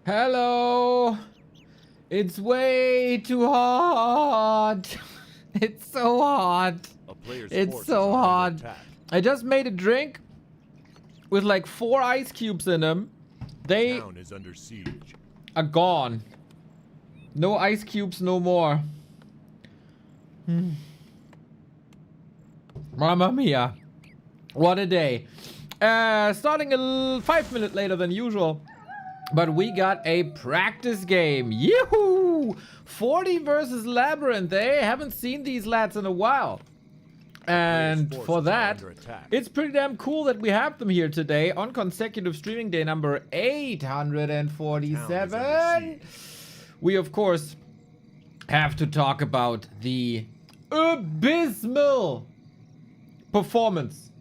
Hello. It's way too hot. It's so hot. It's so hot. I just made a drink with like 4 ice cubes in them. They Town is under siege. are gone. No ice cubes no more. Mamma mia. What a day. Starting 5 minutes later than usual. But we got a practice game. Yoo-hoo! 40 versus LabyRinth. Eh? Haven't seen these lads in a while. And for that, it's pretty damn cool that we have them here today on consecutive streaming day number 847. We, of course, have to talk about the abysmal performance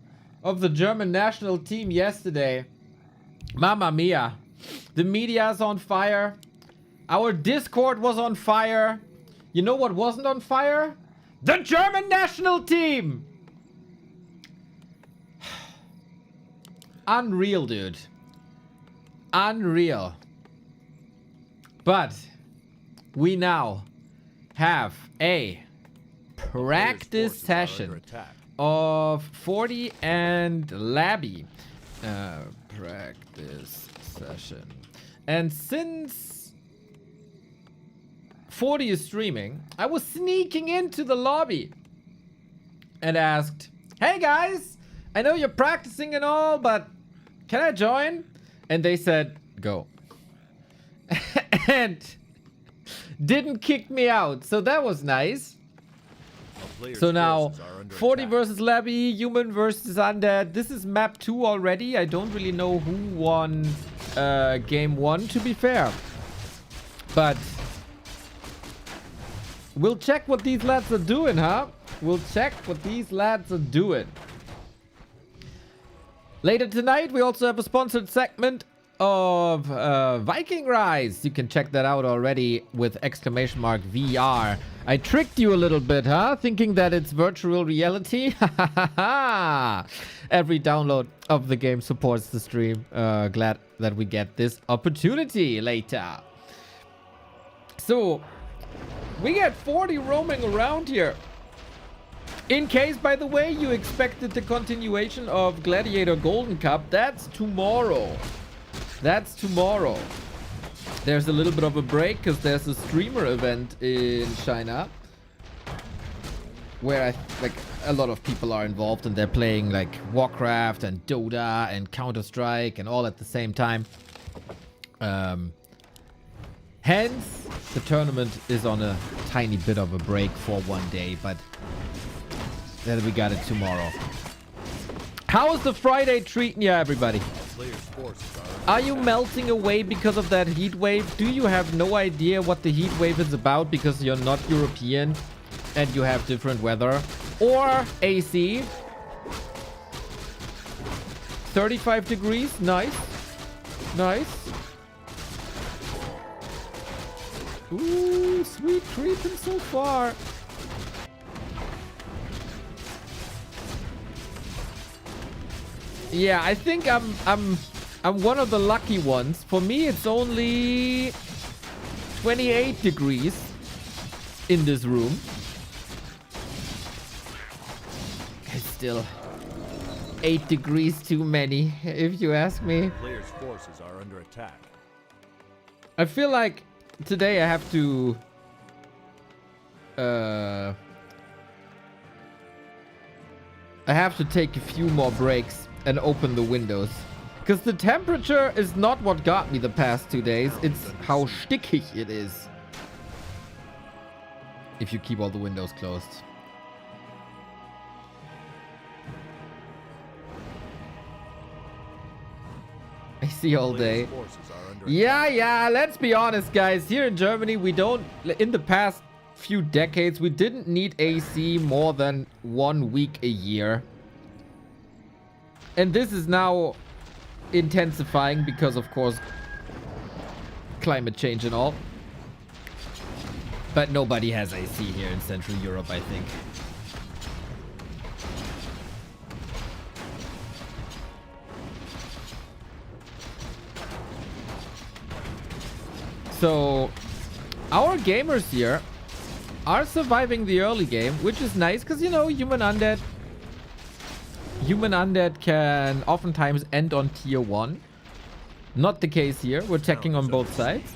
of the German national team yesterday. Mamma mia. The media's on fire. Our Discord was on fire. You know what wasn't on fire? The German national team! Unreal, dude. Unreal. But we now have a practice session of 40 and Labby. Practice session. And since 40 is streaming, I was sneaking into the lobby and asked, hey guys, I know you're practicing and all, but can I join? And they said, go. And didn't kick me out, so that was nice. So now 40 versus Labby, human versus undead. This is map 2 already. I don't really know who won game 1, to be fair, but we'll check what these lads are doing, huh? We'll check what these lads are doing. Later tonight, we also have a sponsored segment of Viking Rise. You can check that out already with !VR. I tricked you a little bit, huh? Thinking that it's virtual reality? Every download of the game supports the stream. Glad that we get this opportunity later. So, we get 40 roaming around here. In case, by the way, you expected the continuation of Gladiator Golden Cup, that's tomorrow. That's tomorrow. There's a little bit of a break because there's a streamer event in China where like a lot of people are involved and they're playing like Warcraft and Dota and Counter-Strike and all at the same time. Hence, the tournament is on a tiny bit of a break for one day, but then we got it tomorrow. How is the Friday treating you, everybody? Are you melting away because of that heat wave? Do you have no idea what the heat wave is about because you're not European and you have different weather? Or AC? 35 degrees? Nice. Nice. Ooh, sweet creeping so far. Yeah, I think I'm one of the lucky ones. For me, it's only 28 degrees in this room. It's still 8 degrees too many, if you ask me. Players' forces are under attack. I feel like today I have to take a few more breaks and open the windows. Because the temperature is not what got me the past 2 days. It's how stickig it is. If you keep all the windows closed. I see all day. Yeah, let's be honest, guys. Here in Germany, we don't... In the past few decades, we didn't need AC more than 1 week a year. And this is now intensifying because, of course, climate change and all. But nobody has AC here in Central Europe, I think. So our gamers here are surviving the early game, which is nice because, you know, human undead can oftentimes end on tier 1. Not the case here. We're checking on both sides.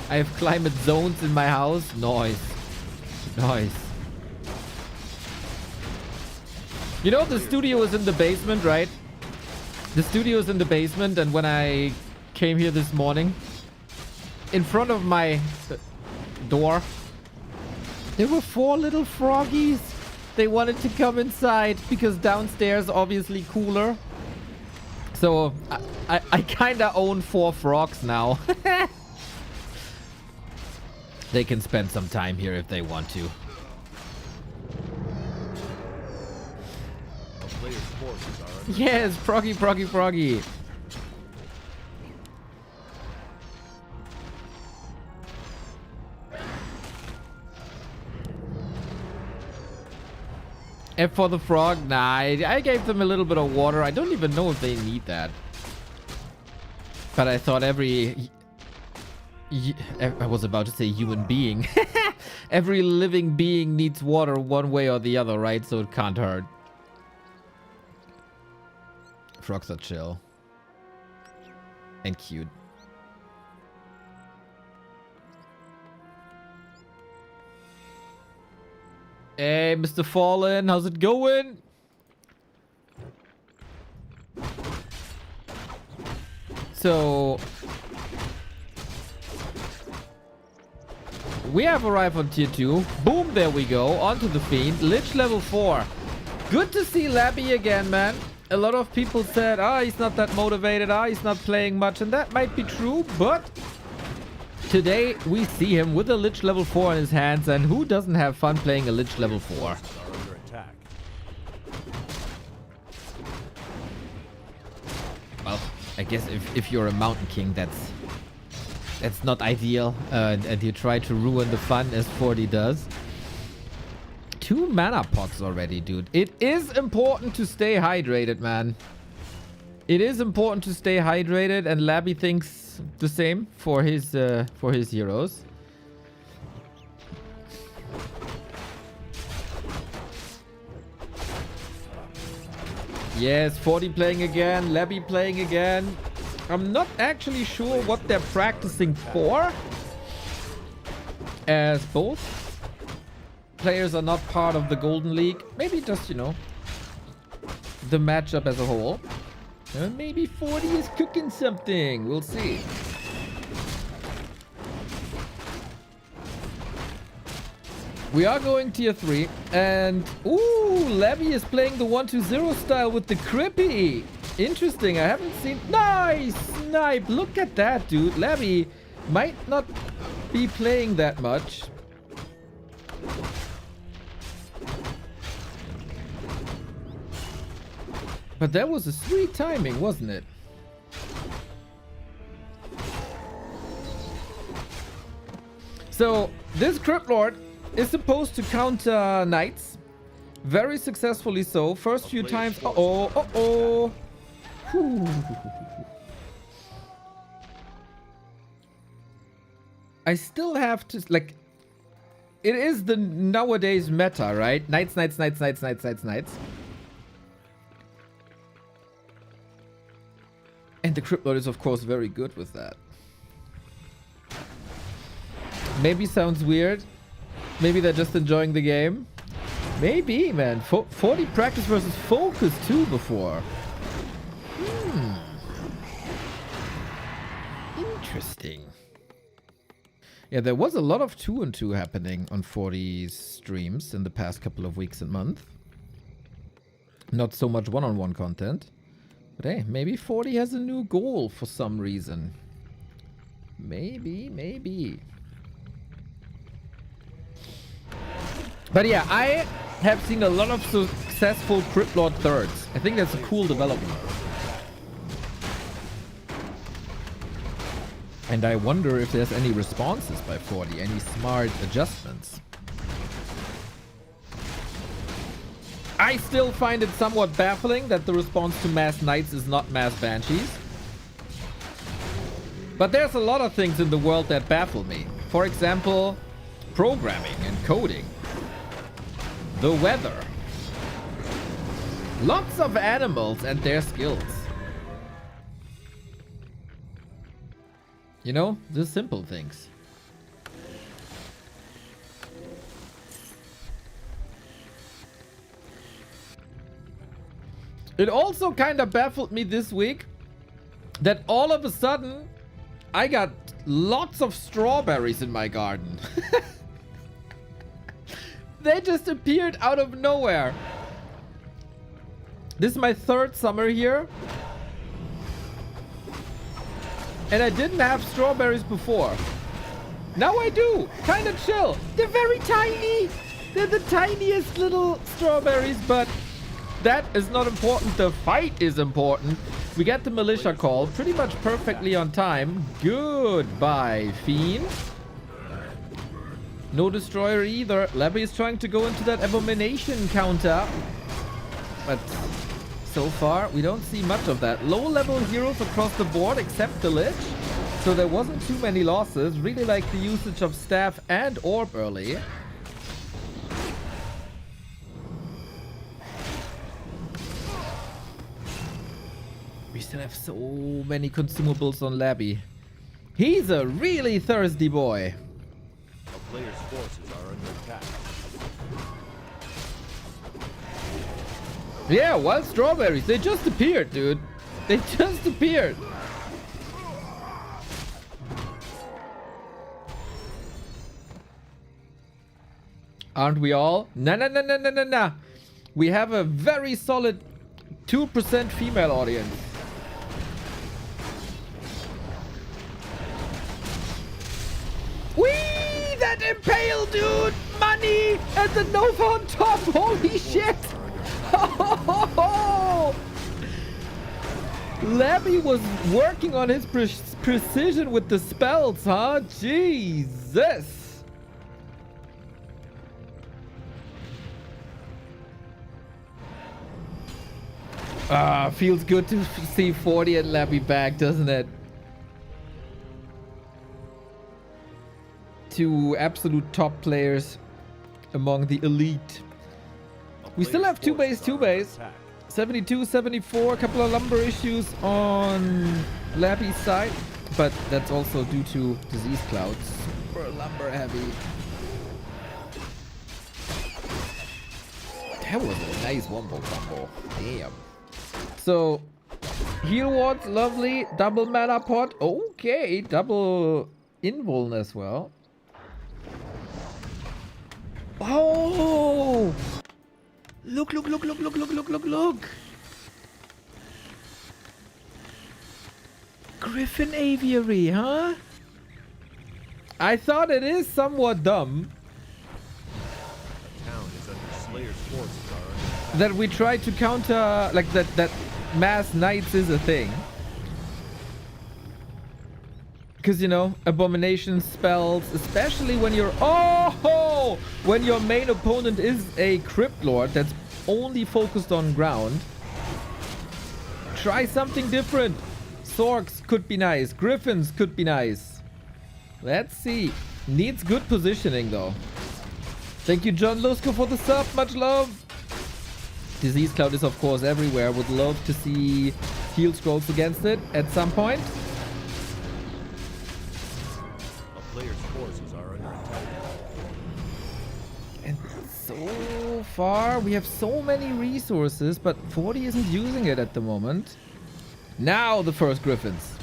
I have climate zones in my house. Nice. Nice. You know, the studio is in the basement, right? The studio is in the basement, and when I came here this morning, in front of my door, there were 4 little froggies. They wanted to come inside because downstairs obviously cooler. So I kind of own 4 frogs now. They can spend some time here if they want to. Yes, froggy, froggy, froggy. And for the frog, nah, I gave them a little bit of water. I don't even know if they need that. But I thought I was about to say human being. Every living being needs water one way or the other, right? So it can't hurt. Frogs are chill. And cute. Hey, Mr. Fallen, how's it going? So we have arrived on tier 2. Boom, there we go. Onto the Fiend. Lich level 4. Good to see Labby again, man. A lot of people said, he's not that motivated. He's not playing much. And that might be true, but today we see him with a Lich level 4 in his hands. And who doesn't have fun playing a Lich level 4? Well, I guess if you're a Mountain King, that's not ideal. And you try to ruin the fun as 40 does. 2 mana pots already, dude. It is important to stay hydrated, man. It is important to stay hydrated, and Labby thinks the same for his heroes. Yes, 40 playing again, Labby playing again. I'm not actually sure what they're practicing for, as both players are not part of the Golden League. Maybe just, you know, the matchup as a whole. Maybe 40 is cooking something. We'll see. We are going tier 3. And, ooh, Labby is playing the 1-2-0 style with the Crippy. Interesting. I haven't seen... Nice! Snipe! Look at that, dude. Labby might not be playing that much. But that was a sweet timing, wasn't it? So, this Crypt Lord is supposed to counter Knights. Very successfully so. First few times... Uh-oh, uh-oh. Whew. I still have to... Like, it is the nowadays meta, right? Knights, knights, knights, knights, knights, knights, knights. And the Crypt Lord is, of course, very good with that. Maybe sounds weird. Maybe they're just enjoying the game. Maybe, man. 40 practice versus focus, too, before. Interesting. Yeah, there was a lot of 2-on-2 happening on 40's streams in the past couple of weeks and months. Not so much one-on-one content. But hey, maybe 40 has a new goal for some reason. Maybe. But yeah, I have seen a lot of successful Crypt Lord thirds. I think that's a cool development. And I wonder if there's any responses by 40, any smart adjustments. I still find it somewhat baffling that the response to Mass Knights is not Mass Banshees. But there's a lot of things in the world that baffle me. For example, programming and coding. The weather. Lots of animals and their skills. You know, the simple things. It also kind of baffled me this week that all of a sudden I got lots of strawberries in my garden. They just appeared out of nowhere. This is my 3rd summer here. And I didn't have strawberries before. Now I do. Kind of chill. They're very tiny. They're the tiniest little strawberries, but that is not important. The fight is important. We get the militia call pretty much perfectly on time. Goodbye, Fiend. No destroyer either. Labby is trying to go into that abomination counter. But so far, we don't see much of that. Low-level heroes across the board except the Lich. So there wasn't too many losses. Really like the usage of Staff and Orb early. We still have so many consumables on Labby. He's a really thirsty boy. A player's forces are under attack. Yeah, wild strawberries. They just appeared, dude. They just appeared. Aren't we all? Nah. We have a very solid 2% female audience. Whee! That impale, dude! Money! And the Nova on top! Holy shit! Labby was working on his precision with the spells, huh? Jesus! Feels good to see 40 and Labby back, doesn't it? Two absolute top players among the elite. We still have 2-base. 72, 74, a couple of lumber issues on Labby's side, but that's also due to disease clouds. Super lumber heavy. That was a nice wombo combo. Damn. So, heal wards, lovely. Double mana pot. Okay, double invuln as well. Oh! Look. Griffin Aviary, huh? I thought it is somewhat dumb that we try to counter, like that mass knights is a thing. Because, you know, abomination spells, especially when you're... Oh! When your main opponent is a Crypt Lord that's only focused on ground. Try something different. Sorks could be nice. Griffins could be nice. Let's see. Needs good positioning, though. Thank you, John Lusko, for the sub. Much love. Disease Cloud is, of course, everywhere. Would love to see heal scrolls against it at some point. Players' forces are under attack. And so far, we have so many resources, but 40 isn't using it at the moment. Now the first Griffins.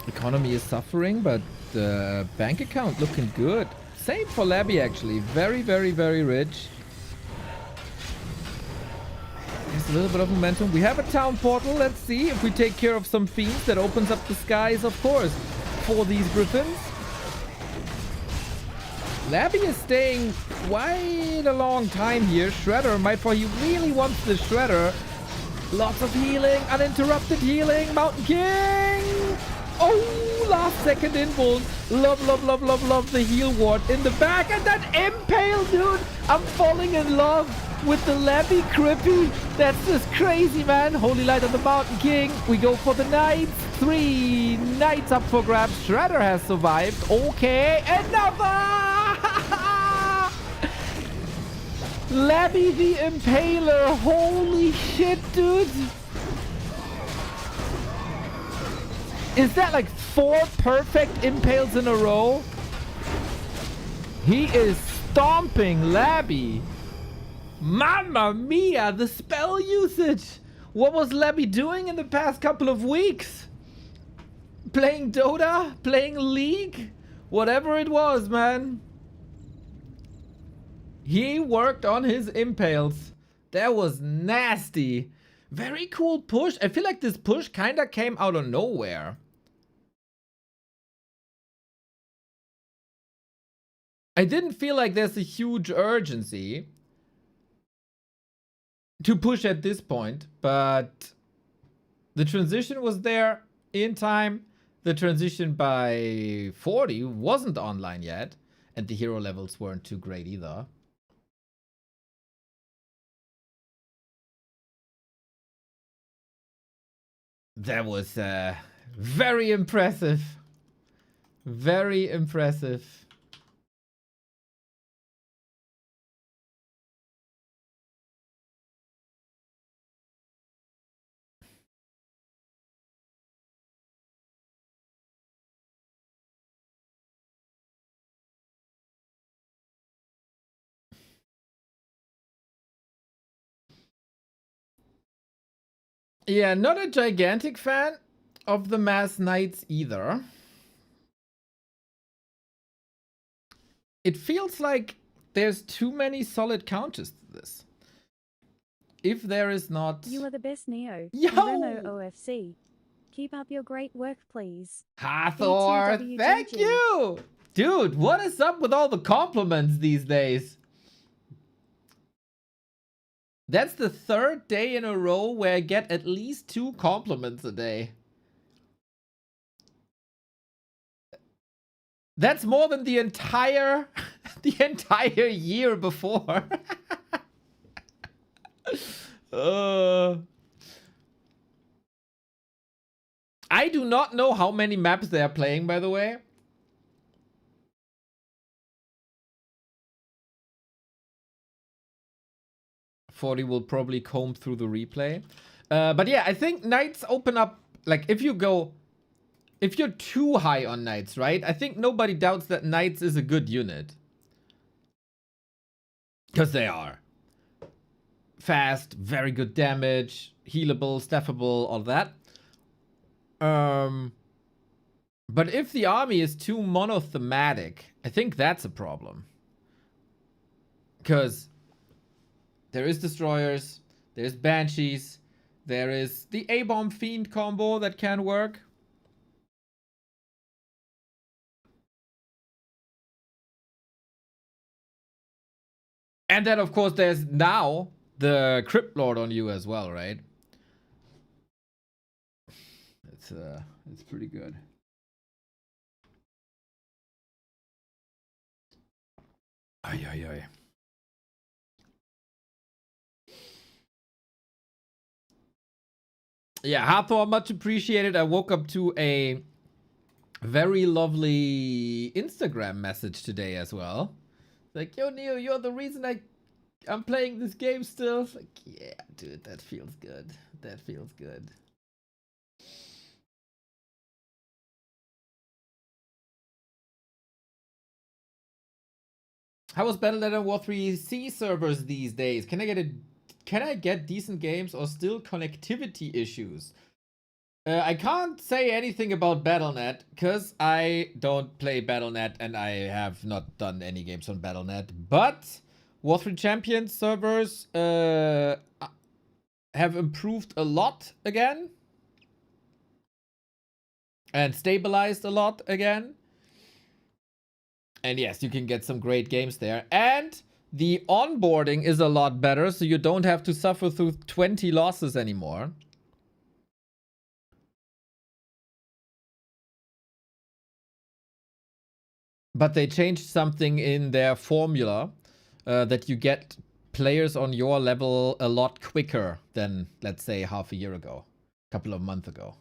Economy is suffering, but the bank account looking good. Same for Labby, actually. Very rich. There's a little bit of momentum. We have a town portal. Let's see if we take care of some fiends. That opens up the skies, of course, for these Griffins. Labby is staying quite a long time here. Shredder might fall. He really wants the Shredder. Lots of healing. Uninterrupted healing. Mountain King. Oh, last second inbound. Love, love, love, love, love the heal ward in the back. And that impale, dude. I'm falling in love with the Labby Crippy. That's just crazy, man. Holy Light on the Mountain King. We go for the Knights. 3 Knights up for grabs. Shredder has survived. Okay, another. Labby the Impaler. Holy shit, dude. Is that like 4 perfect impales in a row? He is stomping Labby. Mamma mia, the spell usage. What was Labby doing in the past couple of weeks? Playing Dota? Playing League? Whatever it was, man. He worked on his impales. That was nasty. Very cool push. I feel like this push kinda came out of nowhere. I didn't feel like there's a huge urgency to push at this point, but the transition was there in time. The transition by 40 wasn't online yet, and the hero levels weren't too great either. That was very impressive. Very impressive. Yeah, not a gigantic fan of the Mass Knights either. It feels like there's too many solid counters to this. If there is not... You are the best, Neo. Yo! Remo OFC. Keep up your great work, please. Hathor, B2WGG. thank you! Dude, what is up with all the compliments these days? That's the 3rd day in a row where I get at least 2 compliments a day. That's more than the entire year before. I do not know how many maps they are playing, by the way. Forty will probably comb through the replay. But yeah, I think Knights open up, like if you're too high on Knights, right? I think nobody doubts that Knights is a good unit. Because they are. Fast, very good damage, healable, staffable, all that. But if the army is too monothematic, I think that's a problem. Because there is Destroyers, there's Banshees, there is the A-Bomb Fiend combo that can work. And then, of course, there's now the Crypt Lord on you as well, right? It's pretty good. Ay, ay, ay. Yeah, Hathor, much appreciated. I woke up to a very lovely Instagram message today as well. Like, yo, Neo, you're the reason I'm playing this game still. It's like, yeah, dude, that feels good. That feels good. How is Battle.net on War 3C servers these days? Can I get decent games or still connectivity issues? I can't say anything about Battle.net because I don't play Battle.net and I have not done any games on Battle.net. But War 3 Champions servers have improved a lot again. And stabilized a lot again. And yes, you can get some great games there. And the onboarding is a lot better, so you don't have to suffer through 20 losses anymore. But they changed something in their formula that you get players on your level a lot quicker than, let's say, half a year ago, a couple of months ago.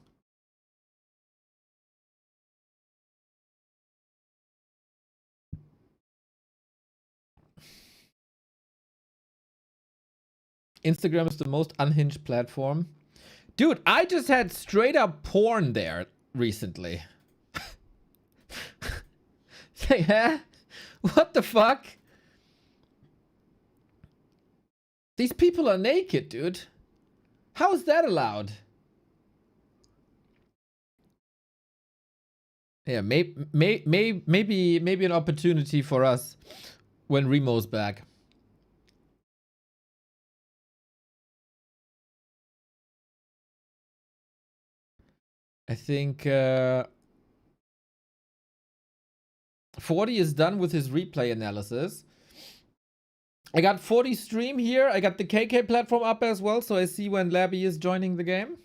Instagram is the most unhinged platform. Dude, I just had straight up porn there recently. Say, huh? What the fuck? These people are naked, dude. How is that allowed? Yeah, maybe an opportunity for us when Remo's back. I think 40 is done with his replay analysis. I got 40 stream here. I got the KK platform up as well, so I see when Labby is joining the game.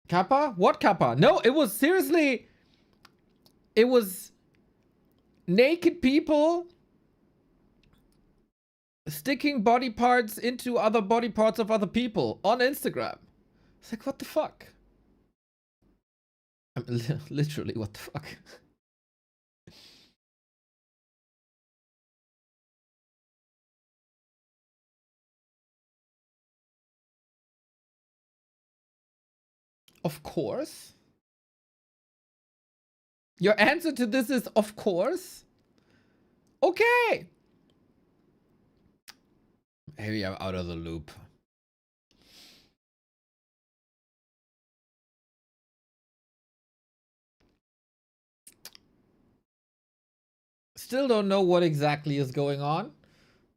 Kappa? What Kappa? No, it was seriously... It was naked people sticking body parts into other body parts of other people on Instagram. It's like, what the fuck? I mean, literally, what the fuck? Of course. Your answer to this is of course. Okay. Maybe I'm out of the loop. Still don't know what exactly is going on.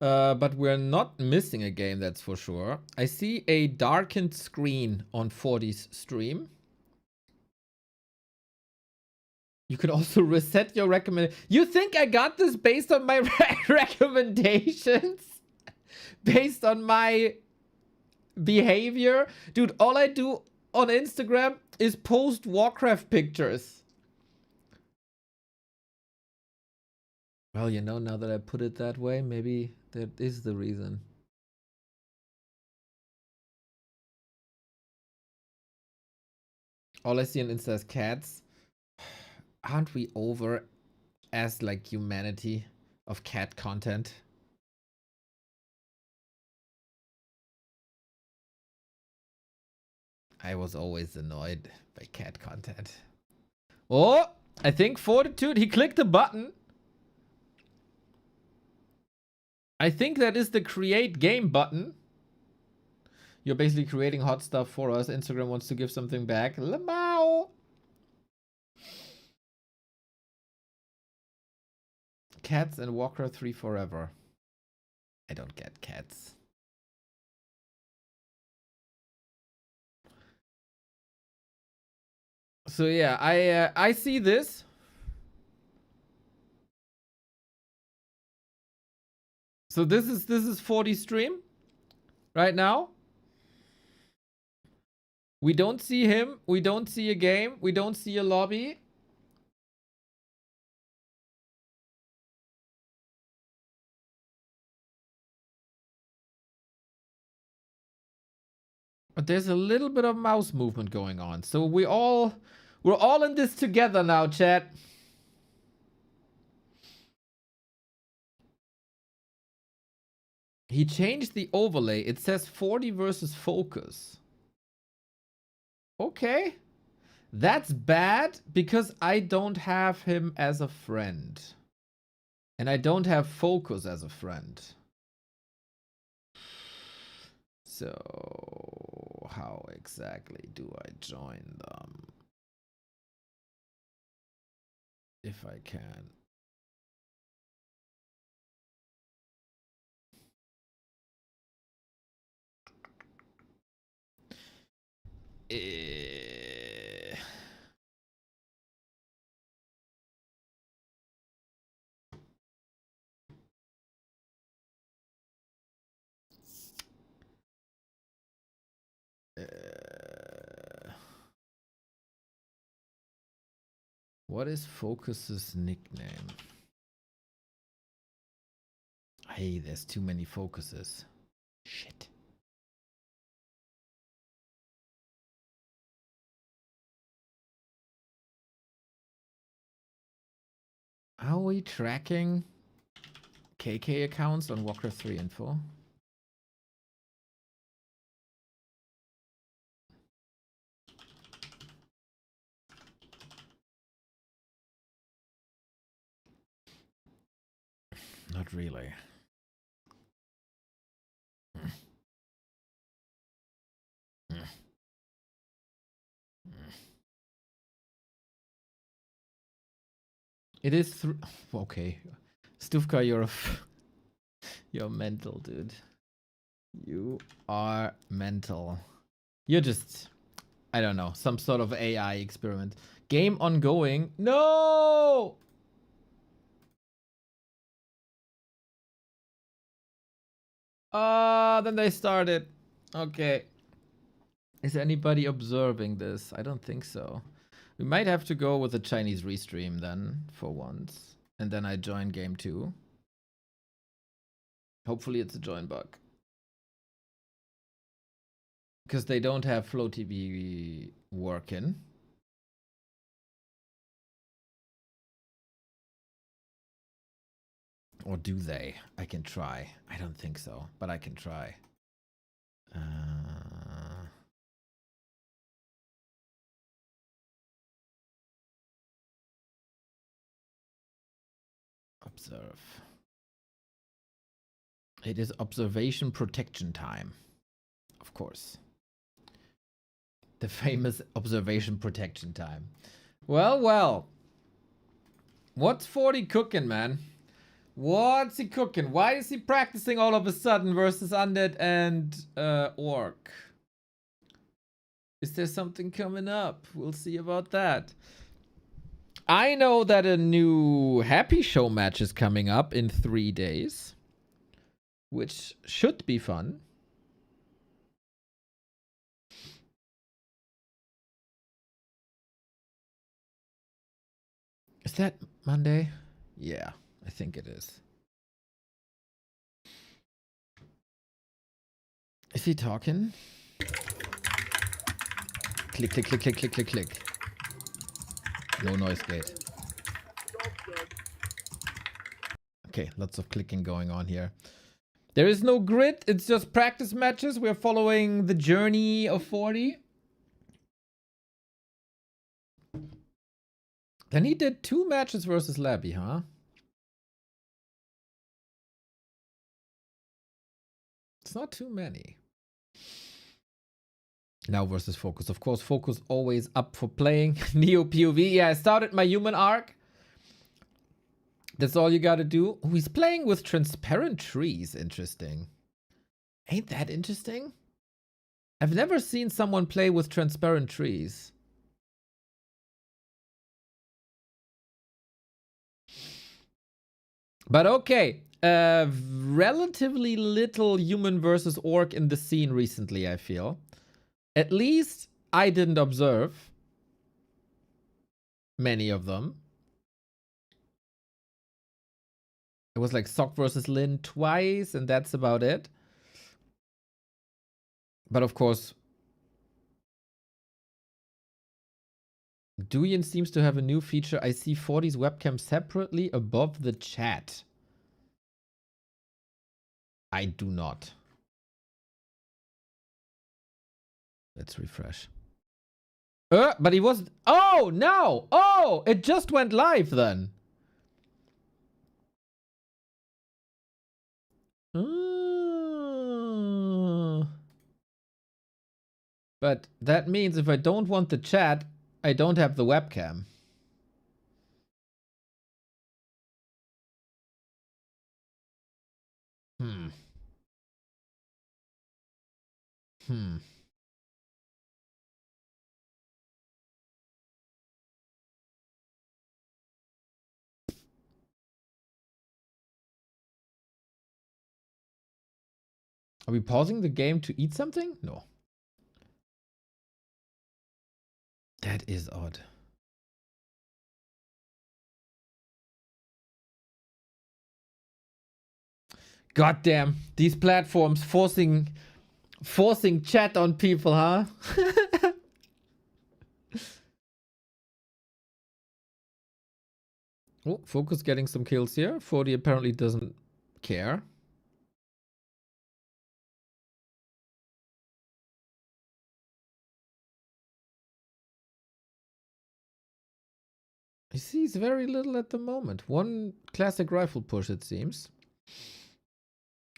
But we're not missing a game, that's for sure. I see a darkened screen on 40's stream. You can also reset your recommendation. You think I got this based on my recommendations? Based on my behavior? Dude, all I do on Instagram is post Warcraft pictures. Well, you know, now that I put it that way, maybe that is the reason. All I see on Insta is cats. Aren't we over as like humanity of cat content? I was always annoyed by cat content. Oh, I think Fortitude, he clicked the button. I think that is the create game button. You're basically creating hot stuff for us. Instagram wants to give something back. Lamau. Cats and Warcraft 3 forever. I don't get cats. So yeah, I see this. So this is 40 stream right now. We don't see him. We don't see a game. We don't see a lobby. But there's a little bit of mouse movement going on. So we're all in this together now, chat. He changed the overlay. It says 40 versus focus. Okay. That's bad because I don't have him as a friend. And I don't have focus as a friend. So how exactly do I join them? If I can. What is Focus's nickname? Hey, there's too many Focuses. Shit. How are we tracking KK accounts on Warcraft 3 info? Not really. It is okay. Stufka, you're mental, dude. You are mental. You're just, I don't know, some sort of AI experiment. Game ongoing. No! Then they started. Okay. Is anybody observing this? I don't think so. We might have to go with a Chinese restream then, for once. And then I join game 2. Hopefully it's a join bug. Because they don't have Flow TV working. Or do they? I can try. I don't think so, but I can try. Observe. It is observation protection time. Of course. The famous observation protection time. Well, well. What's 40 cooking, man? What's he cooking? Why is he practicing all of a sudden versus Undead and Orc? Is there something coming up? We'll see about that. I know that a new Happy Show match is coming up in 3 days, which should be fun. Is that Monday? Yeah, I think it is. Is he talking? Click, click, click, click, click, click, click. No noise gate. Okay, lots of clicking going on here. There is no grid. It's just practice matches. We're following the journey of 40. Then he did 2 matches versus Labby, huh? It's not too many. Now versus Focus. Of course, Focus always up for playing. Neo POV. Yeah, I started my human arc. That's all you gotta do. Oh, he's playing with transparent trees. Interesting. Ain't that interesting? I've never seen someone play with transparent trees. But okay. Relatively little human versus orc in the scene recently, I feel. At least I didn't observe many of them. It was like Sock versus Lin twice, and that's about it. But of course, Duyan seems to have a new feature. I see 40's webcam separately above the chat. I do not. Let's refresh. But he was... Oh, no! Oh, it just went live then. But that means if I don't want the chat, I don't have the webcam. Are we pausing the game to eat something? No. That is odd. God damn, these platforms forcing chat on people, huh? Oh, Focus getting some kills here. 40 apparently doesn't care. He sees very little at the moment. One classic rifle push, it seems.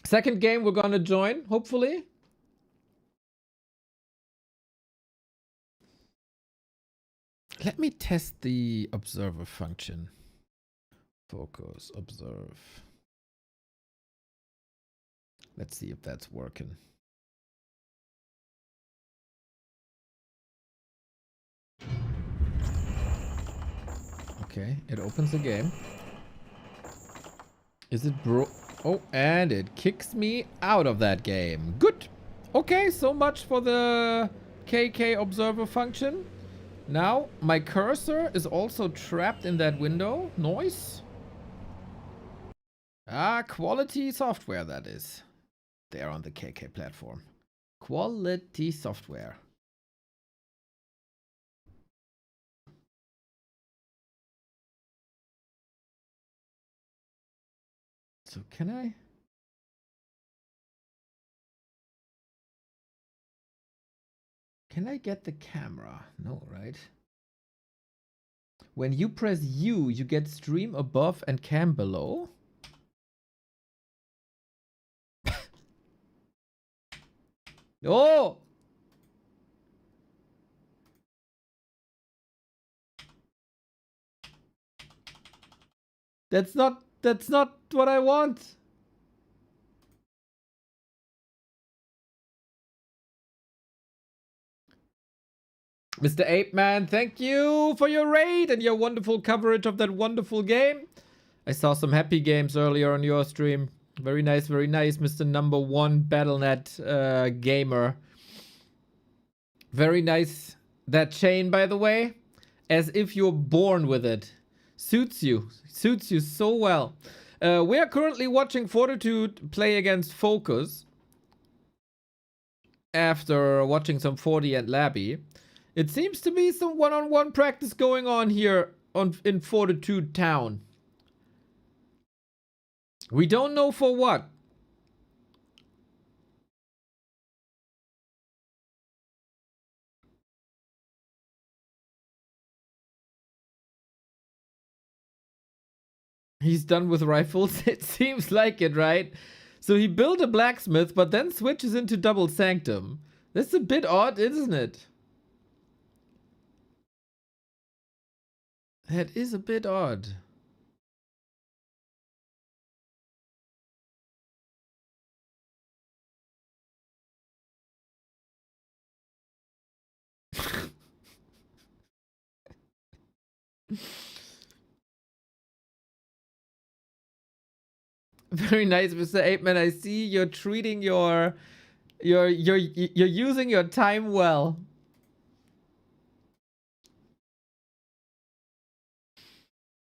Second game we're gonna join, hopefully. Let me test the observer function. Focus, observe. Let's see if that's working. Okay, it opens the game. Is it bro? Oh, and it kicks me out of that game. Good. Okay, so much for the KK observer function. Now, my cursor is also trapped in that window. Noise. Ah, quality software, that is. There on the KK platform. Quality software. So can I? Can I get the camera? No, right? When you press U, you get stream above and cam below. Oh! That's not what I want. Mr. Ape Man, thank you for your raid and your wonderful coverage of that wonderful game. I saw some happy games earlier on your stream. Very nice, Mr. Number One Battle.net gamer. Very nice. That chain, by the way, as if you're born with it. Suits you so well. We are currently watching Fortitude play against Focus after watching some 40 and Labby. It seems to be some one-on-one practice going on here in Fortitude Town. We don't know for what. He's done with rifles. It seems like it, right? So he built a blacksmith, but then switches into double sanctum. That's a bit odd, isn't it? That is a bit odd. Very nice, Mr. Apeman. I see you're treating you're using your time well.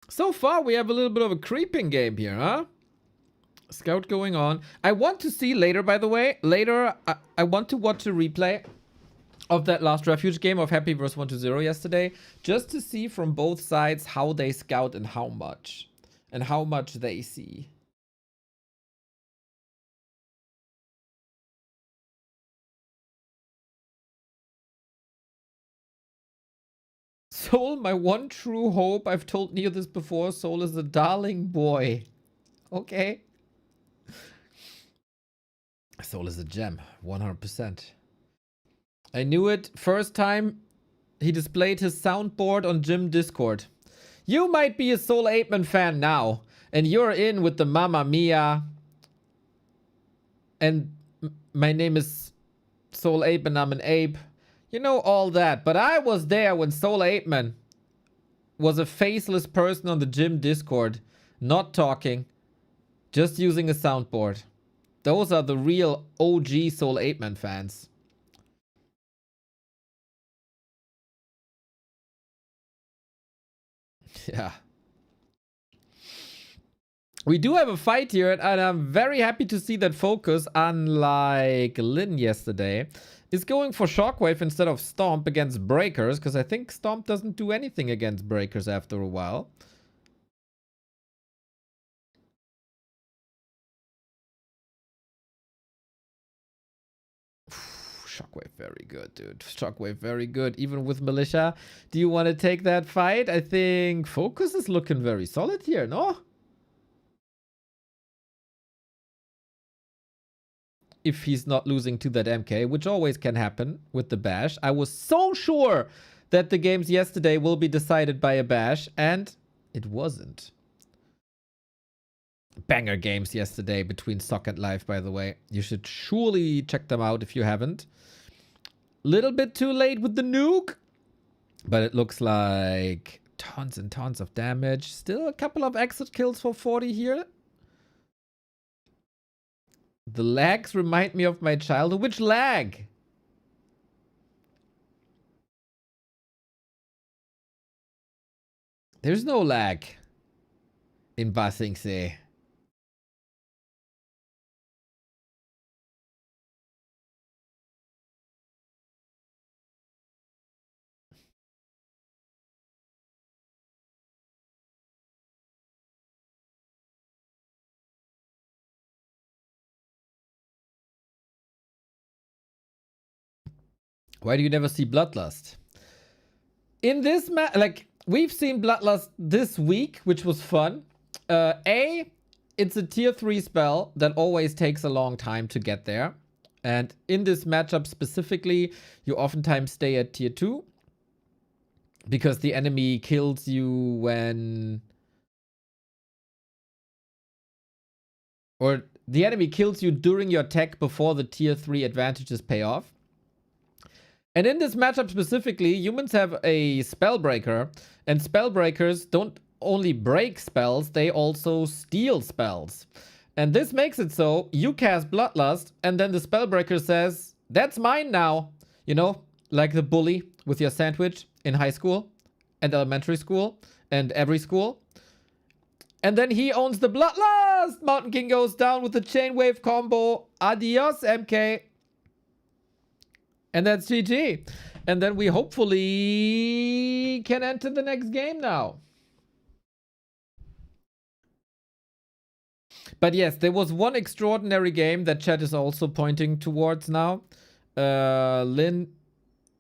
So far, we have a little bit of a creeping game here, huh? Scout going on. I want to see later, by the way. Later, I want to watch a replay of that last refuge game of Happy vs 120 yesterday, just to see from both sides how they scout and how much they see. Soul, my one true hope. I've told Neo this before. Soul is a darling boy. Okay. Soul is a gem. 100%. I knew it first time he displayed his soundboard on Gym Discord. You might be a Soul Apeman fan now, and you're in with the Mamma Mia. And my name is Soul Ape and I'm an ape. You know all that, but I was there when Soul Apeman was a faceless person on the Gym Discord, not talking, just using a soundboard. Those are the real OG Soul Apeman fans. Yeah. We do have a fight here, and I'm very happy to see that Focus, unlike Lin yesterday, is going for Shockwave instead of Stomp against Breakers, because I think Stomp doesn't do anything against Breakers after a while. Shockwave, very good, dude. Shockwave, very good. Even with Militia. Do you want to take that fight? I think Focus is looking very solid here, no? If he's not losing to that MK, which always can happen with the Bash. I was so sure that the games yesterday will be decided by a Bash, and it wasn't. Banger games yesterday between Sock and Live, by the way. You should surely check them out if you haven't. Little bit too late with the nuke, but it looks like tons and tons of damage. Still a couple of exit kills for 40 here. The lags remind me of my childhood. Which lag? There's no lag in Ba Sing Se. Why do you never see Bloodlust? In this match, like, we've seen Bloodlust this week, which was fun. It's a tier 3 spell that always takes a long time to get there. And in this matchup specifically, you oftentimes stay at tier 2. Because the enemy kills you when... Or the enemy kills you during your tech before the tier 3 advantages pay off. And in this matchup specifically, humans have a Spellbreaker, and Spellbreakers don't only break spells, they also steal spells. And this makes it so you cast Bloodlust, and then the Spellbreaker says, that's mine now. You know, like the bully with your sandwich in high school and elementary school and every school. And then he owns the Bloodlust! Mountain King goes down with the Chainwave combo. Adios, MK. And that's GG. And then we hopefully can enter the next game now. But yes, there was one extraordinary game that chat is also pointing towards now. Lin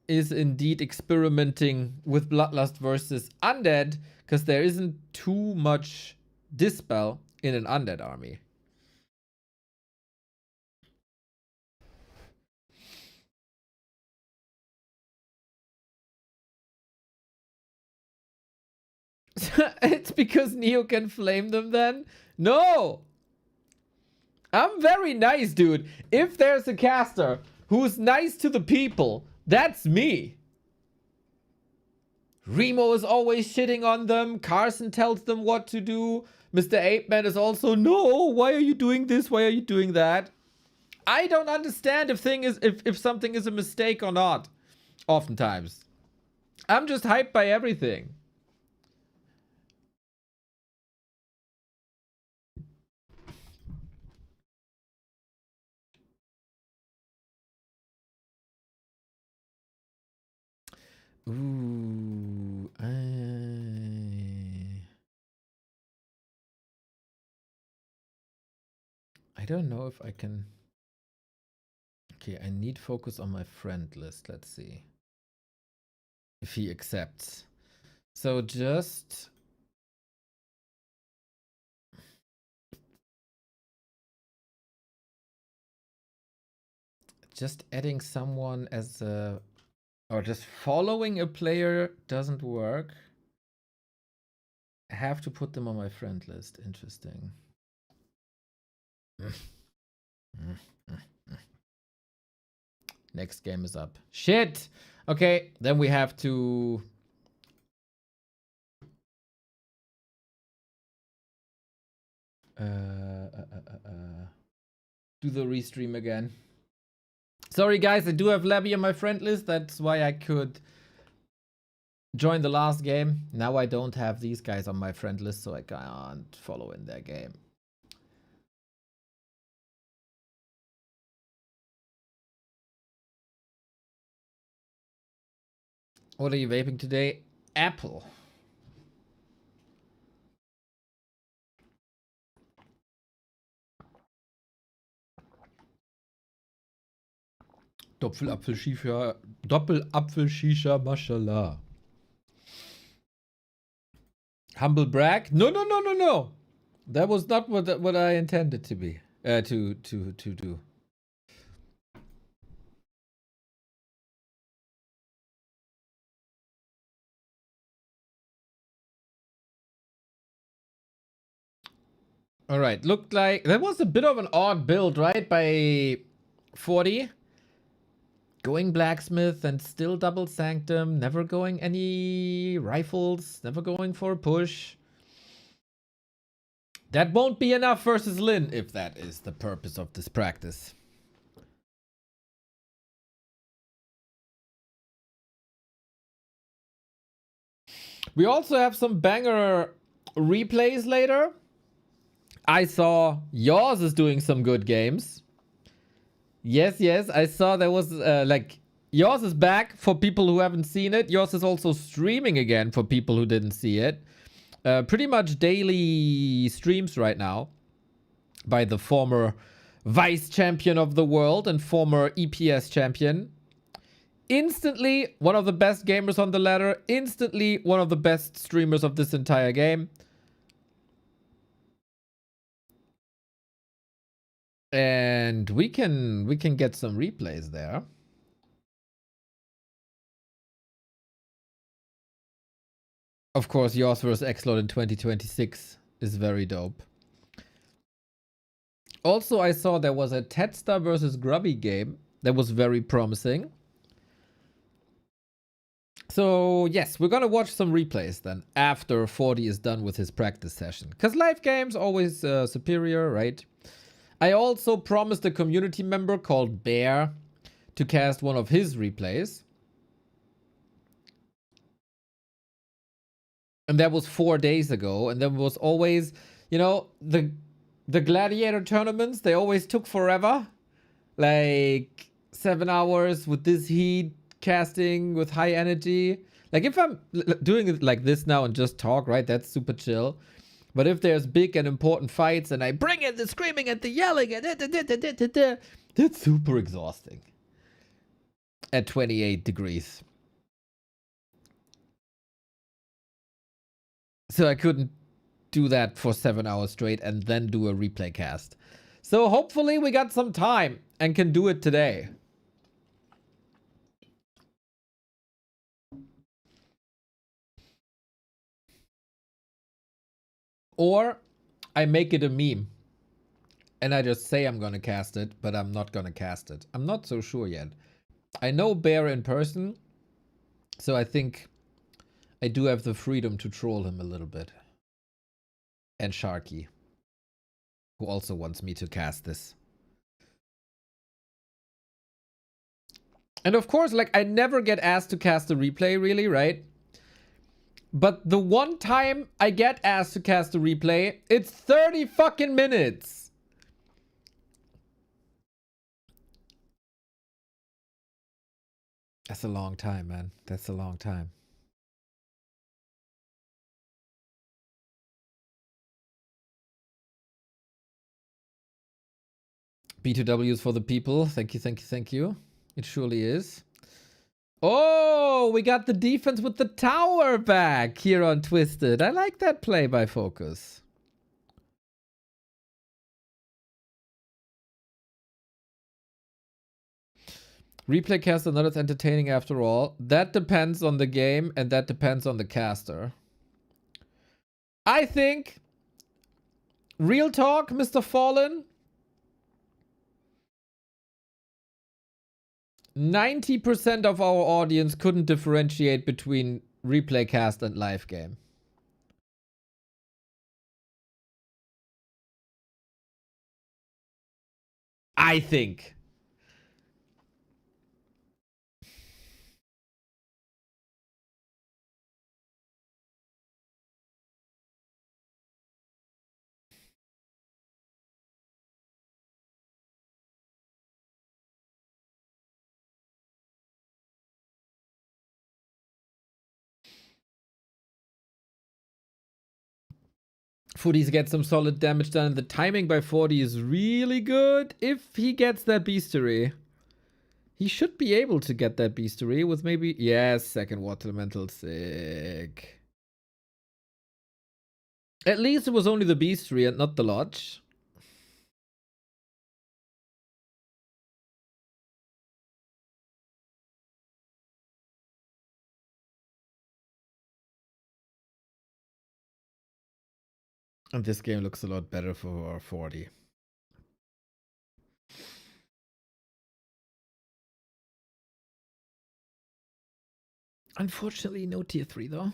is indeed experimenting with Bloodlust versus Undead, because there isn't too much Dispel in an Undead army. It's because Neo can flame them then? No! I'm very nice, dude. If there's a caster who's nice to the people, that's me. Remo is always shitting on them. Carson tells them what to do. Mr. Apeman is also, no, why are you doing this? Why are you doing that? I don't understand if something is a mistake or not. Oftentimes. I'm just hyped by everything. Ooh, I don't know if I can. Okay, I need focus on my friend list. Let's see if he accepts. So just adding someone as a, or just following a player doesn't work. I have to put them on my friend list. Interesting. Next game is up. Shit! Okay, then we have to... do the restream again. Sorry guys, I do have Labby on my friend list. That's why I could join the last game. Now I don't have these guys on my friend list, so I can't follow in their game. What are you vaping today? Apple. Doppelapfel-Shisha, Doppelapfel-Shisha, mashallah. Humble brag? No, no, no, no, no. That was not what I intended to be. To do. All right, looked like that was a bit of an odd build, right? By 40. Going blacksmith and still double sanctum, never going any rifles, never going for a push. That won't be enough versus Lin if that is the purpose of this practice. We also have some banger replays later. I saw yours is doing some good games. Yes, yes, I saw there was like yours is back for people who haven't seen it. Yours is also streaming again for people who didn't see it. Pretty much daily streams right now by the former vice champion of the world and former EPS champion. Instantly one of the best gamers on the ladder. Instantly one of the best streamers of this entire game. And we can get some replays there. Of course, yours versus Xlord in 2026 is very dope. Also, I saw there was a Tetstar versus Grubby game that was very promising. So, yes, we're gonna watch some replays then after 40 is done with his practice session. Because live games always superior, right? I also promised a community member called Bear to cast one of his replays. And that was 4 days ago. And there was always, you know, the gladiator tournaments, they always took forever. Like 7 hours with this heat, casting with high energy. Like if I'm doing it like this now and just talk, right, that's super chill. But if there's big and important fights and I bring in the screaming and the yelling and that's super exhausting at 28 degrees. So I couldn't do that for 7 hours straight and then do a replay cast. So hopefully we got some time and can do it today. Or I make it a meme and I just say I'm gonna cast it, but I'm not gonna cast it. I'm not so sure yet. I know Bear in person, so I think I do have the freedom to troll him a little bit. And Sharky, who also wants me to cast this. And of course, like, I never get asked to cast a replay, really, right? But the one time I get asked to cast a replay, it's 30 fucking minutes. That's a long time, man. That's a long time. B2W is for the people. Thank you, thank you, thank you. It surely is. Oh, we got the defense with the tower back here on Twisted. I like that play by Focus. Replay cast are not as entertaining after all. That depends on the game and that depends on the caster. I think, real talk, Mr. Fallen, 90% of our audience couldn't differentiate between replay cast and live game. I think. Footies get some solid damage done. The timing by 40 is really good if he gets that beastery. He should be able to get that beastery with maybe... Yes, second water elemental. Sick. At least it was only the beastery and not the lodge. And this game looks a lot better for 40. Unfortunately, no tier 3 though.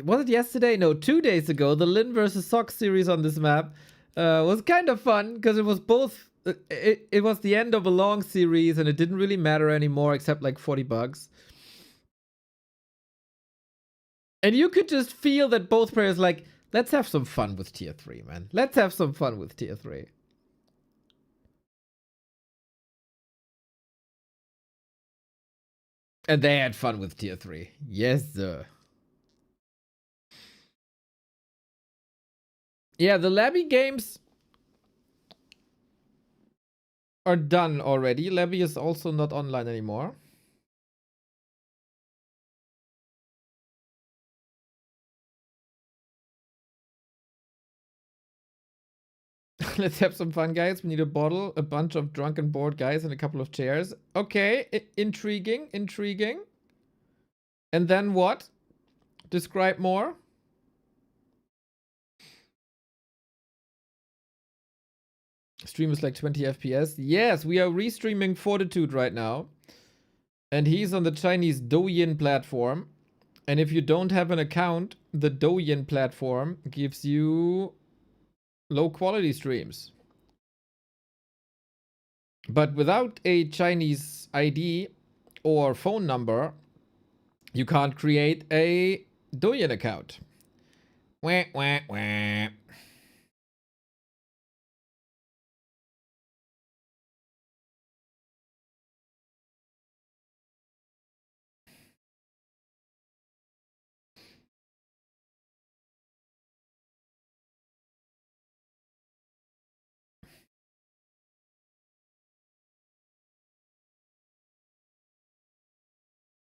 Was it yesterday? No, 2 days ago. The Lin versus Sox series on this map was kind of fun because it was both. It was the end of a long series and it didn't really matter anymore except like 40 bugs. And you could just feel that both players like, let's have some fun with tier 3, man. Let's have some fun with tier 3. And they had fun with tier 3. Yes, sir. Yeah, the Labby games are done already. Labby is also not online anymore. Let's have some fun, guys. We need a bottle, a bunch of drunken bored guys, and a couple of chairs. Okay, intriguing, intriguing. And then what? Describe more. Stream is like 20 FPS. Yes, we are restreaming Fortitude right now. And he's on the Chinese Douyin platform. And if you don't have an account, the Douyin platform gives you low quality streams. But without a Chinese ID or phone number, you can't create a Douyin account. Wah, wah, wah.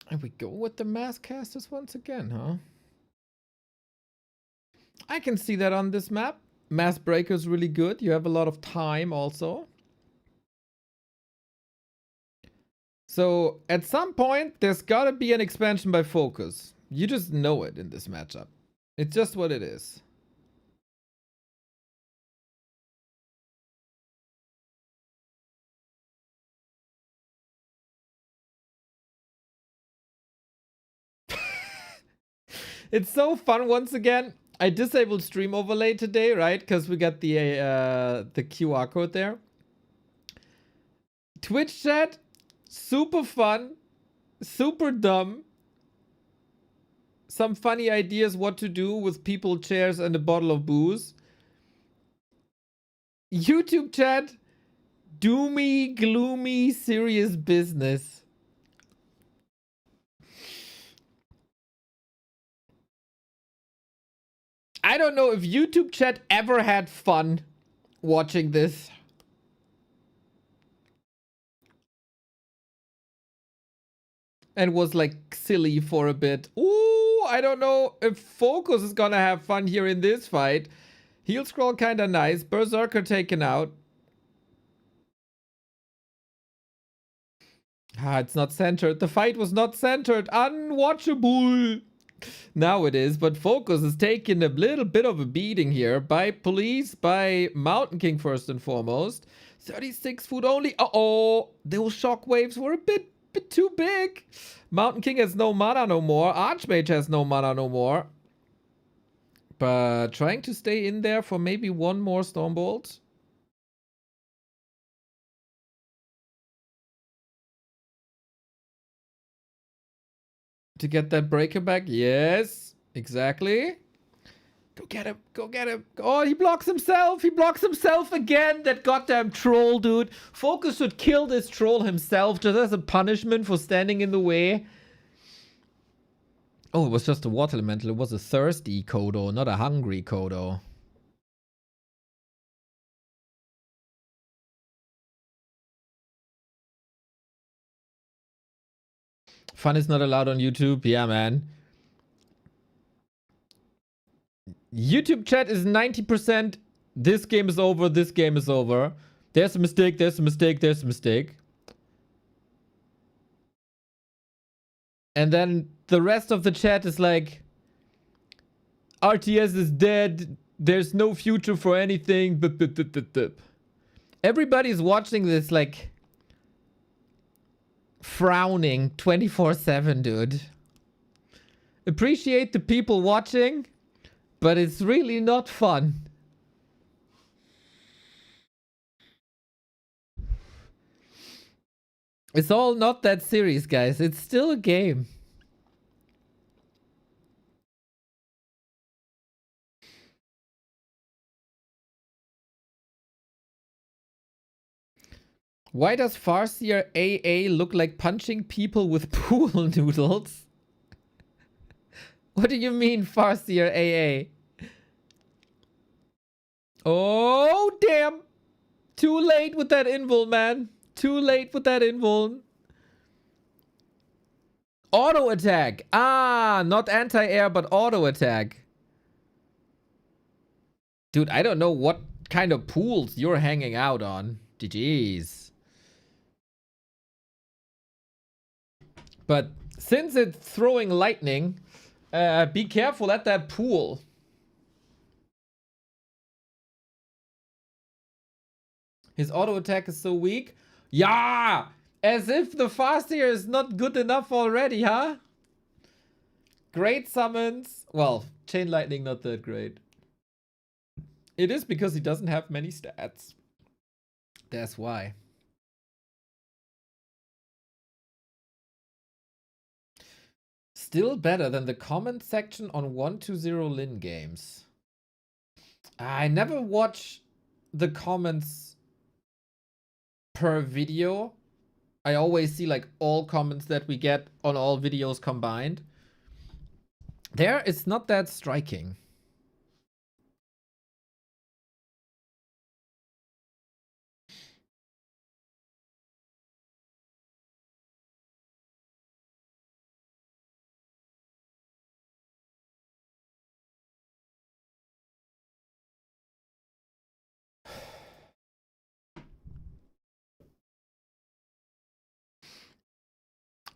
And we go with the mass casters once again, huh? I can see that on this map. Mass breaker's really good. You have a lot of time also. So at some point, there's gotta be an expansion by focus. You just know it in this matchup. It's just what it is. It's so fun once again. I disabled stream overlay today, right? Because we got the QR code there. Twitch chat, super fun, super dumb. Some funny ideas what to do with people, chairs, and a bottle of booze. YouTube chat, doomy, gloomy, serious business. I don't know if YouTube chat ever had fun watching this. And was like silly for a bit. Ooh, I don't know if Focus is gonna have fun here in this fight. Heel scroll kinda nice. Berserker taken out. Ah, it's not centered. The fight was not centered. Unwatchable. Now it is, but Focus is taking a little bit of a beating here by police, by Mountain King first and foremost. 36 food only. Uh-oh, those shockwaves were a bit too big. Mountain King has no mana no more. Archmage has no mana no more. But trying to stay in there for maybe one more Stormbolt. To get that breaker back. Yes, exactly. Go get him. Go get him. Oh, he blocks himself. He blocks himself again. That goddamn troll, dude. Focus should kill this troll himself just as a punishment for standing in the way. Oh, it was just a water elemental. It was a thirsty Kodo, not a hungry Kodo. Fun is not allowed on YouTube. Yeah, man. YouTube chat is 90%. This game is over. This game is over. There's a mistake. There's a mistake. There's a mistake. And then the rest of the chat is like, RTS is dead. There's no future for anything. Everybody's watching this like frowning 24/7, dude. Appreciate the people watching, but it's really not fun. It's all not that serious, guys. It's still a game. Why does Farseer AA look like punching people with pool noodles? What do you mean, Farseer AA? Oh, damn. Too late with that invul, man. Too late with that invul. Auto attack. Ah, not anti-air, but auto attack. Dude, I don't know what kind of pools you're hanging out on. GG's. But since it's throwing lightning, be careful at that pool. His auto attack is so weak. Yeah! As if the Farseer is not good enough already, huh? Great summons. Well, Chain Lightning not that great. It is because he doesn't have many stats. That's why. Still better than the comment section on 120 Lin games. I never watch the comments per video. I always see like all comments that we get on all videos combined. There, it's not that striking.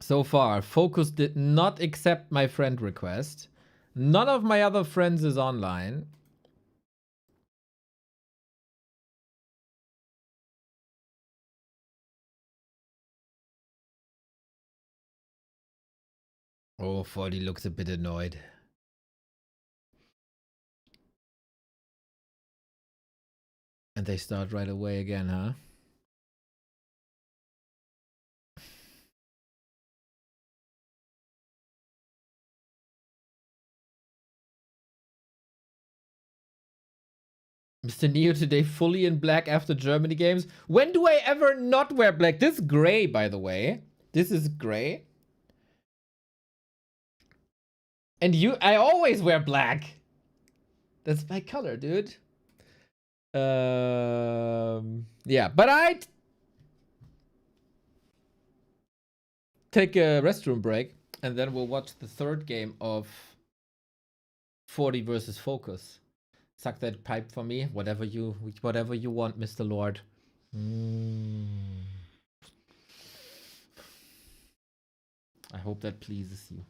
So far, Focus did not accept my friend request. None of my other friends is online. Oh, 40 looks a bit annoyed. And they start right away again, huh? Mr. Neo today fully in black after Germany games. When do I ever not wear black? This is gray, by the way. This is gray. And I always wear black. That's my color, dude. Yeah, but I take a restroom break and then we'll watch the third game of 40 versus Focus. Suck that pipe for me. Whatever you want, Mr. Lord. I hope that pleases you.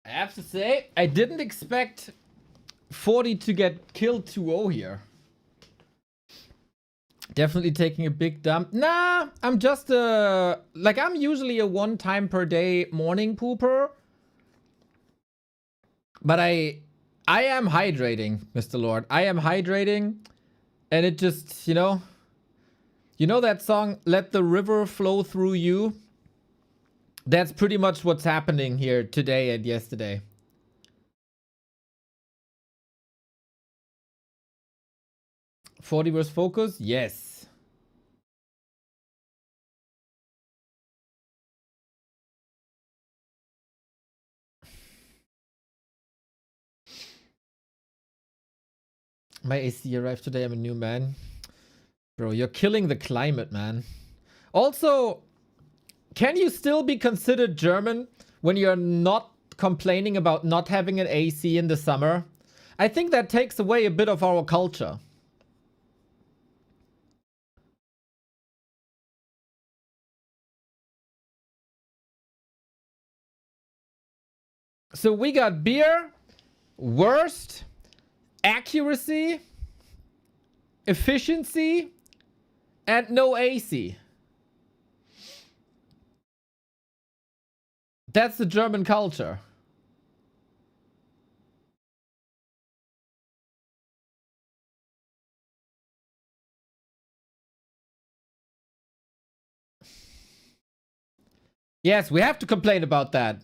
I have to say, I didn't expect 40 to get killed 2-0 here. Definitely taking a big dump. Nah, I'm just like I'm usually a 1 time per day morning pooper. But I am hydrating, Mr. Lord. I am hydrating. And it just, you know that song, Let the River Flow Through You? That's pretty much what's happening here today and yesterday. $40 versus Focus? Yes. My AC arrived today. I'm a new man. Bro, you're killing the climate, man. Also, can you still be considered German when you're not complaining about not having an AC in the summer? I think that takes away a bit of our culture. So we got beer, worst, accuracy, efficiency, and no AC. That's the German culture. Yes, we have to complain about that.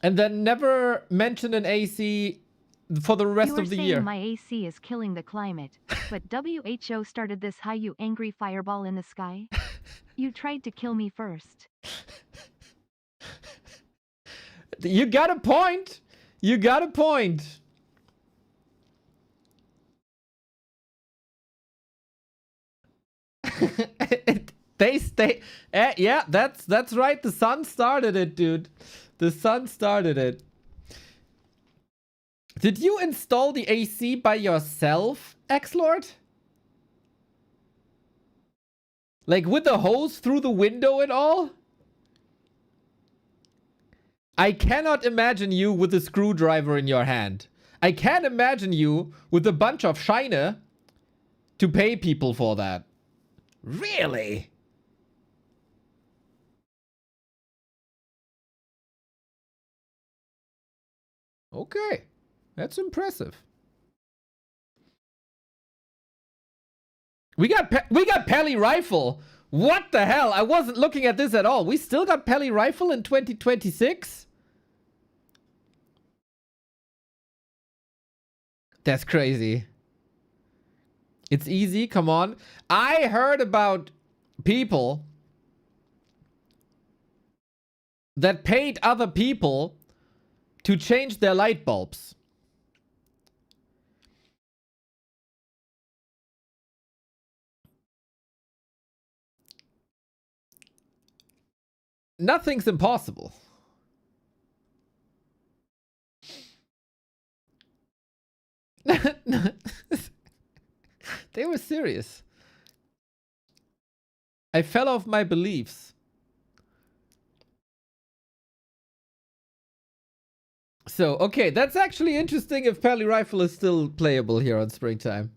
And then never mention an AC for the rest of the year. My AC is killing the climate, but WHO started this high, you angry fireball in the sky. You tried to kill me first. You got a point. You got a point. They stay. Yeah, that's right. The sun started it, dude. The sun started it. Did you install the AC by yourself, X-Lord? Like with the hose through the window and all? I cannot imagine you with a screwdriver in your hand. I can't imagine you with a bunch of Scheine to pay people for that. Really? Okay. That's impressive. We got Peli Rifle. What the hell? I wasn't looking at this at all. We still got Peli Rifle in 2026? That's crazy. It's easy. Come on. I heard about people that paid other people to change their light bulbs. Nothing's impossible. They were serious. I fell off my beliefs. So, okay, that's actually interesting if Peli Rifle is still playable here on Springtime.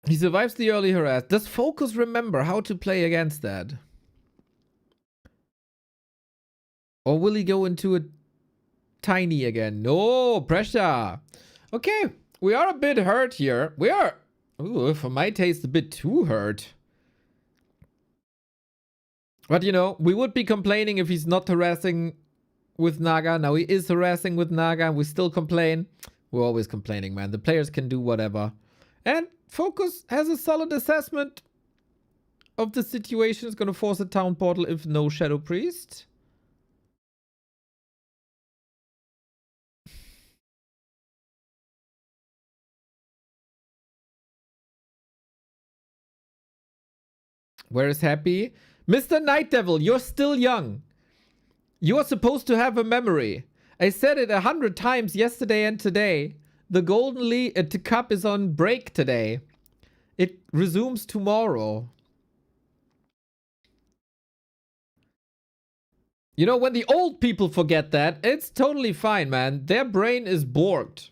He survives the early harass. Does Focus remember how to play against that? Or will he go into a tiny again? No, pressure. Okay, we are a bit hurt here. We are, ooh, for my taste, a bit too hurt. But you know, we would be complaining if he's not harassing with Naga. Now he is harassing with Naga and we still complain. We're always complaining, man. The players can do whatever. And Focus has a solid assessment of the situation. Is going to force a town portal if no Shadow Priest. Where is Happy? Mr. Night Devil, you're still young. You're supposed to have a memory. I said it 100 times yesterday and today. The Golden League Cup is on break today. It resumes tomorrow. You know, when the old people forget that, it's totally fine, man. Their brain is borked.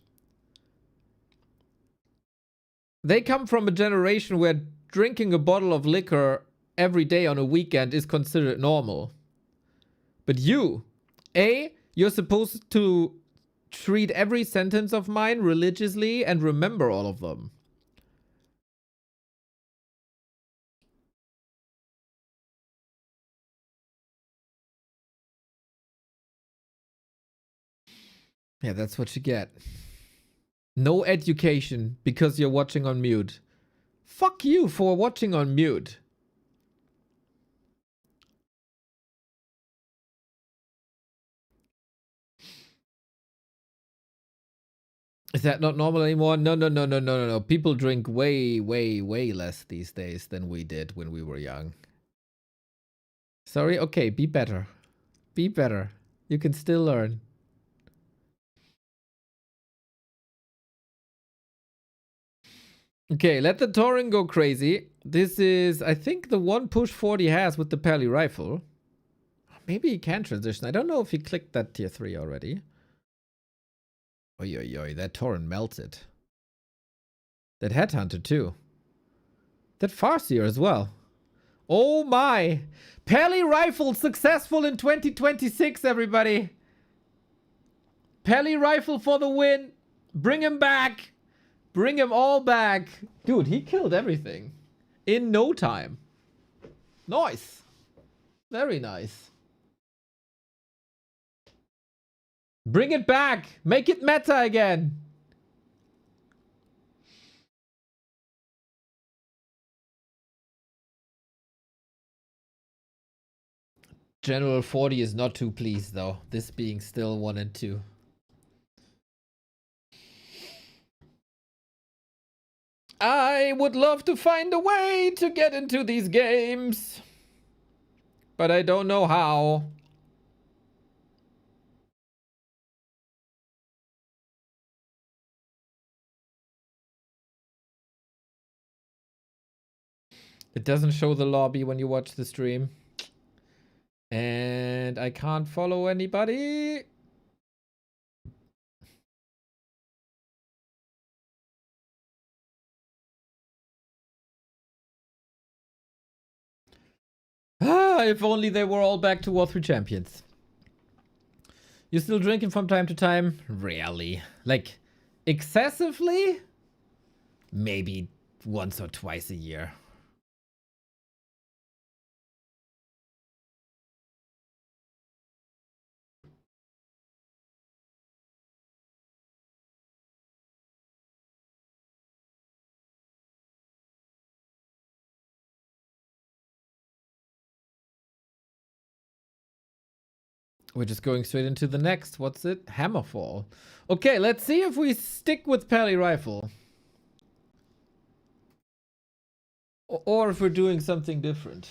They come from a generation where drinking a bottle of liquor every day on a weekend is considered normal. But you're supposed to treat every sentence of mine religiously and remember all of them. Yeah, that's what you get. No education because you're watching on mute. Fuck you for watching on mute. Is that not normal anymore? No. People drink way less these days than we did when we were young. Sorry? Okay, be better. Be better. You can still learn. Okay, let the Tauren go crazy. This is, I think, the one push 40 has with the Pally rifle. Maybe he can transition. I don't know if he clicked that tier 3 already. Oi, that Tauren melted. That Headhunter too. That Farseer as well. Oh my! Pally rifle successful in 2026, everybody! Pally rifle for the win! Bring him back! Bring him all back! Dude, he killed everything. In no time. Nice! Very nice. Bring it back! Make it meta again! General 40 is not too pleased though, this being still 1 and 2. I would love to find a way to get into these games, but I don't know how. It doesn't show the lobby when you watch the stream. And I can't follow anybody. Ah, if only they were all back to War 3 champions. You still drinking from time to time? Rarely. Like, excessively? Maybe once or twice a year. We're just going straight into the next. What's it? Hammerfall. Okay, let's see if we stick with Pally Rifle. Or if we're doing something different.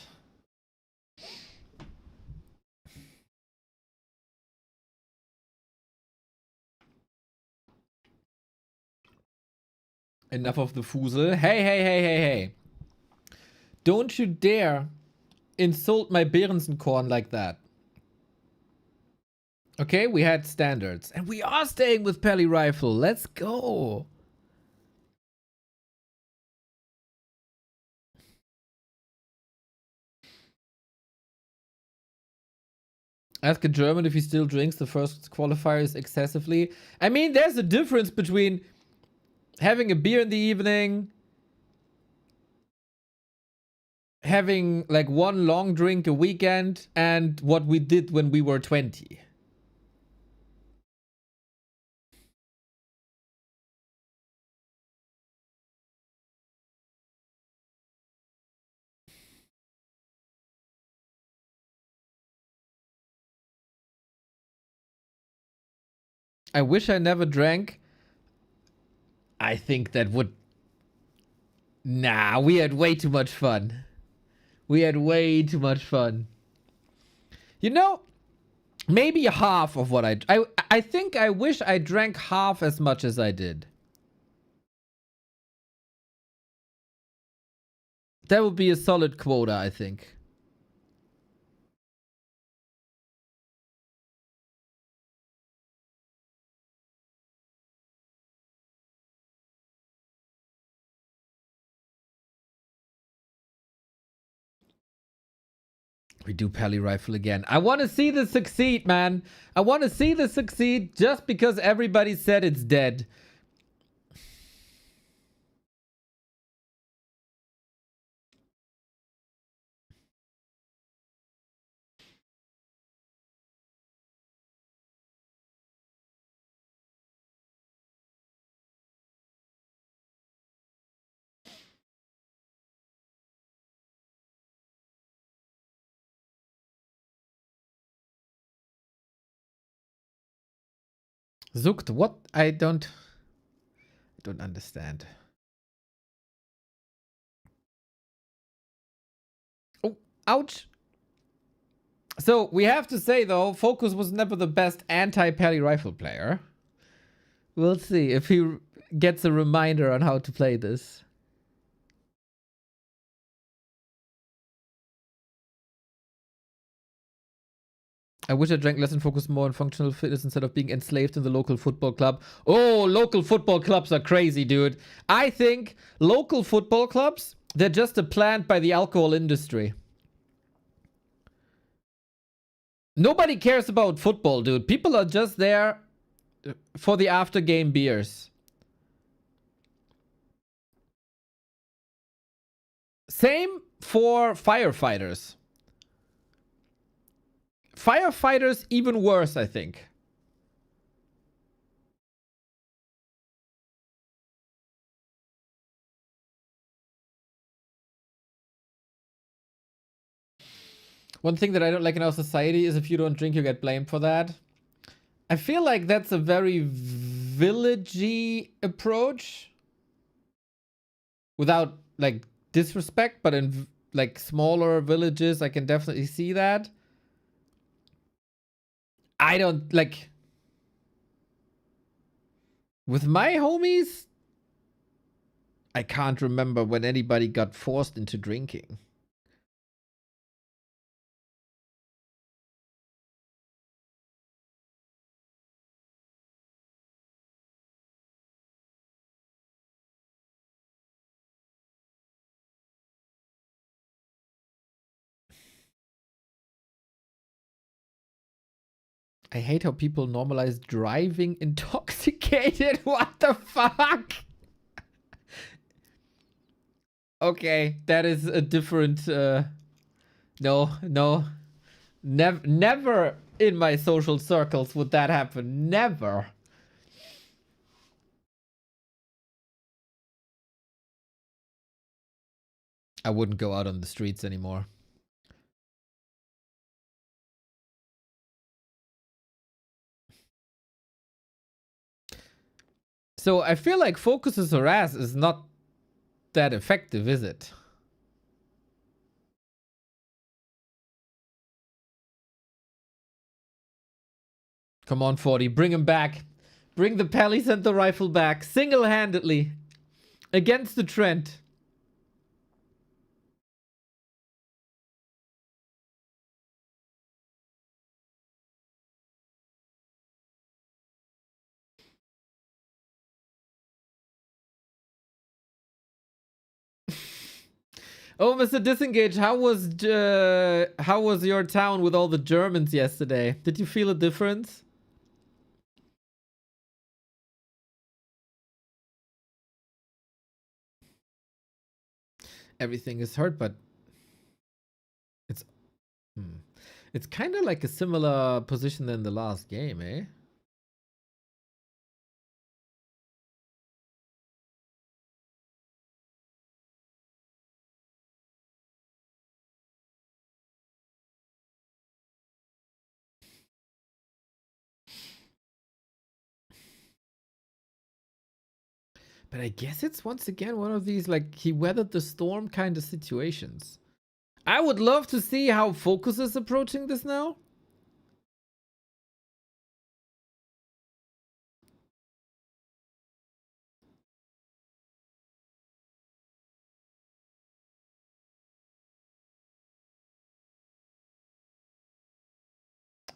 Enough of the foozle. Hey. Don't you dare insult my Behrensenkorn like that. Okay, we had standards. And we are staying with Pally Rifle. Let's go. Ask a German if he still drinks the first qualifiers excessively. I mean, there's a difference between having a beer in the evening, having like one long drink a weekend, and what we did when we were 20. I wish I never drank. I think that would... Nah, we had way too much fun. We had way too much fun. You know, maybe half of what I think I wish I drank half as much as I did. That would be a solid quota, I think. We do Pally Rifle again. I want to see this succeed, man. I want to see this succeed just because everybody said it's dead. Zukt, what? I don't understand. Oh, ouch. So we have to say though, Focus was never the best anti-Pally Rifle player. We'll see if he gets a reminder on how to play this. I wish I drank less and focused more on functional fitness instead of being enslaved in the local football club. Oh, local football clubs are crazy, dude. I think local football clubs, they're just a plant by the alcohol industry. Nobody cares about football, dude. People are just there for the after-game beers. Same for firefighters. Firefighters, even worse, I think. One thing that I don't like in our society is if you don't drink, you get blamed for that. I feel like that's a very villagey approach. Without, like, disrespect, but in, like, smaller villages, I can definitely see that. I don't, like... With my homies, I can't remember when anybody got forced into drinking. I hate how people normalize driving intoxicated. What the fuck? Okay, that is a different... No. Never in my social circles would that happen. Never. I wouldn't go out on the streets anymore. So I feel like Focus's harass is not that effective, is it? Come on, 40. Bring him back. Bring the Pally and the rifle back. Single-handedly. Against the trend. Oh, Mr. Disengage, how was your town with all the Germans yesterday? Did you feel a difference? Everything is hurt, but it's it's kind of like a similar position than the last game, eh? But I guess it's once again one of these, like, he weathered the storm kind of situations. I would love to see how Focus is approaching this now.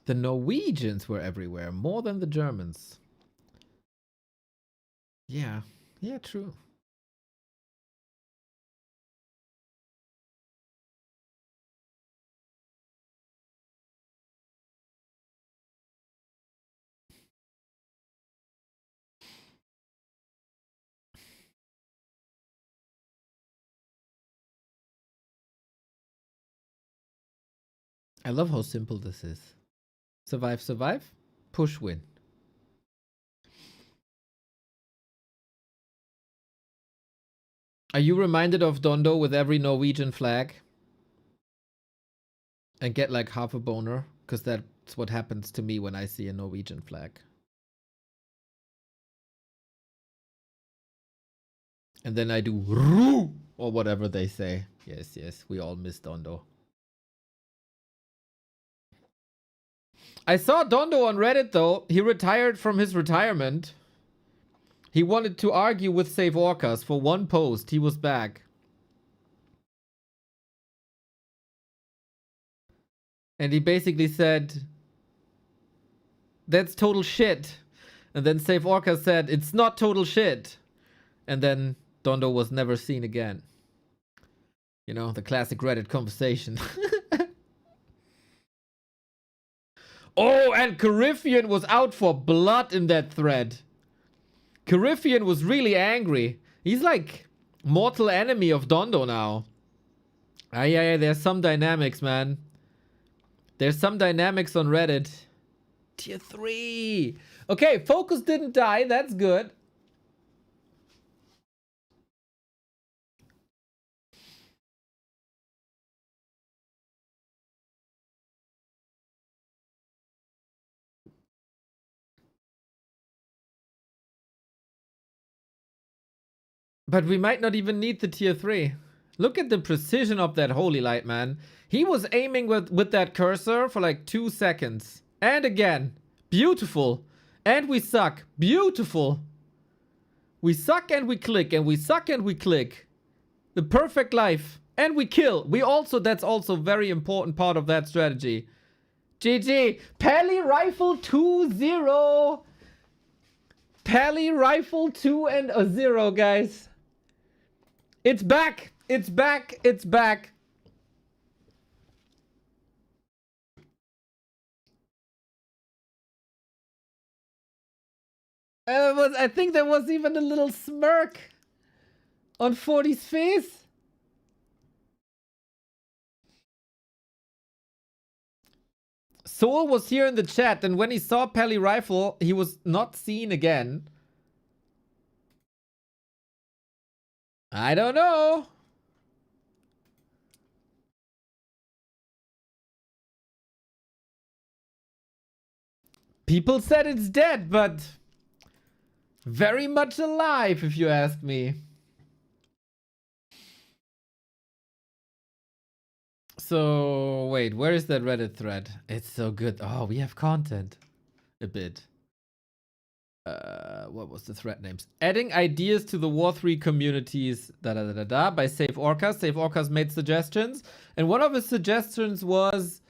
The Norwegians were everywhere, more than the Germans. Yeah, yeah, true. I love how simple this is. Survive, survive, push, win. Are you reminded of Dondo with every Norwegian flag? And get like half a boner? Because that's what happens to me when I see a Norwegian flag. And then I do Roo! Or whatever they say. Yes, yes, we all miss Dondo. I saw Dondo on Reddit though. He retired from his retirement. He wanted to argue with Save Orcas for one post. He was back. And he basically said, that's total shit. And then Save Orcas said, it's not total shit. And then Dondo was never seen again. You know, the classic Reddit conversation. Oh, and Carifian was out for blood in that thread. Carifian was really angry. He's like mortal enemy of Dondo now. Yeah, there's some dynamics, man. There's some dynamics on Reddit. Tier 3. Okay, Focus didn't die. That's good. But we might not even need the tier 3. Look at the precision of that Holy Light, man. He was aiming with that cursor for like 2 seconds. And again. Beautiful. And we suck. Beautiful. We suck and we click. And we suck and we click. The perfect life. And we kill. That's also very important part of that strategy. GG. Pally Rifle 2-0. Pally Rifle 2 and a 0, guys. It's back. It's back. It's back. I think there was even a little smirk on 40's face. Soul was here in the chat, and when he saw Pally Rifle, he was not seen again. I don't know. People said it's dead, but very much alive, if you ask me. So, wait, where is that Reddit thread? It's so good. Oh, we have content. A bit. What was the thread names? Adding ideas to the War 3 communities, by Save Orcas. Save Orcas made suggestions. And one of his suggestions was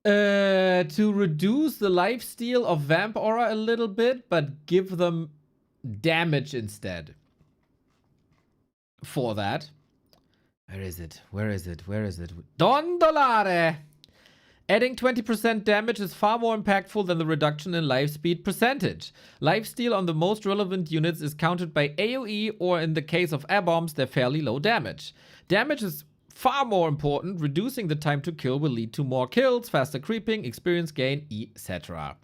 to reduce the lifesteal of Vamp Aura a little bit, but give them damage instead. For that. Where is it? Where is it? Where is it? Dondolare! Adding 20% damage is far more impactful than the reduction in life speed percentage. Lifesteal on the most relevant units is counted by AoE, or in the case of air-bombs, they're fairly low damage. Damage is far more important. Reducing the time to kill will lead to more kills, faster creeping, experience gain, etc.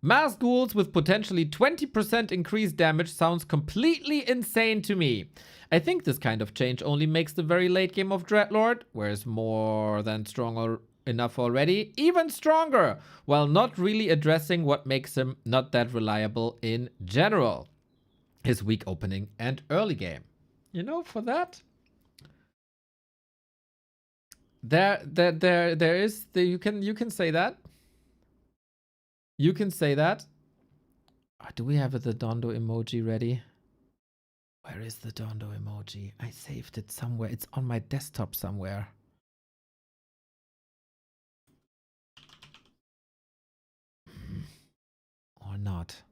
Mass ghouls with potentially 20% increased damage sounds completely insane to me. I think this kind of change only makes the very late game of Dreadlord, where it's more than strong enough already, even stronger, while not really addressing what makes him not that reliable in general. His weak opening and early game. You know, for that, there is you can say that. You can say that. Oh, do we have the Dondo emoji ready? Where is the Dondo emoji? I saved it somewhere. It's on my desktop somewhere. not?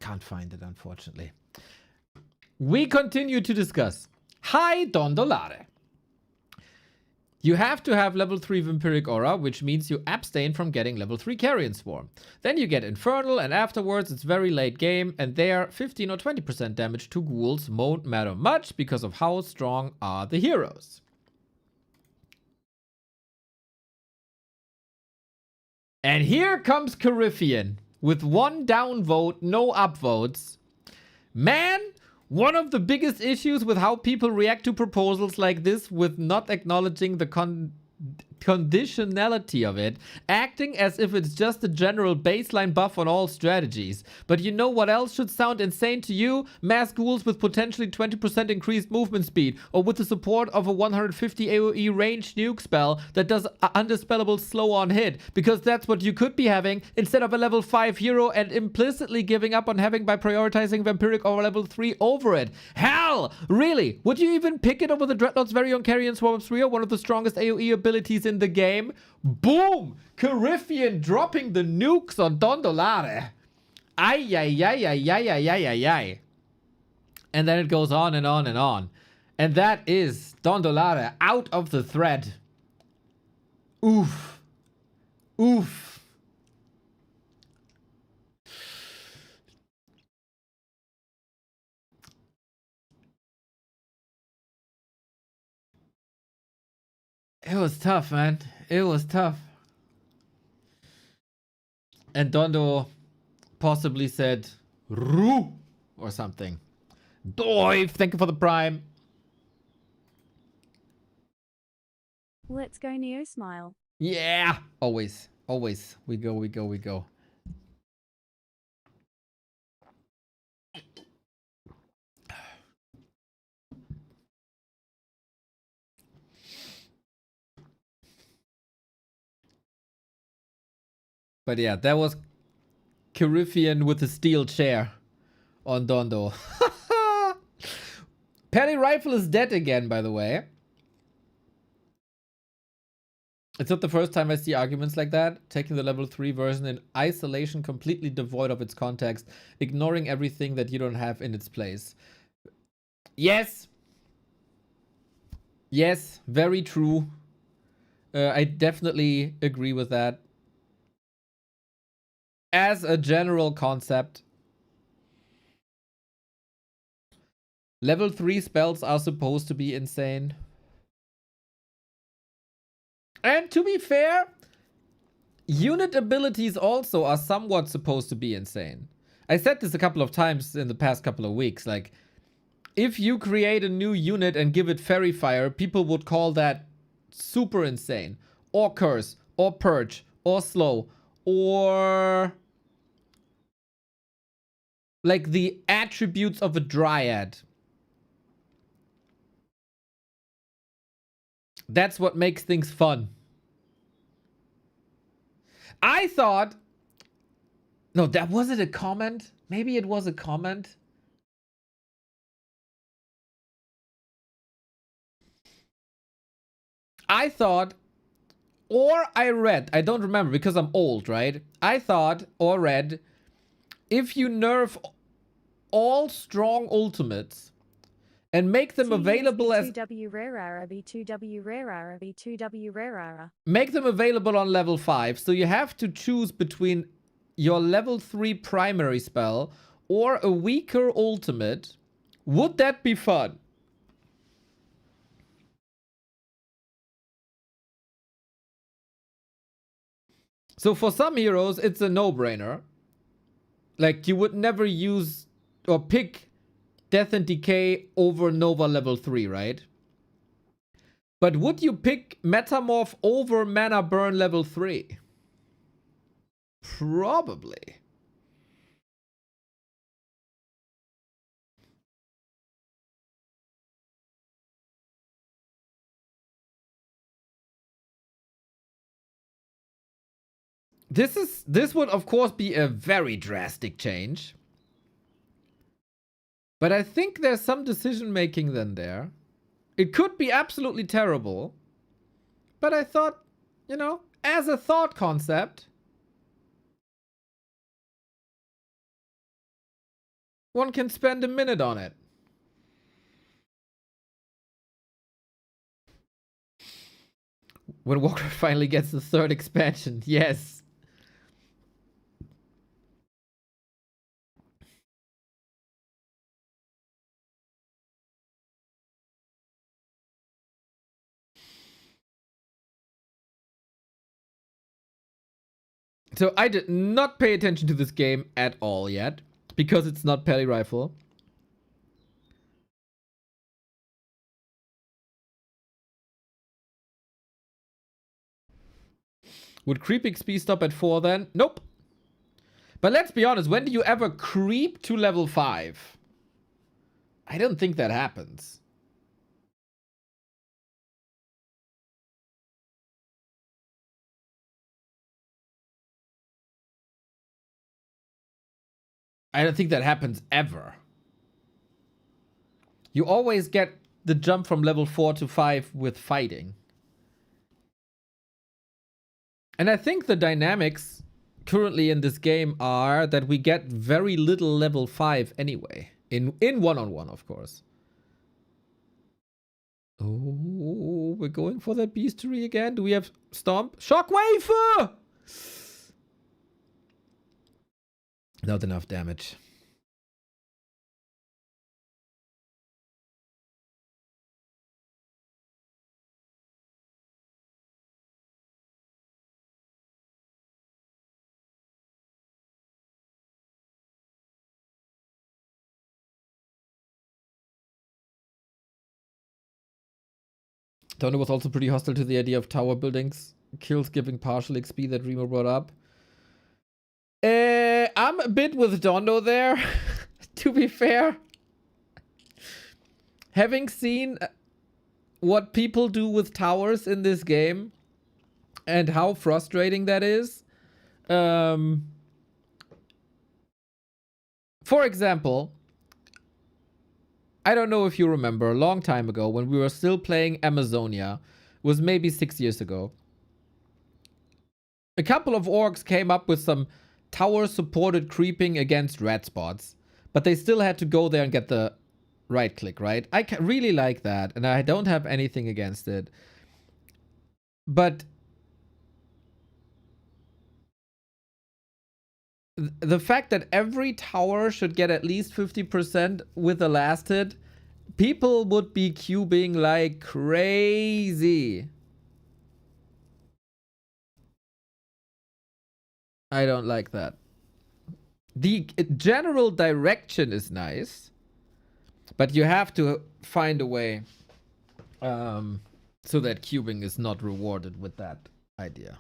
Can't find it, unfortunately. We continue to discuss. Hi, Dondolare. You have to have level 3 Vampiric Aura, which means you abstain from getting level 3 Carrion Swarm. Then you get Infernal, and afterwards it's very late game, and there 15 or 20% damage to ghouls won't matter much because of how strong are the heroes. And here comes Carifian with 1 down vote, no up votes. Man, one of the biggest issues with how people react to proposals like this with not acknowledging the conditionality of it, acting as if it's just a general baseline buff on all strategies. But you know what else should sound insane to you? Mass ghouls with potentially 20% increased movement speed, or with the support of a 150 AoE range nuke spell that does undispellable slow on hit, because that's what you could be having instead of a level 5 hero and implicitly giving up on having by prioritizing Vampiric or level 3 over it. Hell! Really? Would you even pick it over the Dreadnought's very own Carrion Swarm 3, or one of the strongest AoE abilities in the game? Boom! Carifian dropping the nukes on Dondolare. Ay, ay, ay, ay, ay, ay, ay, ay, ay. And then it goes on and on and on. And that is Dondolare out of the thread. Oof. Oof. It was tough, man. It was tough. And Dondo possibly said, Roo! Or something. Doive, thank you for the prime. Let's go Neo Smile. Yeah! Always. Always. We go, we go, we go. But yeah, that was Carifian with the steel chair on Dondo. Penny Rifle is dead again, by the way. It's not the first time I see arguments like that. Taking the level 3 version in isolation, completely devoid of its context, ignoring everything that you don't have in its place. Yes. Yes, very true. I definitely agree with that. As a general concept, level 3 spells are supposed to be insane. And to be fair, unit abilities also are somewhat supposed to be insane. I said this a couple of times in the past couple of weeks. Like, if you create a new unit and give it Fairy Fire, people would call that super insane. Or Curse, or Purge, or Slow, or like the attributes of a Dryad. That's what makes things fun. I thought... No, that was it a comment? Maybe it was a comment. I thought, or I read, I don't remember because I'm old, right? I thought or read, if you nerf all strong ultimates and make them available as... B2W Rarara, B2W Rarara, B2W Rarara. Make them available on level 5, so you have to choose between your level 3 primary spell or a weaker ultimate. Would that be fun? So for some heroes, it's a no-brainer. Like, you would never use or pick Death and Decay over Nova level 3, right? But would you pick Metamorph over Mana Burn level 3? Probably. This would of course be a very drastic change. But I think there's some decision making then there. It could be absolutely terrible. But I thought, you know, as a thought concept, one can spend a minute on it. When Warcraft finally gets the 3rd expansion, yes. So I did not pay attention to this game at all yet, because it's not Pally Rifle. Would creep XP stop at 4 then? Nope. But let's be honest, when do you ever creep to level 5? I don't think that happens. I don't think that happens ever. You always get the jump from level 4 to 5 with fighting. And I think the dynamics currently in this game are that we get very little level 5 anyway. In one-on-one, of course. Oh, we're going for that beastery again. Do we have Stomp? Shockwave! Not enough damage. Dono was also pretty hostile to the idea of tower buildings, kills giving partial XP that Remo brought up. I'm a bit with Dondo there, to be fair. Having seen what people do with towers in this game and how frustrating that is. For example, I don't know if you remember, a long time ago when we were still playing Amazonia, was maybe 6 years ago. A couple of orcs came up with some tower supported creeping against red spots, but they still had to go there and get the right click, right? I really like that, and I don't have anything against it. But the fact that every tower should get at least 50% with a last hit, people would be cubing like crazy. I don't like that. The general direction is nice, but you have to find a way so that cubing is not rewarded with that idea.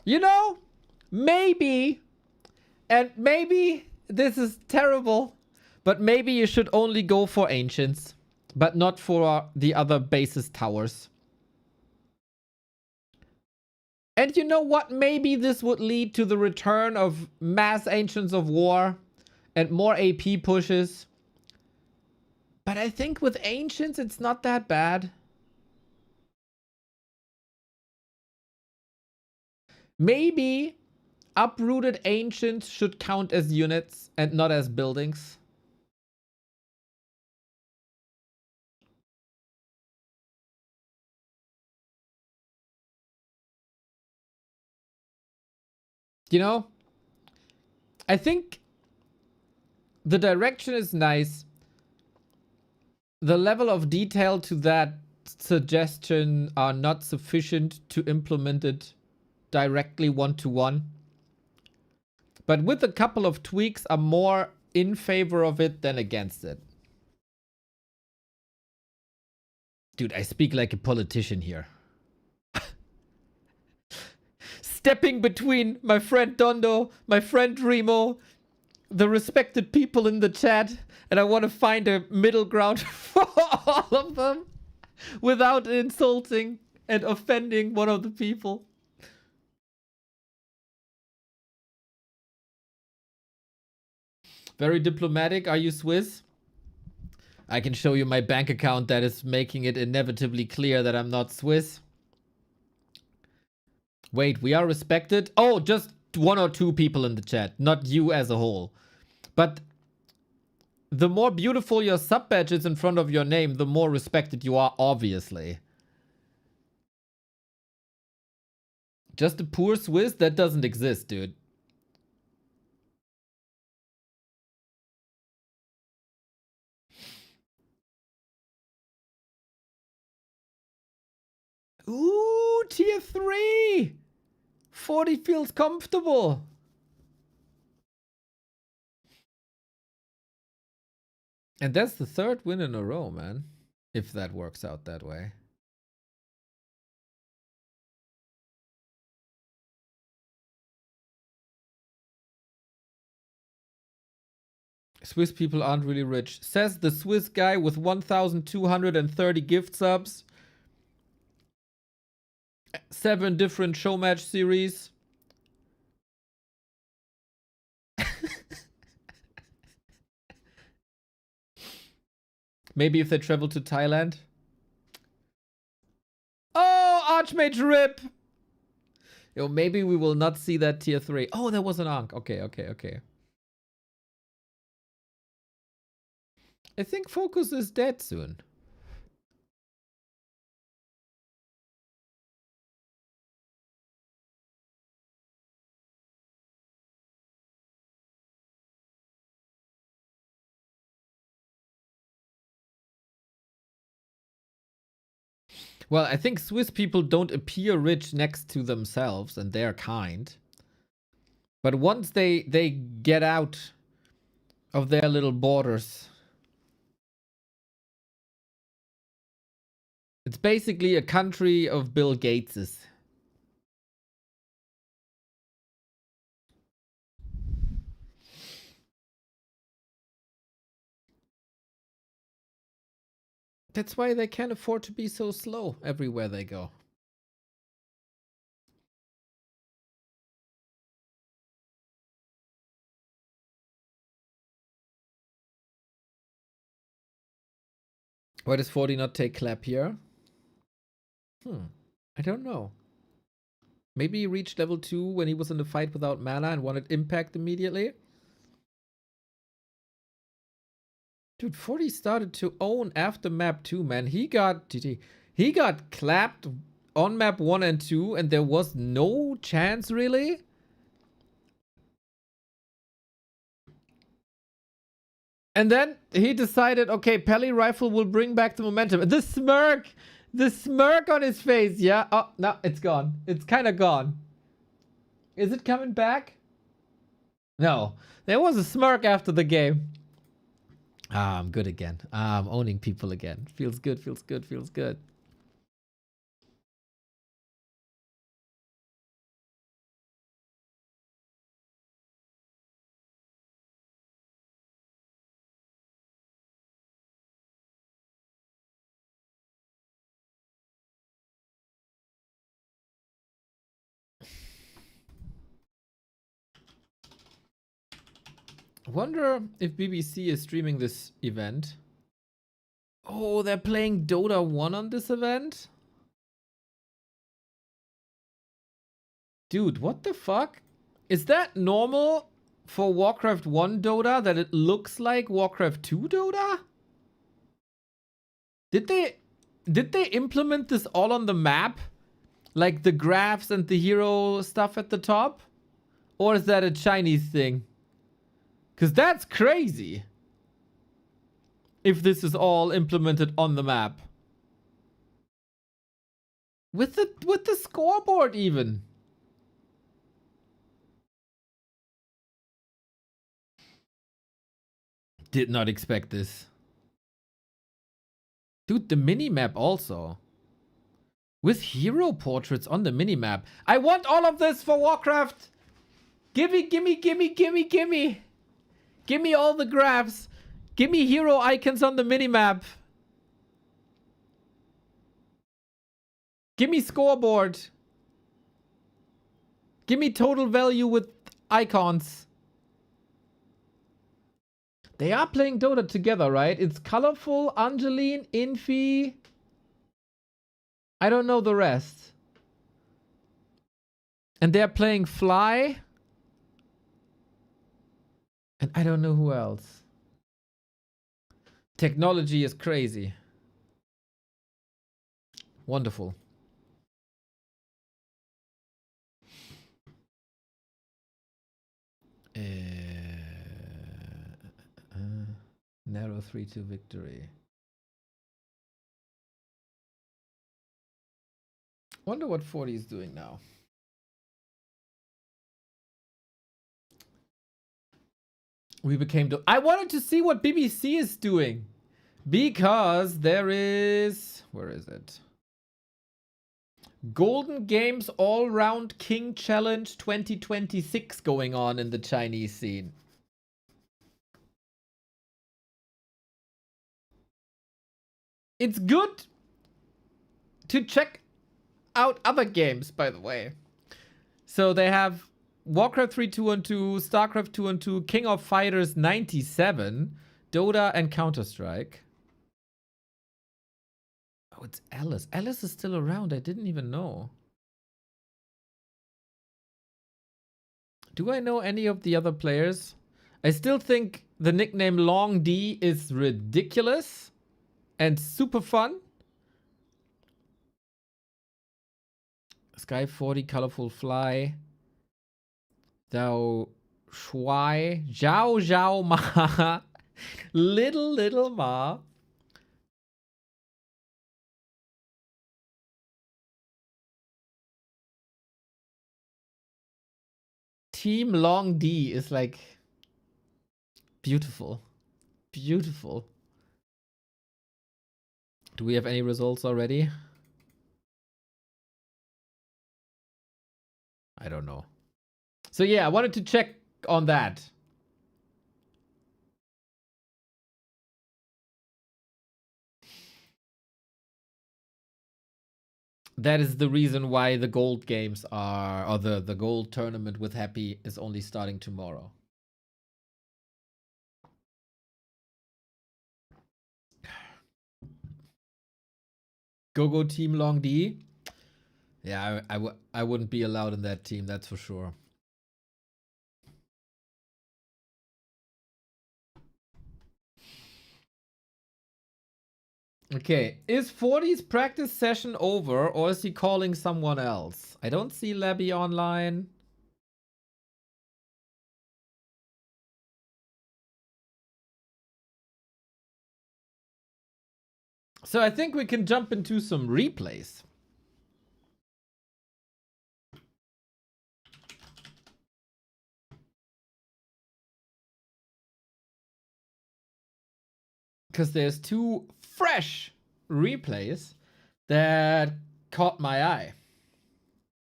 You know, maybe, and maybe this is terrible, but maybe you should only go for ancients, but not for the other bases towers. And you know what? Maybe this would lead to the return of mass Ancients of War and more AP pushes. But I think with Ancients, it's not that bad. Maybe uprooted Ancients should count as units and not as buildings. You know, I think the direction is nice. The level of detail to that suggestion are not sufficient to implement it directly one-to-one. But with a couple of tweaks, I'm more in favor of it than against it. Dude, I speak like a politician here. Stepping between my friend Dondo, my friend Remo, the respected people in the chat, and I want to find a middle ground for all of them without insulting and offending one of the people. Very diplomatic. Are you Swiss? I can show you my bank account that is making it inevitably clear that I'm not Swiss. Wait, we are respected? Oh, just 1 or 2 people in the chat, not you as a whole. But the more beautiful your sub badge is in front of your name, the more respected you are, obviously. Just a poor Swiss? That doesn't exist, dude. Ooh, tier 3! 40 feels comfortable. And that's the 3rd win in a row, man. If that works out that way. Swiss people aren't really rich. Says the Swiss guy with 1,230 gift subs. 7 different show match series. Maybe if they travel to Thailand. Oh, Archmage Rip! Yo, maybe we will not see that tier 3. Oh, there was an Ankh. Okay, okay, okay. I think Focus is dead soon. Well, I think Swiss people don't appear rich next to themselves, and they're kind. But once they get out of their little borders, it's basically a country of Bill Gateses. That's why they can't afford to be so slow everywhere they go. Why does 40 not take clap here? I don't know. Maybe he reached level 2 when he was in the fight without mana and wanted impact immediately. Dude, 40 started to own after map 2, man. He got clapped on map 1 and 2 and there was no chance really. And then he decided, okay, Pele rifle will bring back the momentum. The smirk on his face, yeah. Oh, no, it's gone. It's kind of gone. Is it coming back? No, there was a smirk after the game. Ah, I'm good again. I'm owning people again. Feels good, feels good, feels good. Wonder if BBC is streaming this event. Oh, they're playing Dota 1 on this event? Dude, what the fuck? Is that normal for Warcraft 1 Dota that it looks like Warcraft 2 Dota? Did they implement this all on the map? Like the graphs and the hero stuff at the top? Or is that a Chinese thing? Because that's crazy. If this is all implemented on the map. With the scoreboard even. Did not expect this. Dude, the minimap also. With hero portraits on the minimap. I want all of this for Warcraft. Gimme, gimme, gimme, gimme, gimme. Give me all the graphs. Give me hero icons on the minimap. Give me scoreboard. Give me total value with icons. They are playing Dota together, right? It's Colorful, Angeline, Infi. I don't know the rest. And they're playing Fly. And I don't know who else. Technology is crazy. Wonderful. Narrow 3-2 victory. Wonder what 40 is doing now. We became... I wanted to see what BBC is doing. Because there is... Where is it? Golden Games All-Round King Challenge 2026 going on in the Chinese scene. It's good to check out other games, by the way. So they have Warcraft 3 2-on-2, StarCraft 2-on-2, King of Fighters 97, Dota, and Counter-Strike. Oh, it's Alice. Alice is still around. I didn't even know. Do I know any of the other players? I still think the nickname Long D is ridiculous and super fun. Sky 40, Colorful Fly. Thou Shuai. Zhao Zhao Ma. Little Ma. Team Long D is like beautiful. Beautiful. Do we have any results already? I don't know. So yeah, I wanted to check on that. That is the reason why the gold games are, or the gold tournament with Happy is only starting tomorrow. Go Team Long D. Yeah, I wouldn't be allowed in that team, that's for sure. Okay, is 40's practice session over, or is he calling someone else? I don't see Labby online. So I think we can jump into some replays. Because there's two fresh replays that caught my eye.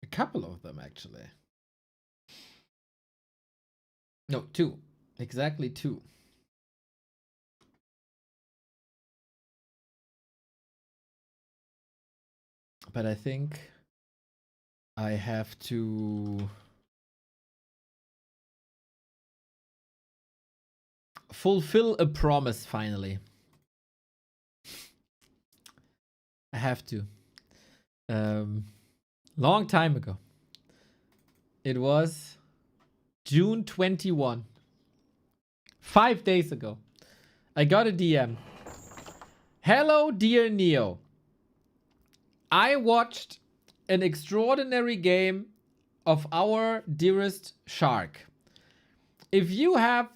A couple of them, actually. No, two. Exactly two. But I think I have to fulfill a promise finally. I have to. Long time ago. It was June 21. 5 days ago. I got a DM. Hello, dear Neo. I watched an extraordinary game of our dearest shark. If you have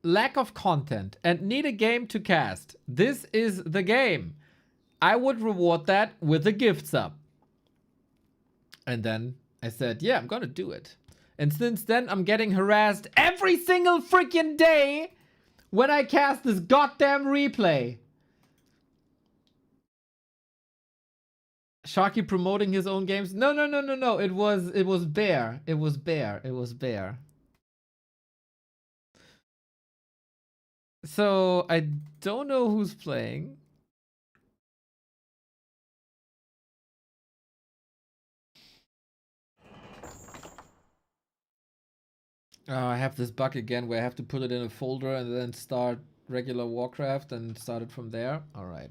lack of content and need a game to cast, this is the game. I would reward that with a gift sub. And then I said, yeah, I'm gonna do it. And since then, I'm getting harassed every single freaking day when I cast this goddamn replay. Sharky promoting his own games? No. It was Bear. It was Bear. So I don't know who's playing. I have this bug again where I have to put it in a folder and then start regular Warcraft and start it from there. All right.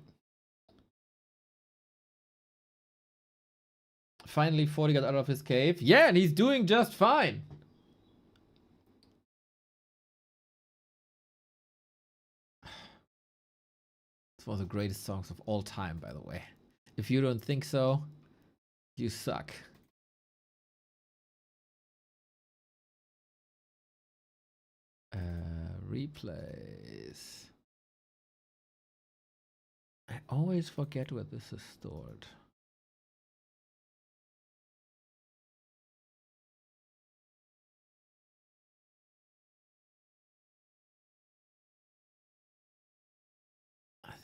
Finally, 40 got out of his cave. Yeah, and he's doing just fine. It's one of the greatest songs of all time, by the way. If you don't think so, you suck. Replays. I always forget where this is stored.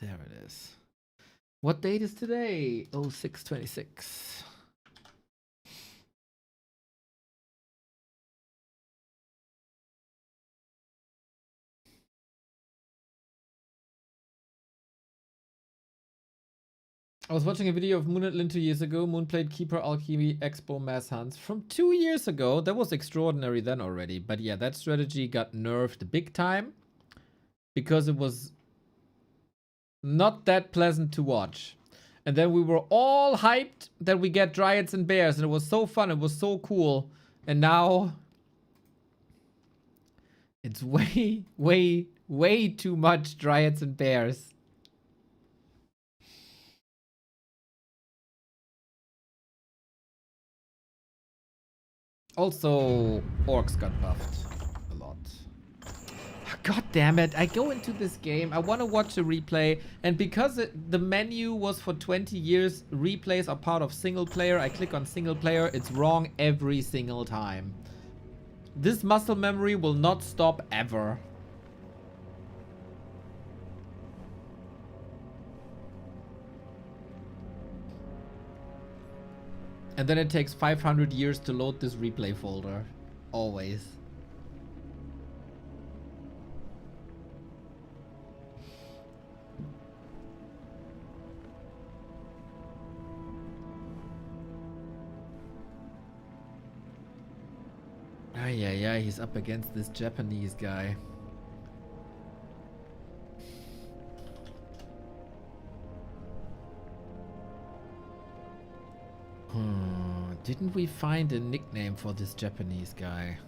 There it is. What date is today? 06/26. I was watching a video of Moon and Lin 2 years ago. Moon played Keeper, Alchemy, Expo, Mass Hunts from 2 years ago. That was extraordinary then already. But yeah, that strategy got nerfed big time because it was not that pleasant to watch. And then we were all hyped that we get Dryads and Bears, and it was so fun, it was so cool. And now it's way, way, way too much Dryads and Bears. Also, Orcs got buffed a lot. God damn it, I go into this game, I want to watch a replay, and because the menu was for 20 years, replays are part of single player, I click on single player, it's wrong every single time. This muscle memory will not stop ever. And then it takes 500 years to load this replay folder. Always. Yeah, he's up against this Japanese guy. Didn't we find a nickname for this Japanese guy?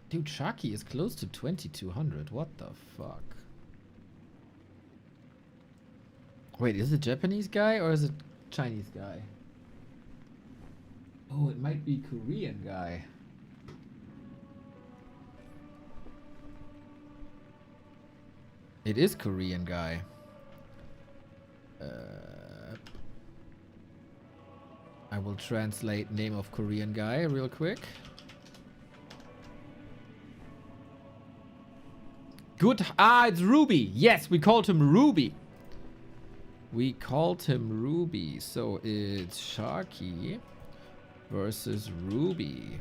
Dude, Sharky is close to 2200. What the fuck? Wait, is it Japanese guy or is it Chinese guy? Oh, it might be Korean guy. It is Korean guy. I will translate name of Korean guy real quick. Good. Ah, it's Ruby. Yes, we called him Ruby. We called him Ruby. So it's Sharky versus Ruby.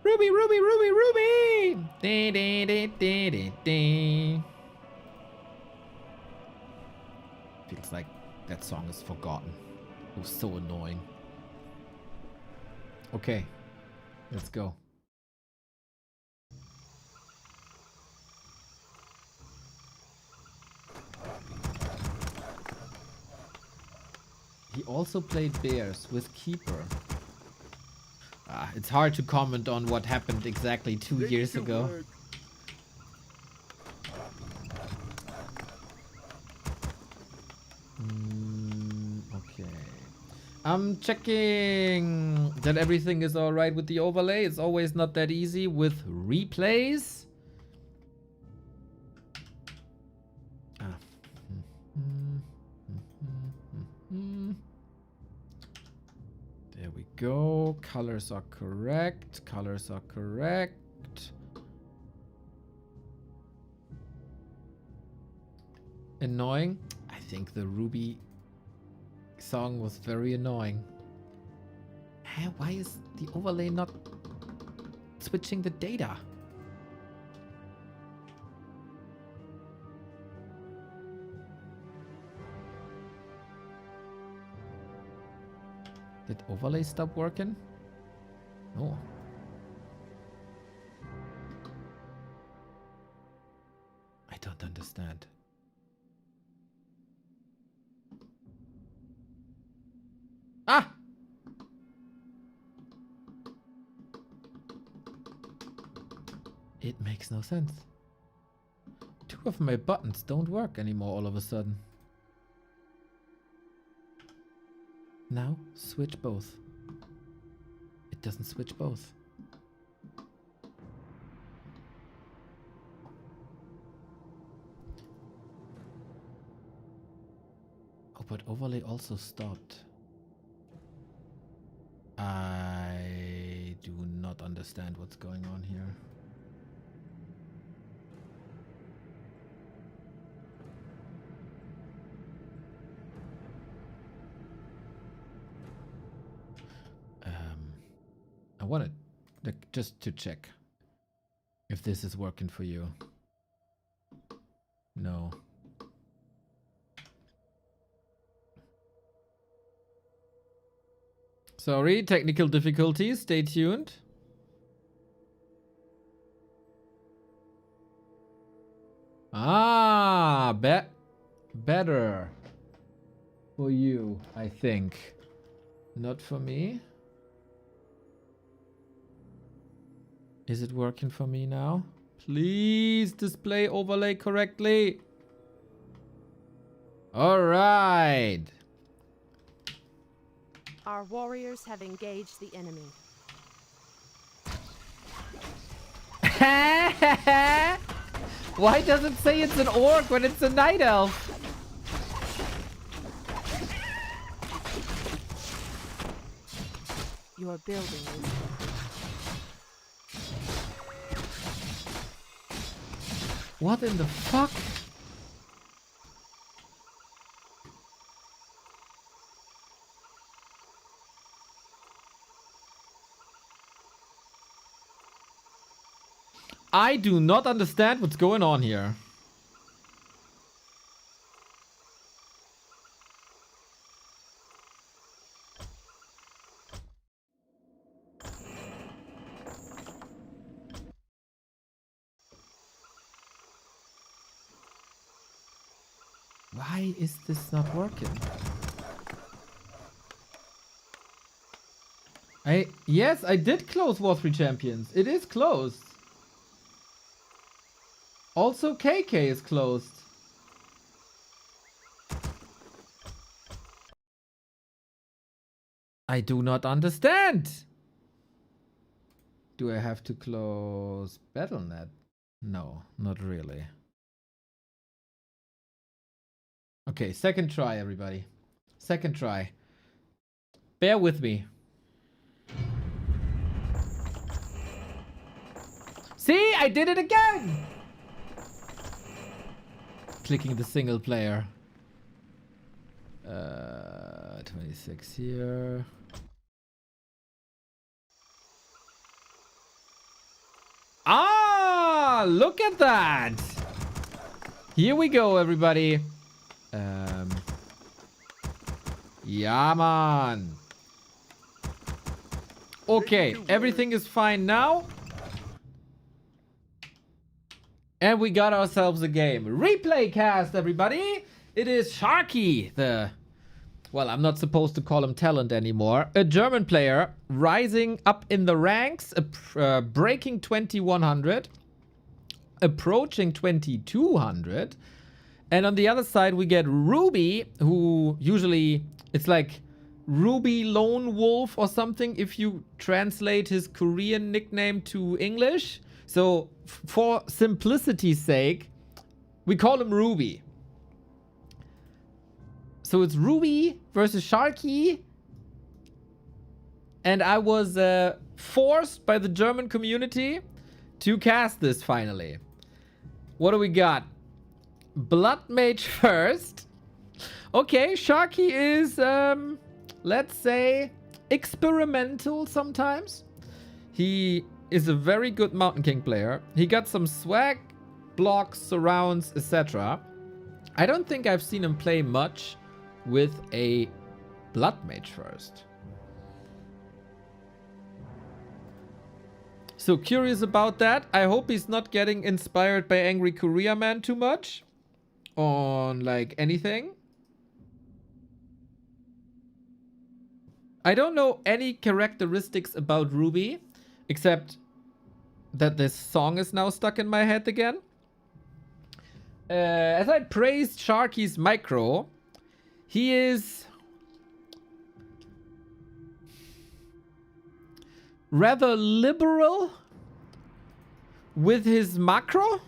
Ruby, Ruby, Ruby, Ruby! Dee, dee, dee, dee, dee, dee. Feels like that song is forgotten. It was so annoying. Okay, let's go. He also played Bears with Keeper. It's hard to comment on what happened exactly 2 years ago. Okay. I'm checking that everything is alright with the overlay. It's always not that easy with replays. There we go. Colors are correct. Colors are correct. Annoying. I think the Ruby song was very annoying. Why is the overlay not switching the data? Did overlay stop working? No. understand. Ah! It makes no sense. Two of my buttons don't work anymore all of a sudden. Now, switch both. It doesn't switch both. Oh, but overlay also stopped. I do not understand what's going on here. I wanted just to check if this is working for you. No. Sorry, technical difficulties. Stay tuned. Ah, better for you, I think. Not for me. Is it working for me now? Please display overlay correctly. All right. Our warriors have engaged the enemy. Why does it say it's an orc when it's a night elf? Your building is What in the fuck? I do not understand what's going on here. Why is this not working? Yes, I did close War 3 Champions. It is closed. Also, KK is closed. I do not understand. Do I have to close BattleNet? No, not really. Okay, second try, everybody. Second try. Bear with me. See, I did it again! Clicking the single player. 26 here. Ah, look at that! Here we go, everybody. Yeah, man. Okay, everything is fine now. And we got ourselves a game. Replaycast, everybody. It is Sharky, well, I'm not supposed to call him talent anymore. A German player rising up in the ranks, breaking 2100, approaching 2200. And on the other side, we get Ruby, who usually, it's like Ruby Lone Wolf or something if you translate his Korean nickname to English. So for simplicity's sake, we call him Ruby. So it's Ruby versus Sharky. And I was forced by the German community to cast this finally. What do we got? Blood Mage first. Okay, Sharky is, let's say, experimental sometimes. He is a very good Mountain King player. He got some swag, blocks, surrounds, etc. I don't think I've seen him play much with a Blood Mage first. So curious about that. I hope he's not getting inspired by Angry Korea Man too much. on like anything. I don't know any characteristics about Ruby, except that this song is now stuck in my head again. As I praised Sharky's micro, he is rather liberal with his macro,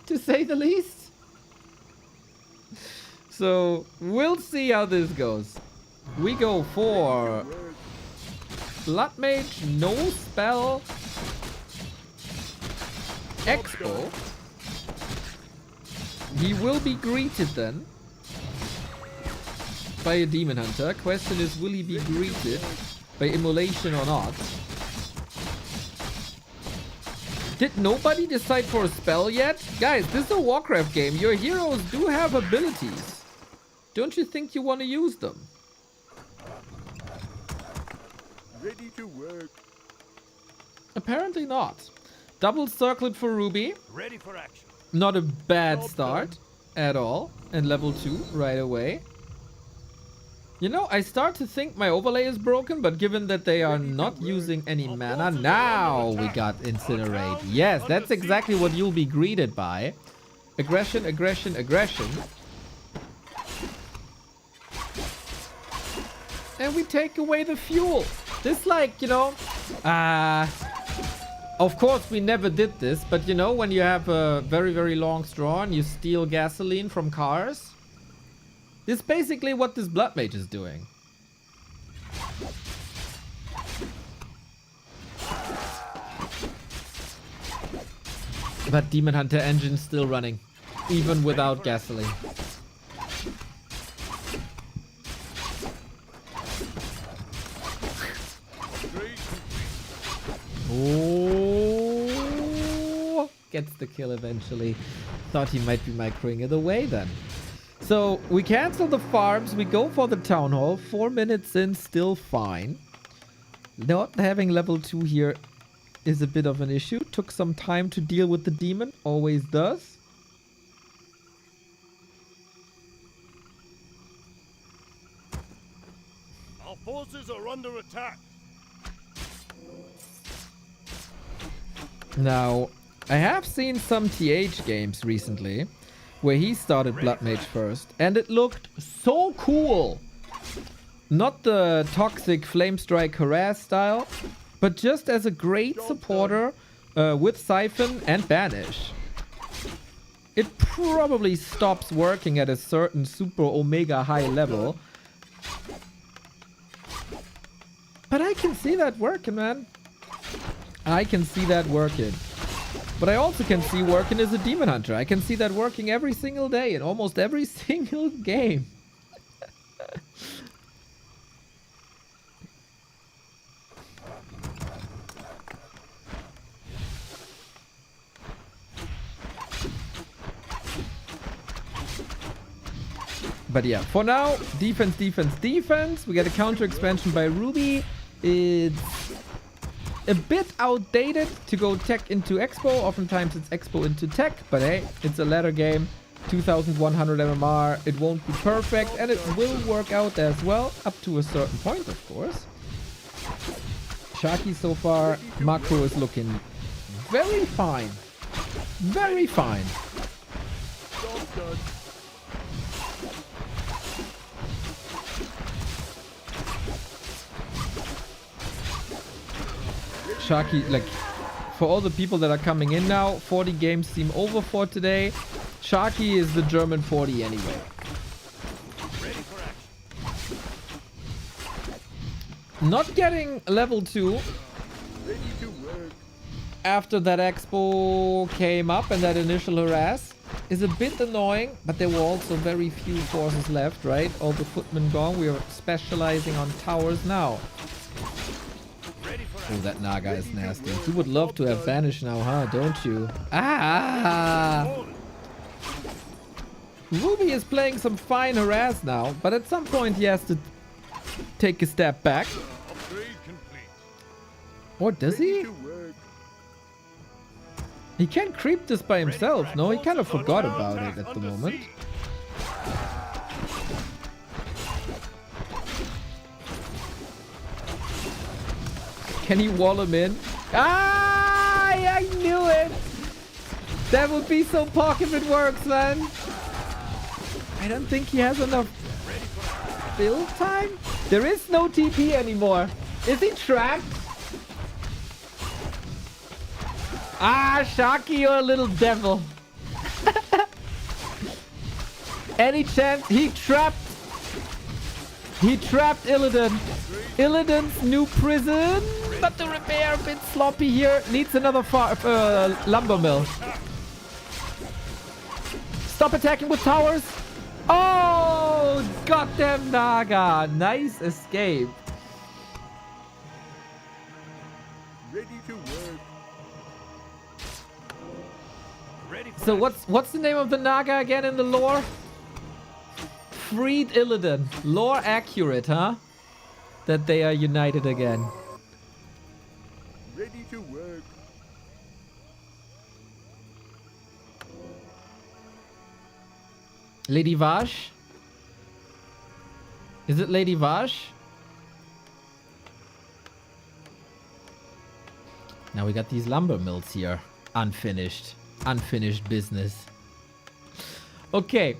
to say the least. So we'll see how this goes. We go for Blood Mage, no spell, Expo. He will be greeted then by a Demon Hunter. Question is, will he be greeted by immolation or not? Did nobody decide for a spell yet? Guys, this is a Warcraft game. Your heroes do have abilities. Don't you think you want to use them? Ready to work. Apparently not. Double circlet for Ruby. Ready for action. Not a bad start at all. And level 2 right away. You know, I start to think my overlay is broken, but given that they are not using any mana, now we got Incinerate. Yes, that's exactly what you'll be greeted by. Aggression, aggression, aggression. And we take away the fuel. This, like, you know, of course we never did this, but you know, when you have a very, very long straw and you steal gasoline from cars, this is basically what this Blood Mage is doing. But Demon Hunter engine's still running, even without gasoline. Oh, gets the kill eventually. Thought he might be microing it away then. So we cancel the farms. We go for the town hall. 4 minutes in, still fine. Not having level 2 here is a bit of an issue. Took some time to deal with the demon. Always does. Our forces are under attack. Now, I have seen some TH games recently where he started Blood Mage first, and it looked so cool. Not the toxic Flame Strike harass style, but just as a great supporter with Siphon and Banish. It probably stops working at a certain super omega high level. But I can see that working, man. I can see that working. But I also can see working as a Demon Hunter. I can see that working every single day in almost every single game. But yeah, for now, defense, defense, defense. We get a counter expansion by Ruby. It's a bit outdated to go tech into Expo. Oftentimes it's Expo into tech, but hey, it's a ladder game. 2100 MMR. It won't be perfect, and it will work out as well, up to a certain point, of course. Sharky so far, macro is looking very fine. Very fine. Sharky, like, for all the people that are coming in now, 40 games seem over for today. Sharky is the German 40 anyway. Not getting level 2 after that Expo came up and that initial harass is a bit annoying, but there were also very few forces left, right? All the footmen gone. We are specializing on towers now. Oh, that Naga is nasty. You would love to have Banish now, huh? Don't you? Ah! Ruby is playing some fine harass now, but at some point he has to take a step back. Or does he? He can't creep this by himself. No, he kind of forgot about it at the moment. Can he wall him in? Ah, I knew it. That would be so pog if it works, man. I don't think he has enough build time. There is no TP anymore. Is he trapped? Ah, Sharky, you're a little devil. Any chance? He trapped Illidan. Illidan's new prison. But the repair a bit sloppy here. Needs another lumber mill. Stop attacking with towers. Oh, goddamn Naga. Nice escape. Ready to work. So what's the name of the Naga again in the lore? Freed Illidan. Lore accurate, huh? That they are united again. Ready to work. Lady Vash? Is it Lady Vash? Now we got these lumber mills here. Unfinished. Unfinished business. Okay.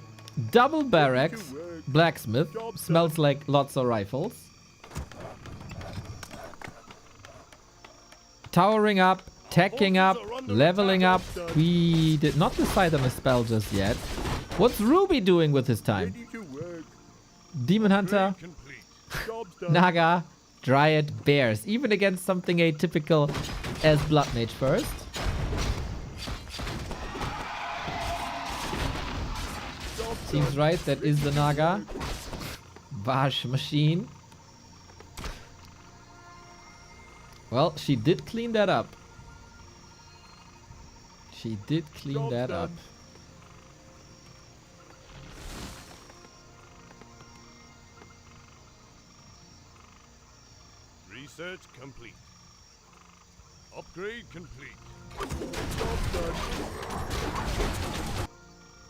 Double barracks. Blacksmith. Smells like lots of rifles. Towering up. Teching up. Leveling up. We did not decide on a spell just yet. What's Ruby doing with his time? Demon Hunter. Naga. Dryad. Bears. Even against something atypical as Blood Mage first. Seems right, that is the Naga. Vash machine. Well, she did clean that up. She did clean that up. Research complete. Upgrade complete.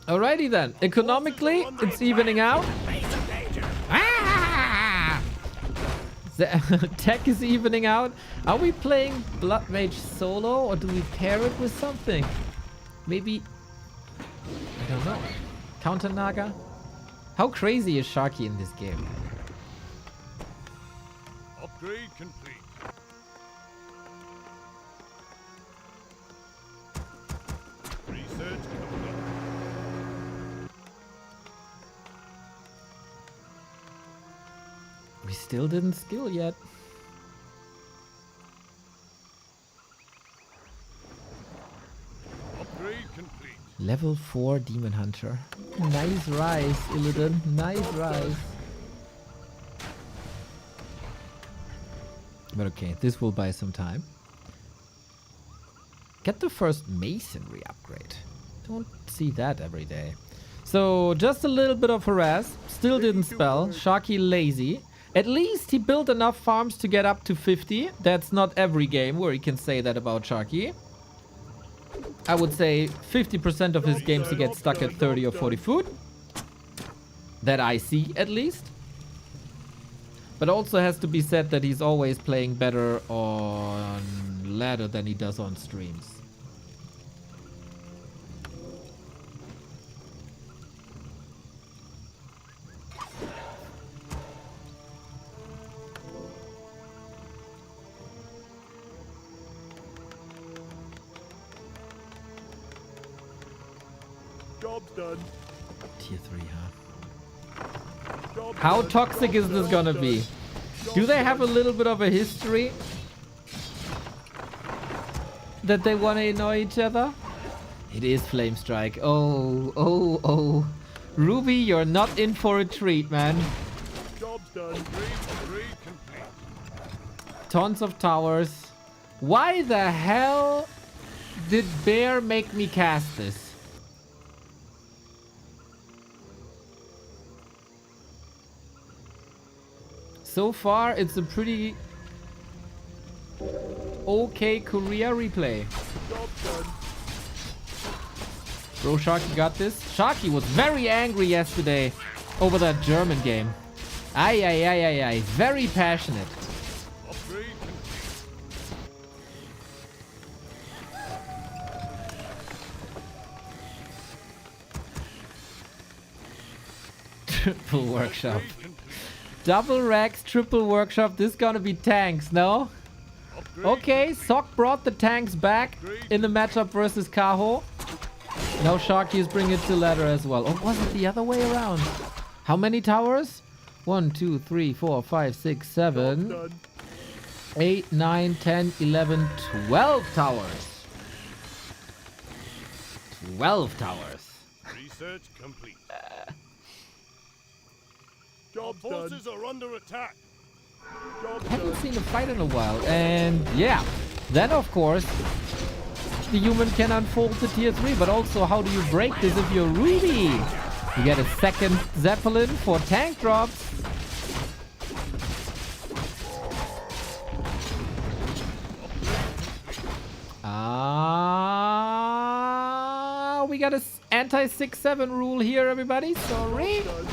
Alrighty then. Economically, it's evening out. Ah! The tech is evening out. Are we playing Blood Mage solo or do we pair it with something? Maybe... I don't know. Counter Naga? How crazy is Sharky in this game? Upgrade complete. Research complete. We still didn't skill yet. Upgrade complete. Level 4 Demon Hunter. Nice rise, Illidan. Nice rise. But okay, this will buy some time. Get the first masonry upgrade. Don't see that every day. So just a little bit of harass. Still didn't spell. Sharky lazy. At least he built enough farms to get up to 50. That's not every game where he can say that about Sharky. I would say 50% of his games he gets stuck at 30 or 40 food. That I see at least. But also has to be said that he's always playing better on ladder than he does on streams. Job's done. Tier 3, huh? How toxic is this gonna be? Do they have a little bit of a history? That they want to annoy each other? It is Flame Strike. Oh, oh, oh. Ruby, you're not in for a treat, man. Job's done. Upgrade complete. Tons of towers. Why the hell did Bear make me cast this? So far, it's a pretty okay career replay. Job's done. Bro, Sharky got this. Sharky was very angry yesterday over that German game. Ay, ay, ay, ay, ay. Very passionate. Upgrade complete. Triple workshop. Upgrade complete. Double racks, triple workshop. This gonna be tanks, no? Upgrade Okay, Sock brought the tanks back in the matchup versus Kaho. Now Sharky is bringing it to ladder as well. Or was it the other way around? How many towers? 1, 2, 3, 4, 5, 6, 7, done. 8, 9, 10, 11, 12 towers. 12 towers. Research complete. Job forces are under attack. Job Haven't done. seen a fight in a while. And yeah, then of course, the human can unfold to tier 3. But also, how do you break this if you're Ruby? You get a second Zeppelin for tank drops. We got a anti 6-7 rule here, everybody. Sorry. Done.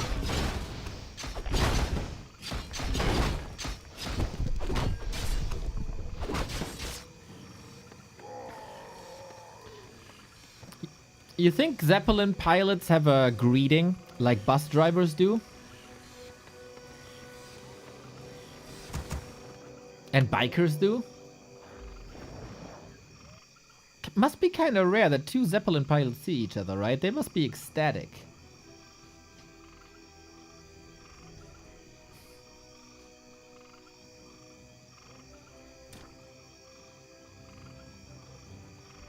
You think Zeppelin pilots have a greeting like bus drivers do? And bikers do? Must be kind of rare that two Zeppelin pilots see each other, right? They must be ecstatic.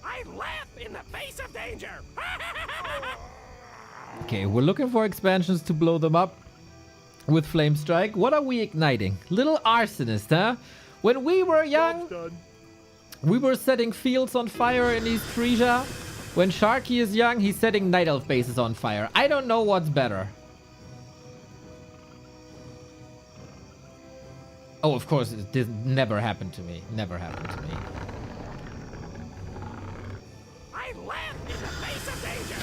I laugh in the face of danger. Okay, we're looking for expansions to blow them up with Flame Strike. What are we igniting? Little arsonist, huh? When we were young, Job's done. we were setting fields on fire in East Frisia. When Sharky is young, he's setting Night Elf bases on fire. I don't know what's better. Oh, of course, this never happened to me. Never happened to me. I laugh in the face of danger.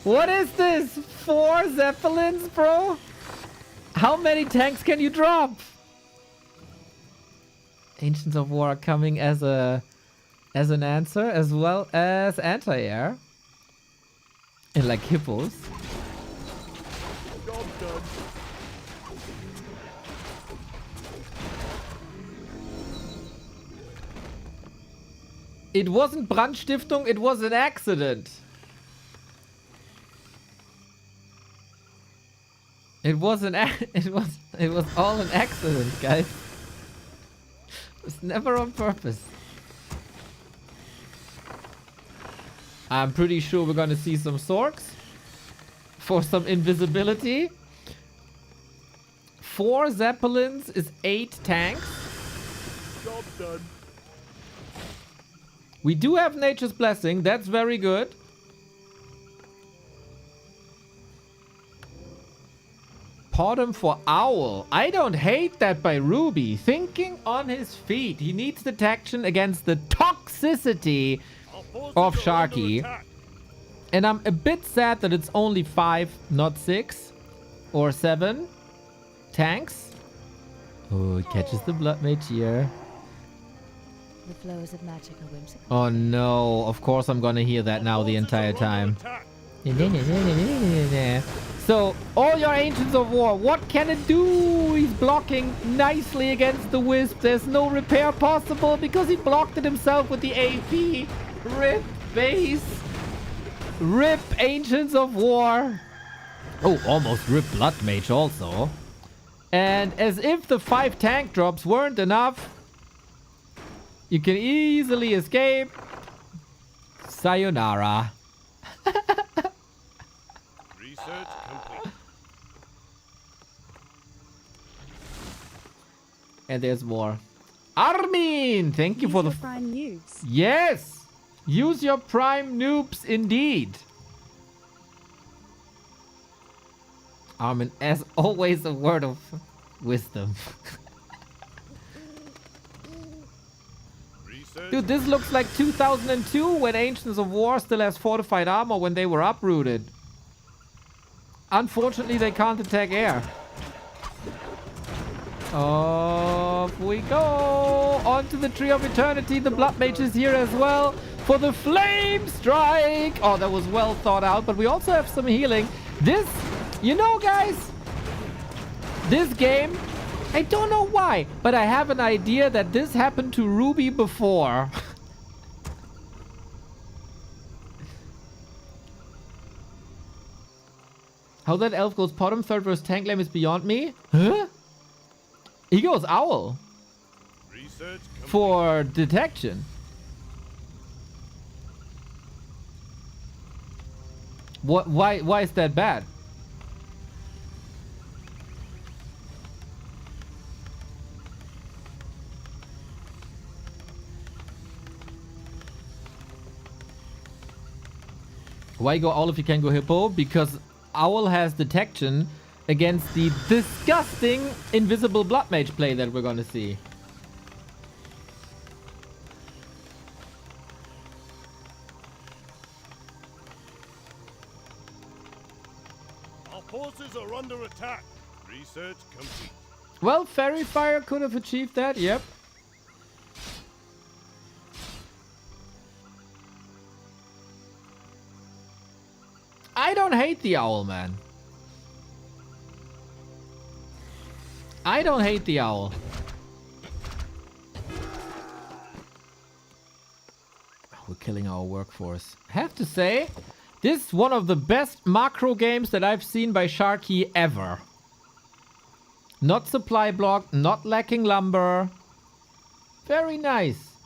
What is this? 4 Zeppelins, bro? How many tanks can you drop? Ancients of War are coming as an answer, as well as anti-air. And like hippos. Job's done. It wasn't Brandstiftung, it was an accident. It was it was all an accident, guys. It's never on purpose. I'm pretty sure we're gonna see some Sorks for some invisibility. 4 Zeppelins is 8 tanks. Job's done. We do have Nature's Blessing. That's very good. Potom for Owl. I don't hate that by Ruby. Thinking on his feet. He needs detection against the toxicity Our forces of are under Sharky. attack. And I'm a bit sad that it's only 5, not 6 or 7 tanks. Oh, it catches the Blood Mage here. The flows of magic are whimsical. Oh no, of course I'm gonna hear that now the entire time. So, all your Ancients of War, what can it do? He's blocking nicely against the Wisp. There's no repair possible because he blocked it himself with the AP. RIP base. RIP Ancients of War. Oh, almost RIP Blood Mage also. And as if the 5 tank drops weren't enough, you can easily escape. Sayonara. Research complete. And there's more. Armin! Thank you Use for the... your prime news. Yes! Use your prime noobs indeed. Armin, as always, a word of wisdom. Research. Dude, this looks like 2002 when Ancients of War still has fortified armor when they were uprooted. Unfortunately, they can't attack air. Off we go! Onto the Tree of Eternity. The Blood Mage is here as well for the Flame Strike! Oh, that was well thought out, but we also have some healing. This, you know, guys, this game, I don't know why, but I have an idea that this happened to Ruby before. How that elf goes bottom third versus tank lane is beyond me. Huh? He goes owl. Research complete. For detection. What? Why is that bad? Why go owl if you can go hippo? Because owl has detection against the disgusting invisible blood mage play that we're gonna see. Our forces are under attack. Research complete. Well, Fairy Fire could have achieved that, yep. I don't hate the owl, man. I don't hate the owl. We're killing our workforce. I have to say, this is one of the best macro games that I've seen by Sharky ever. Not supply block, not lacking lumber. Very nice.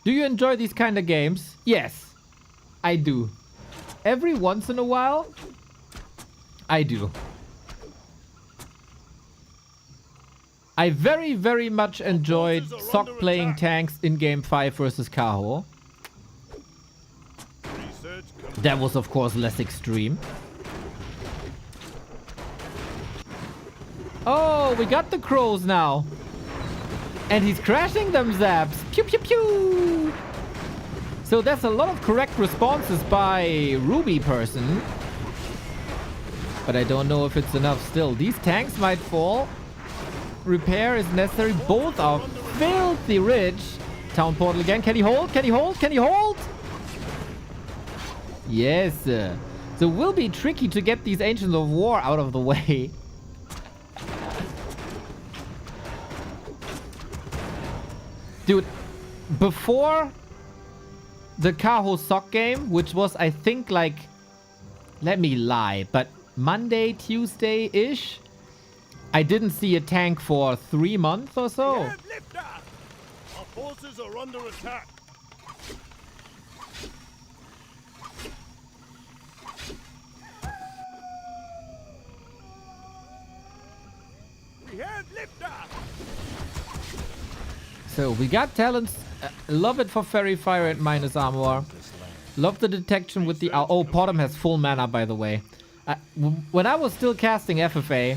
Do you enjoy these kind of games? Yes, I do. Every once in a while, I do. I very, very much enjoyed Sock playing tanks in Game 5 versus Kaho. That was, of course, less extreme. Oh, we got the crows now. And he's crashing them, zaps. Pew, pew, pew. So there's a lot of correct responses by Ruby person. But I don't know if it's enough still. These tanks might fall. Repair is necessary. Both are filthy rich. Town portal again. Can he hold? Can he hold? Can he hold? Yes. So it will be tricky to get these Ancients of War out of the way. Dude, before the Kaho Sock game, which was, I think, like, let me lie, but Monday, Tuesday-ish, I didn't see a tank for 3 months or so. Our forces are under attack. We had liftoff. So we got talents. Love it for Fairy Fire and minus armor. Love the detection with the... Oh, Potom has full mana, by the way. When I was still casting FFA,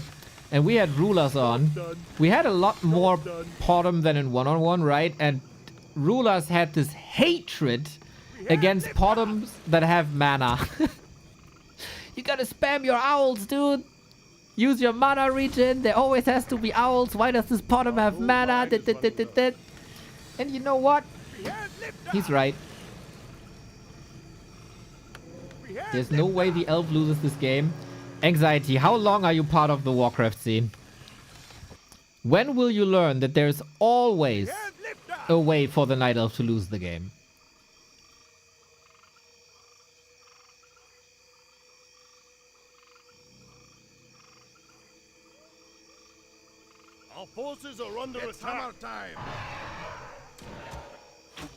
and we had rulers on, we had a lot more Potom than in one-on-one, right? And rulers had this hatred against Potoms that have mana. You gotta spam your owls, dude. Use your mana regen. There always has to be owls. Why does this Potom have mana? And you know what? He's right. There's no way the elf loses this game. Anxiety, how long are you part of the Warcraft scene? When will you learn that there's always a way for the Night Elf to lose the game? Our forces are under attack. Time.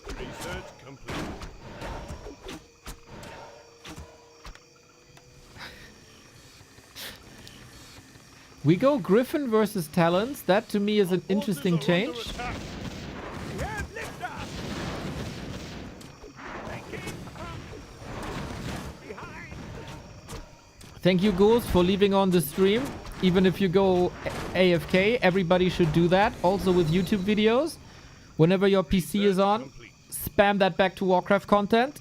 Research complete. We go Griffin versus Talons. That to me is an interesting change. Thank you, Ghouls, for leaving on the stream. Even if you go AFK, everybody should do that. Also with YouTube videos. Whenever your PC is on, spam that back to Warcraft content.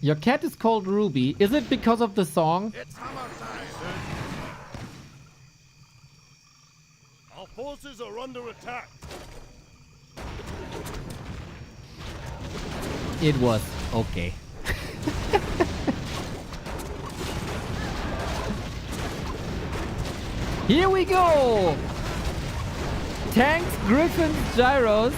Your cat is called Ruby. Is it because of the song? It's hammer time. Our forces are under attack. It was. Okay. Here we go! Tanks, Griffins, Gyros.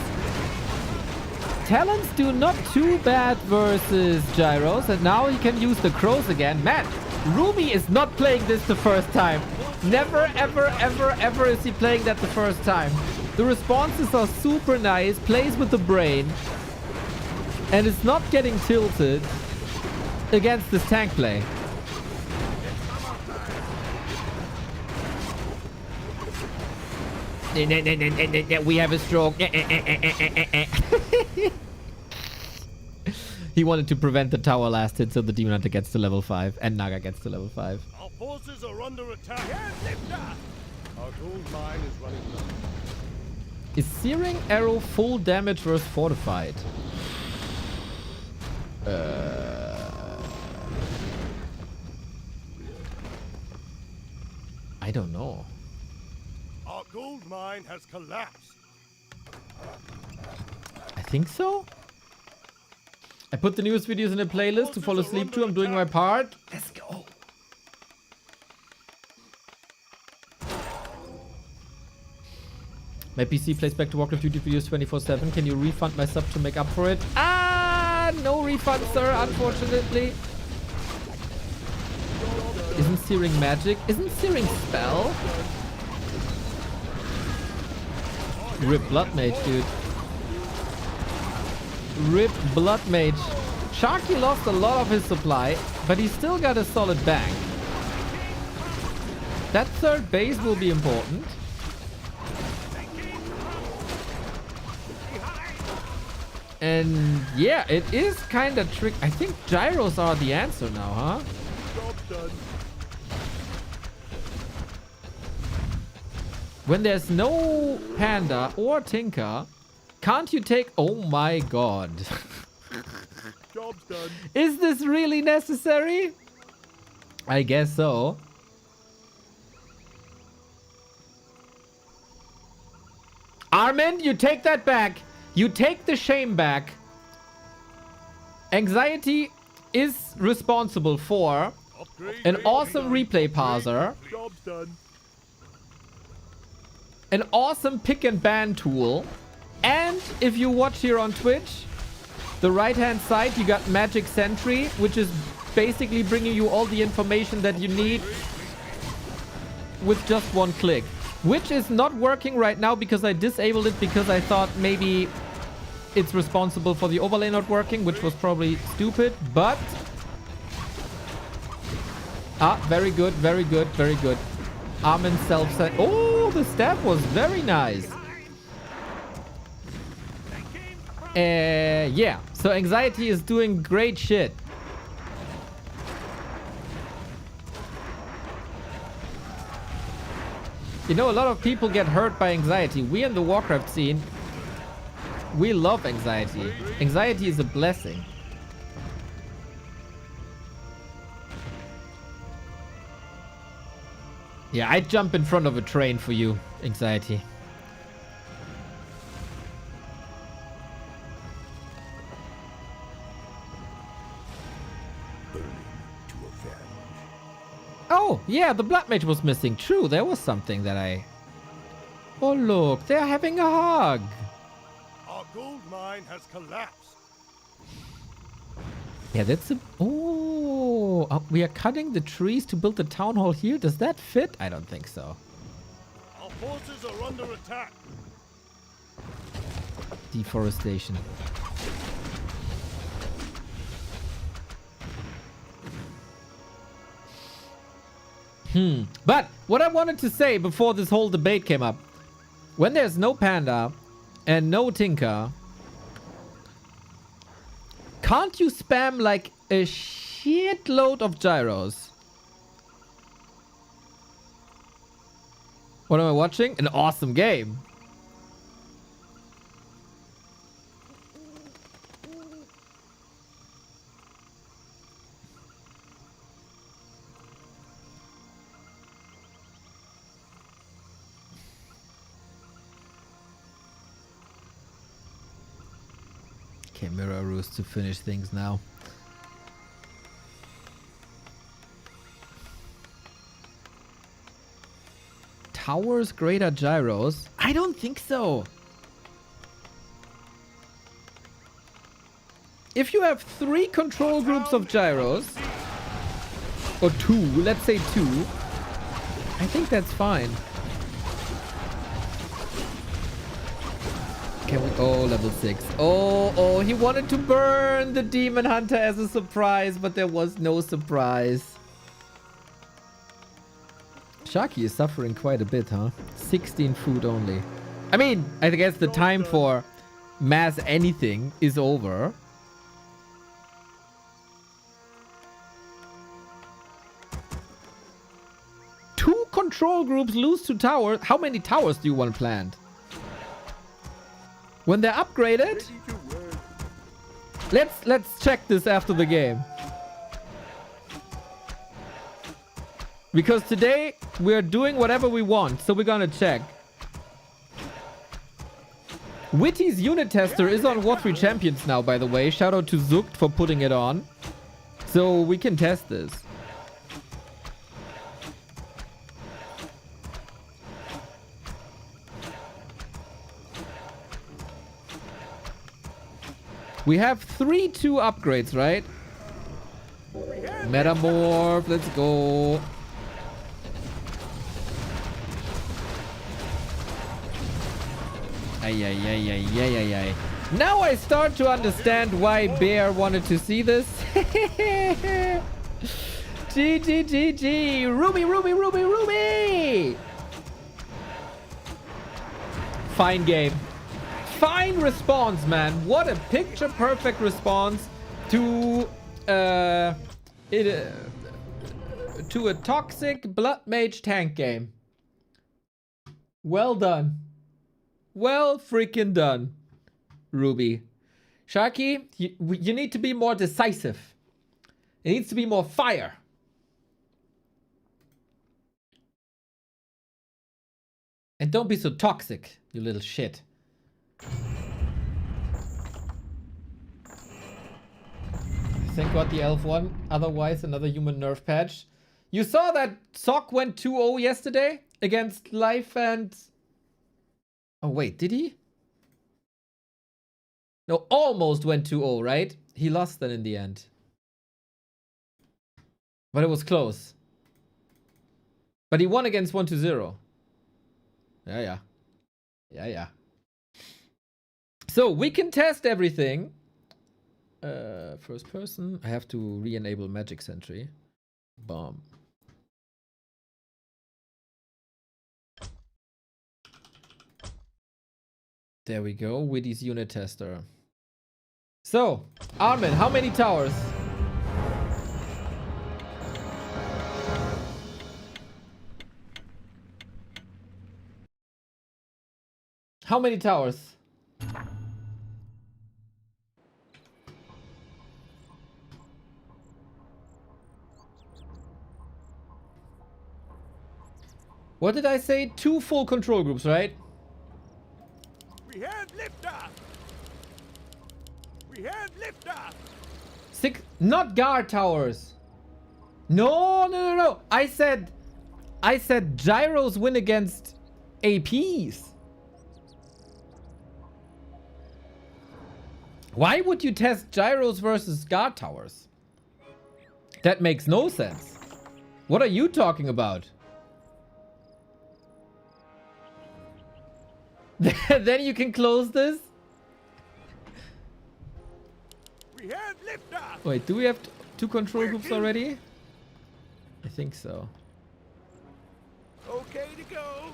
Talents do not too bad versus Gyros. And now he can use the Crows again. Man, Ruby is not playing this the first time. Never, ever, ever, ever is he playing that the first time. The responses are super nice. Plays with the brain. And it's not getting tilted against this tank play. We have a stroke. He wanted to prevent the tower last hit so the Demon Hunter gets to level 5 and Naga gets to level 5. Our forces are under attack. Our gold mine is running low. Is Searing Arrow full damage versus Fortified? I don't know. Our gold mine has collapsed. I think so. I put the newest videos in a playlist to fall asleep to. I'm doing my part. Let's go. My PC plays back to Warcraft YouTube videos 24/7. Can you refund my sub to make up for it? Ah, no refund, sir, unfortunately. Isn't Searing magic? Isn't Searing spell? Rip Blood Mage, dude. Rip Blood Mage. Sharky lost a lot of his supply, but he still got a solid bank. That third base will be important. And yeah, it is kind of tricky. I think gyros are the answer now, huh? Job done. When there's no Panda or Tinker, can't you take... Oh my god. Job's done. Is this really necessary? I guess so. Armin, you take that back. You take the shame back. Anxiety is responsible for an awesome replay parser, Job's done. an awesome pick and ban tool, and if you watch here on Twitch, the right hand side you got Magic Sentry, which is basically bringing you all the information that you need with just one click, which is not working right now because I disabled it because I thought maybe it's responsible for the overlay not working, which was probably stupid, but very good, very good, very good. Armin self-set. Oh, the staff was very nice. Yeah, so Anxiety is doing great shit. You know, a lot of people get hurt by Anxiety. We in the Warcraft scene, we love Anxiety. Anxiety is a blessing. Yeah, I'd jump in front of a train for you, Anxiety. Oh, yeah, the Blood Mage was missing. True, there was something that I... Oh, look, they're having a hug. Our gold mine has collapsed. Yeah, that's a... Oh, we are cutting the trees to build the town hall here. Does that fit? I don't think so. Our forces are under attack. Deforestation. But what I wanted to say before this whole debate came up, when there's no Panda and no Tinker, can't you spam like a shitload of gyros? What am I watching? An awesome game. Okay, Mirror Roost to finish things now. Towers greater gyros? I don't think so. If you have 3 control groups of gyros, or 2, let's say 2, I think that's fine. Can we? Oh, level 6. Oh, he wanted to burn the Demon Hunter as a surprise, but there was no surprise. Sharky is suffering quite a bit, huh? 16 food only. I mean, I guess the time for mass anything is over. Two control groups lose to towers. How many towers do you want planned? When they're upgraded? Let's check this after the game. Because today we're doing whatever we want, so we're gonna check. Witty's unit tester is on War 3 Champions now, by the way. Shout out to Zukt for putting it on. So we can test this. We have 3-2 upgrades, right? Metamorph, let's go. Ay. Now I start to understand why Bear wanted to see this. GG. Ruby. Fine game. Fine response, man. What a picture perfect response to a toxic blood mage tank game. Well done. Well freaking done, Ruby. Sharky, you need to be more decisive. It needs to be more fire. And don't be so toxic, you little shit. Thank God the elf won. Otherwise, another human nerf patch. You saw that Sock went 2-0 yesterday against Life and... Oh, wait, did he? No, almost went 2-0, right? He lost then in the end. But it was close. But he won against 1-0. Yeah. So, we can test everything. First person. I have to re-enable Magic Sentry. Bomb. There we go. Witty's unit tester. So, Armin, how many towers? How many towers? What did I say? 2 full control groups, right? We had liftoff. 6, not guard towers. No. I said gyros win against APs. Why would you test gyros versus guard towers? That makes no sense. What are you talking about? Then you can close this? We had liftoff. Wait, do we have 2 control groups already? I think so. Okay to go.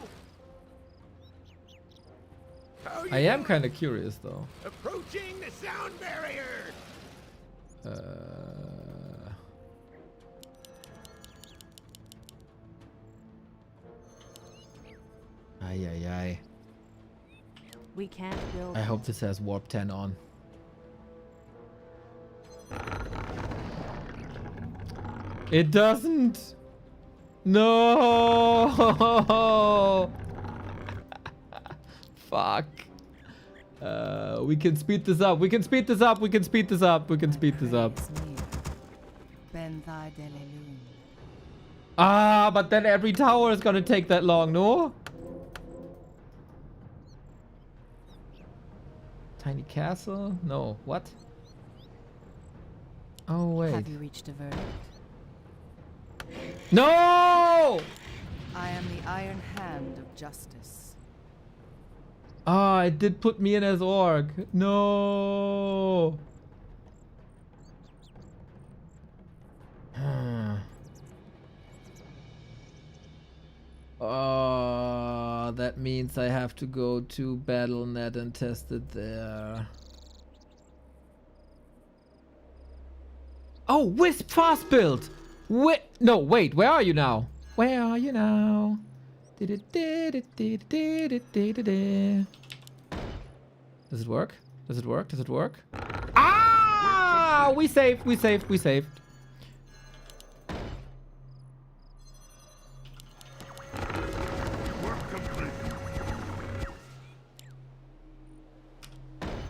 I am kind of curious though. Approaching the sound barrier. Ay, ay, ay. We can't build. I hope this has warp 10 on. It doesn't. No. Fuck. We can speed this up. We can speed this up. We can speed this up. We can speed this up. Ah, but then every tower is gonna take that long, no? Tiny castle? No. What? Oh, wait. Have you reached a verdict? No! I am the iron hand of justice. Ah, it did put me in as orc. No. Oh, that means I have to go to BattleNet and test it there. Oh, Wisp fast build! No, wait, where are you now? Where are you now? Does it work? Does it work? Does it work? Ah! We saved, we saved, we saved.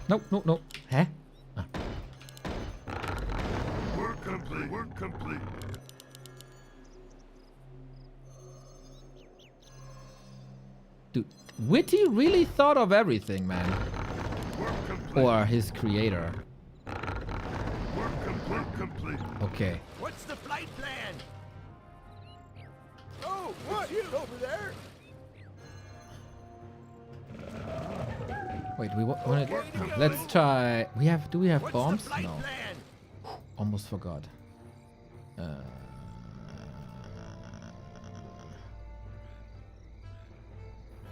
No, no, no. Huh? Ah. Work complete. Work complete. Dude, Witty really thought of everything, man. Work complete. Or his creator. Work complete. Okay. What's the flight plan? Oh, what? Over there? Wait, we want to... Let's try... Do we have What's bombs? the flight No. plan? Almost forgot.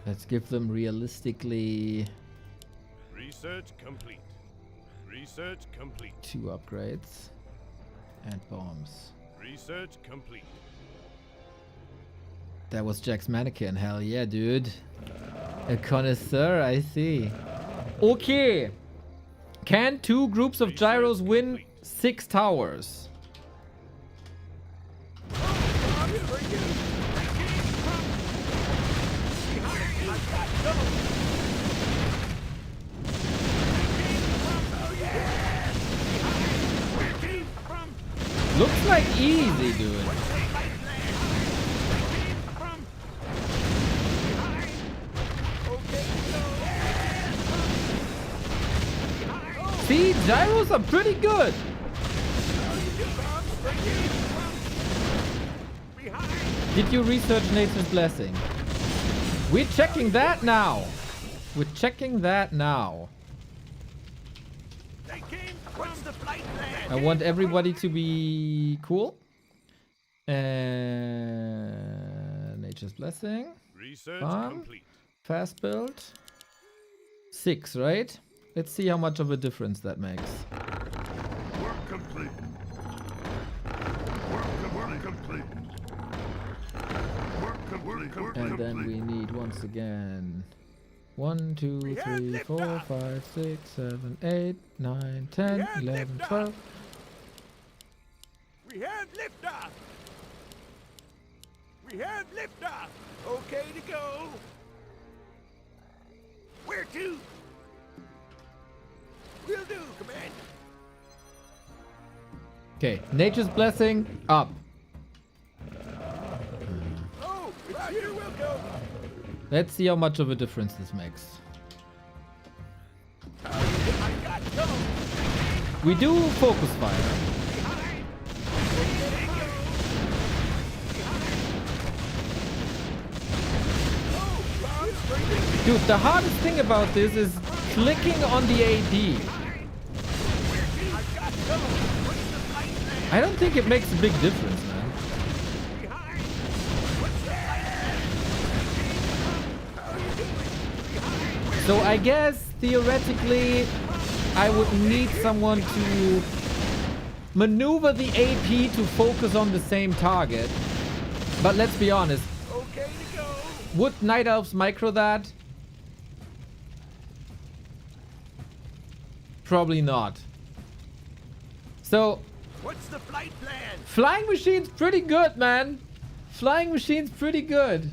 Let's give them realistically Research complete. Research complete. 2 upgrades and bombs. Research complete. That was Jack's mannequin. Hell yeah, dude. A connoisseur, I see. Okay. Can 2 groups of gyros win 6 towers? Looks like easy, dude. See, gyros are pretty good. Did you research Nature's Blessing? We're checking that now. We're checking that now. What's the flight plan? I want everybody to be cool. And Nature's Blessing. Research Fun. complete. Fast build. 6, right? Let's see how much of a difference that makes. Work complete. Work complete. Work complete. And then we need once again 1, 2, 3, 4, 5, 6, 7, 8, 9, 10, 11, 12. We have liftoff. We have liftoff. Okay to go. Where to? Will do, Commander. Okay, Nature's Blessing up. Oh, it's you. Will go. Let's see how much of a difference this makes. I got go. We do focus fire. Dude, the hardest thing about this is clicking on the AD. I don't think it makes a big difference, man. So I guess theoretically I would need someone to maneuver the AP to focus on the same target. But let's be honest, Okay to go. Would Night Elves micro that? Probably not. So, What's the flight plan? Flying Machine's pretty good, man. Flying Machine's pretty good.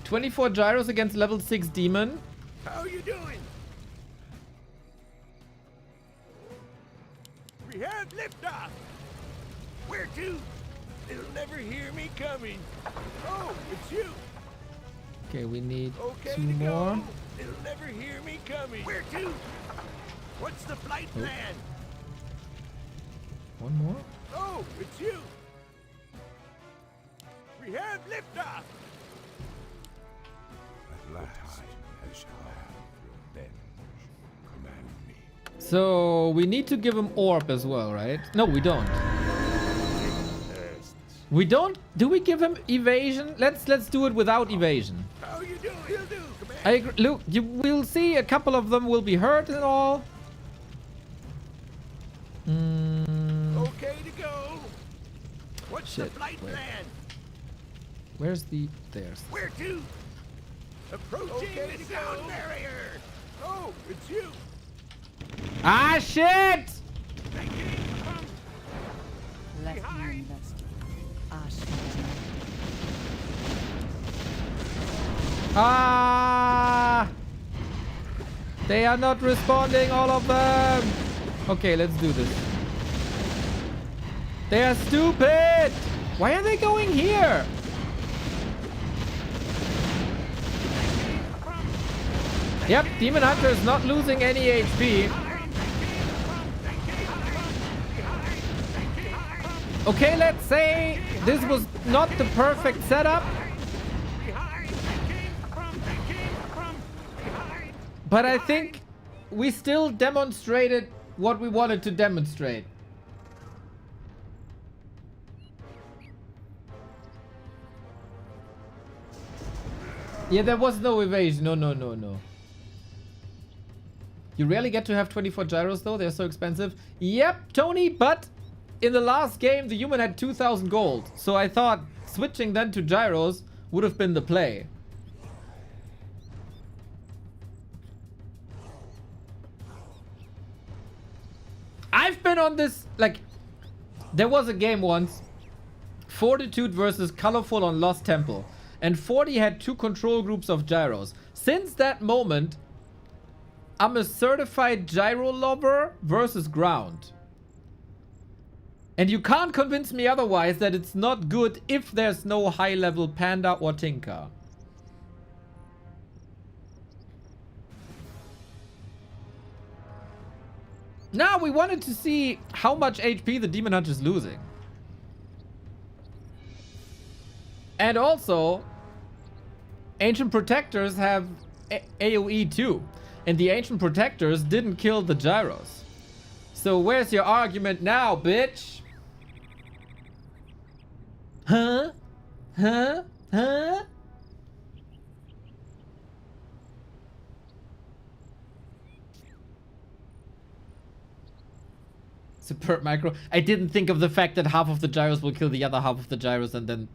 24 gyros against level 6 demon. How you doing? We have liftoff. Where to? They'll never hear me coming. Oh, it's you. Okay, we need Okay 2 to more. go. They'll never hear me coming. Where to? What's the flight plan? 1 more. Oh, it's you. We have liftoff. At last, I shall have revenge. Command me. So we need to give him orb as well, right? No, we don't. Tests. We don't. Do we give him evasion? Let's do it without evasion. How you doing? Will do, Commander. I agree. Luke, you will see a couple of them will be hurt and all. Okay to go. What's Shit, the flight wait. plan? Where's the... There's... Where to? Approaching the sound barrier. Oh, it's you. Ah, shit! Let me investigate. Ah! They are not responding, all of them. Okay, let's do this. They are stupid. Why are they going here? Yep, Demon Hunter is not losing any HP. Okay, let's say this was not the perfect setup. But I think we still demonstrated what we wanted to demonstrate. Yeah, there was no evasion. No. You rarely get to have 24 gyros though. They're so expensive. Yep, Tony, but in the last game, the human had 2,000 gold. So I thought switching then to gyros would have been the play. I've been on this, like, there was a game once, Fortitude versus Colorful on Lost Temple, and 40 had 2 control groups of gyros. Since that moment, I'm a certified gyro lover versus ground. And you can't convince me otherwise that it's not good if there's no high level Panda or Tinker. Now we wanted to see how much HP the Demon Hunter is losing. And also, Ancient Protectors have AoE too. And the Ancient Protectors didn't kill the gyros. So where's your argument now, bitch? Huh? Huh? Huh? Superb micro. I didn't think of the fact that half of the gyros will kill the other half of the gyros and then...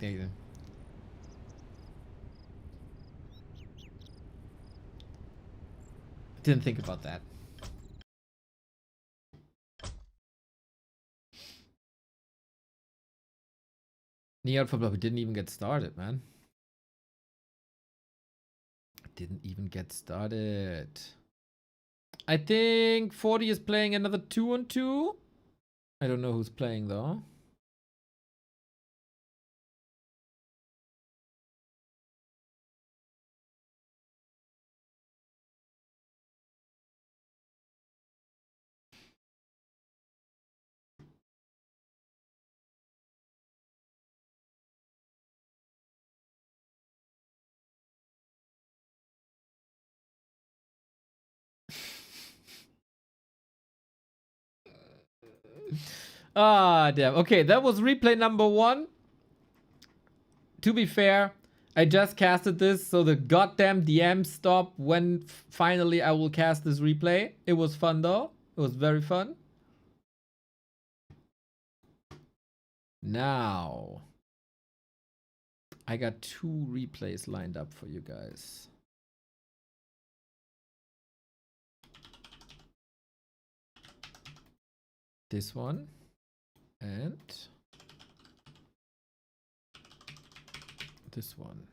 Didn't think about that. Neon for Blood. We didn't even get started, man. Didn't even get started. I think 40 is playing another 2-on-2. I don't know who's playing though. Ah, damn. Okay, that was replay number 1. To be fair, I just casted this, so the goddamn DM stop when finally I will cast this replay. It was fun though. It was very fun. Now, I got 2 replays lined up for you guys. This one and this one.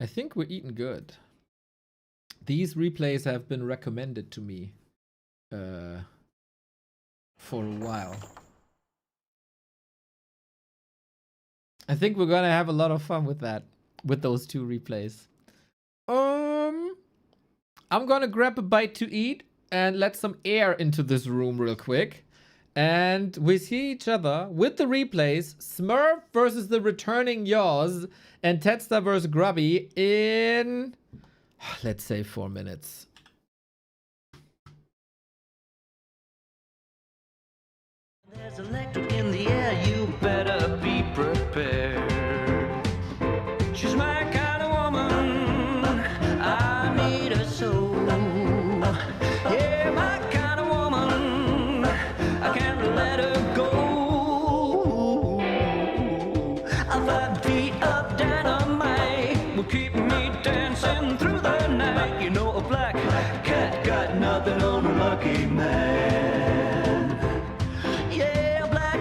I think we're eating good. These replays have been recommended to me for a while. I think we're gonna have a lot of fun with that, with those 2 replays. I'm gonna grab a bite to eat and let some air into this room real quick. And we see each other with the replays, Smurf versus the returning Yaws, and Tetsta versus Grubby in, let's say, 4 minutes. There's electric in the air, you better be prepared. She's my kind of woman, I need her so. Yeah, my kind of woman, I can't let her go. I'll 5 feet of dynamite will keep me dancing through the night. You know, a black cat got nothing on a lucky man. Yeah, black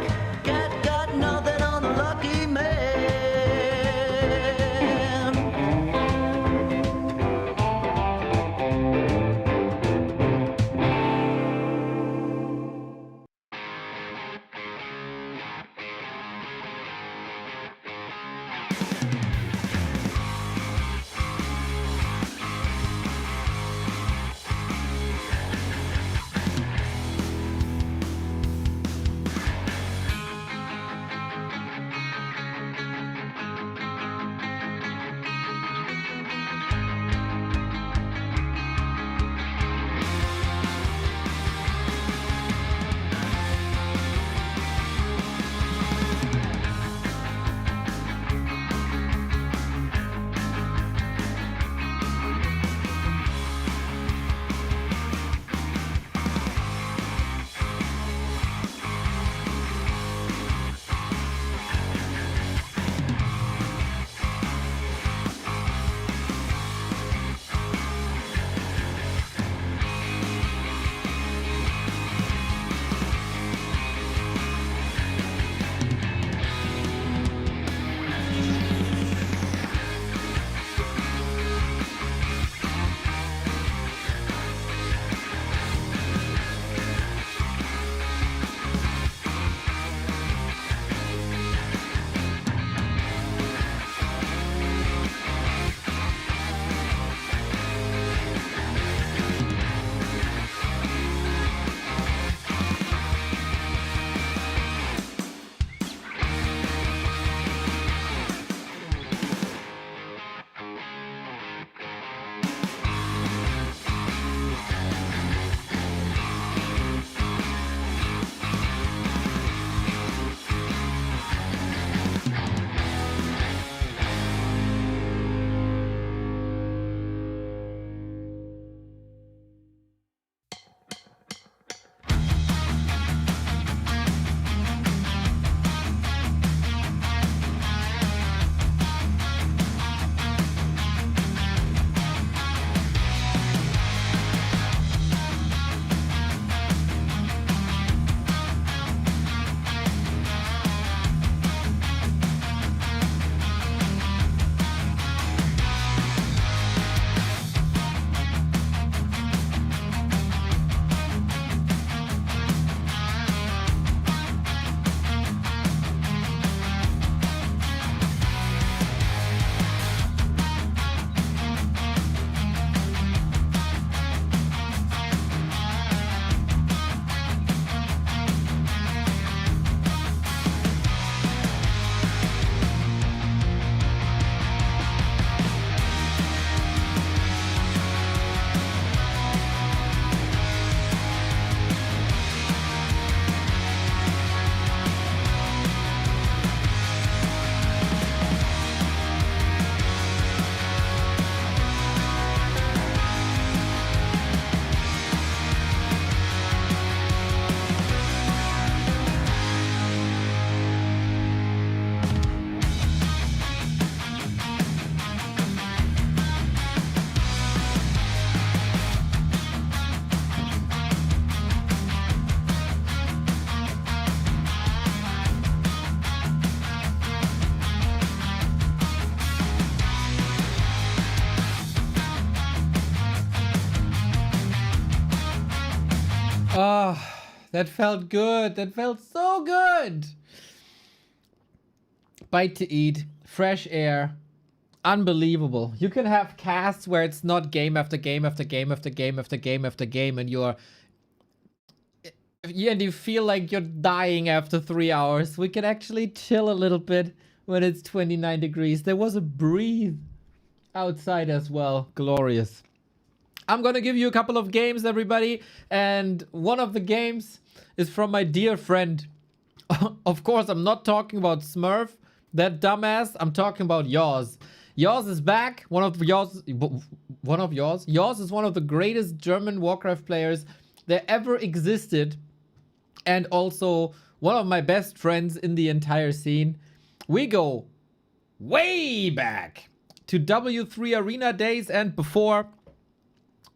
Ah, that felt good. That felt so good. Bite to eat, fresh air, unbelievable. You can have casts where it's not game after game after game after game after game after game, and you feel like you're dying after 3 hours. We can actually chill a little bit when it's 29 degrees. There was a breeze outside as well. Glorious. I'm gonna give you a couple of games, everybody, and one of the games is from my dear friend. Of course, I'm not talking about Smurf, that dumbass. I'm talking about Yoz. Yoz is back. Yoz is one of the greatest German Warcraft players that ever existed, and also one of my best friends in the entire scene. We go way back to W3 Arena days and before.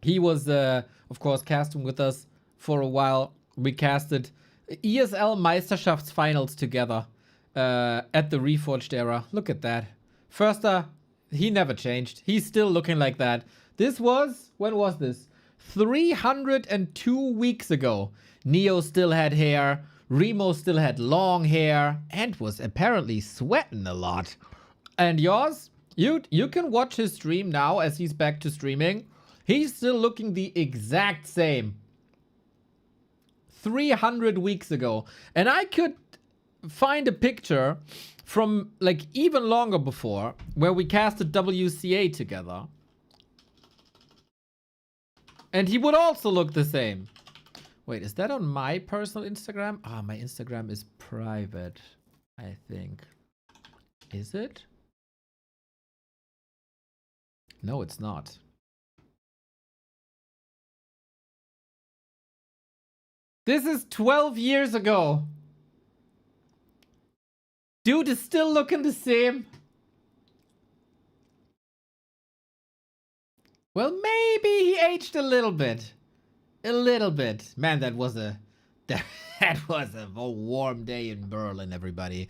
He was, of course, casting with us for a while. We casted ESL Meisterschaftsfinals together at the Reforged era. Look at that. Förster, he never changed. He's still looking like that. This was, when was this? 302 weeks ago. Neo still had hair. Remo still had long hair and was apparently sweating a lot. And yours, you can watch his stream now as he's back to streaming. He's still looking the exact same. 300 weeks ago. And I could find a picture from like even longer before where we casted WCA together. And he would also look the same. Wait, is that on my personal Instagram? Ah, my Instagram is private, I think. Is it? No, it's not. This is 12 years ago. Dude is still looking the same. Well, maybe he aged a little bit. A little bit. Man, that was a warm day in Berlin, everybody.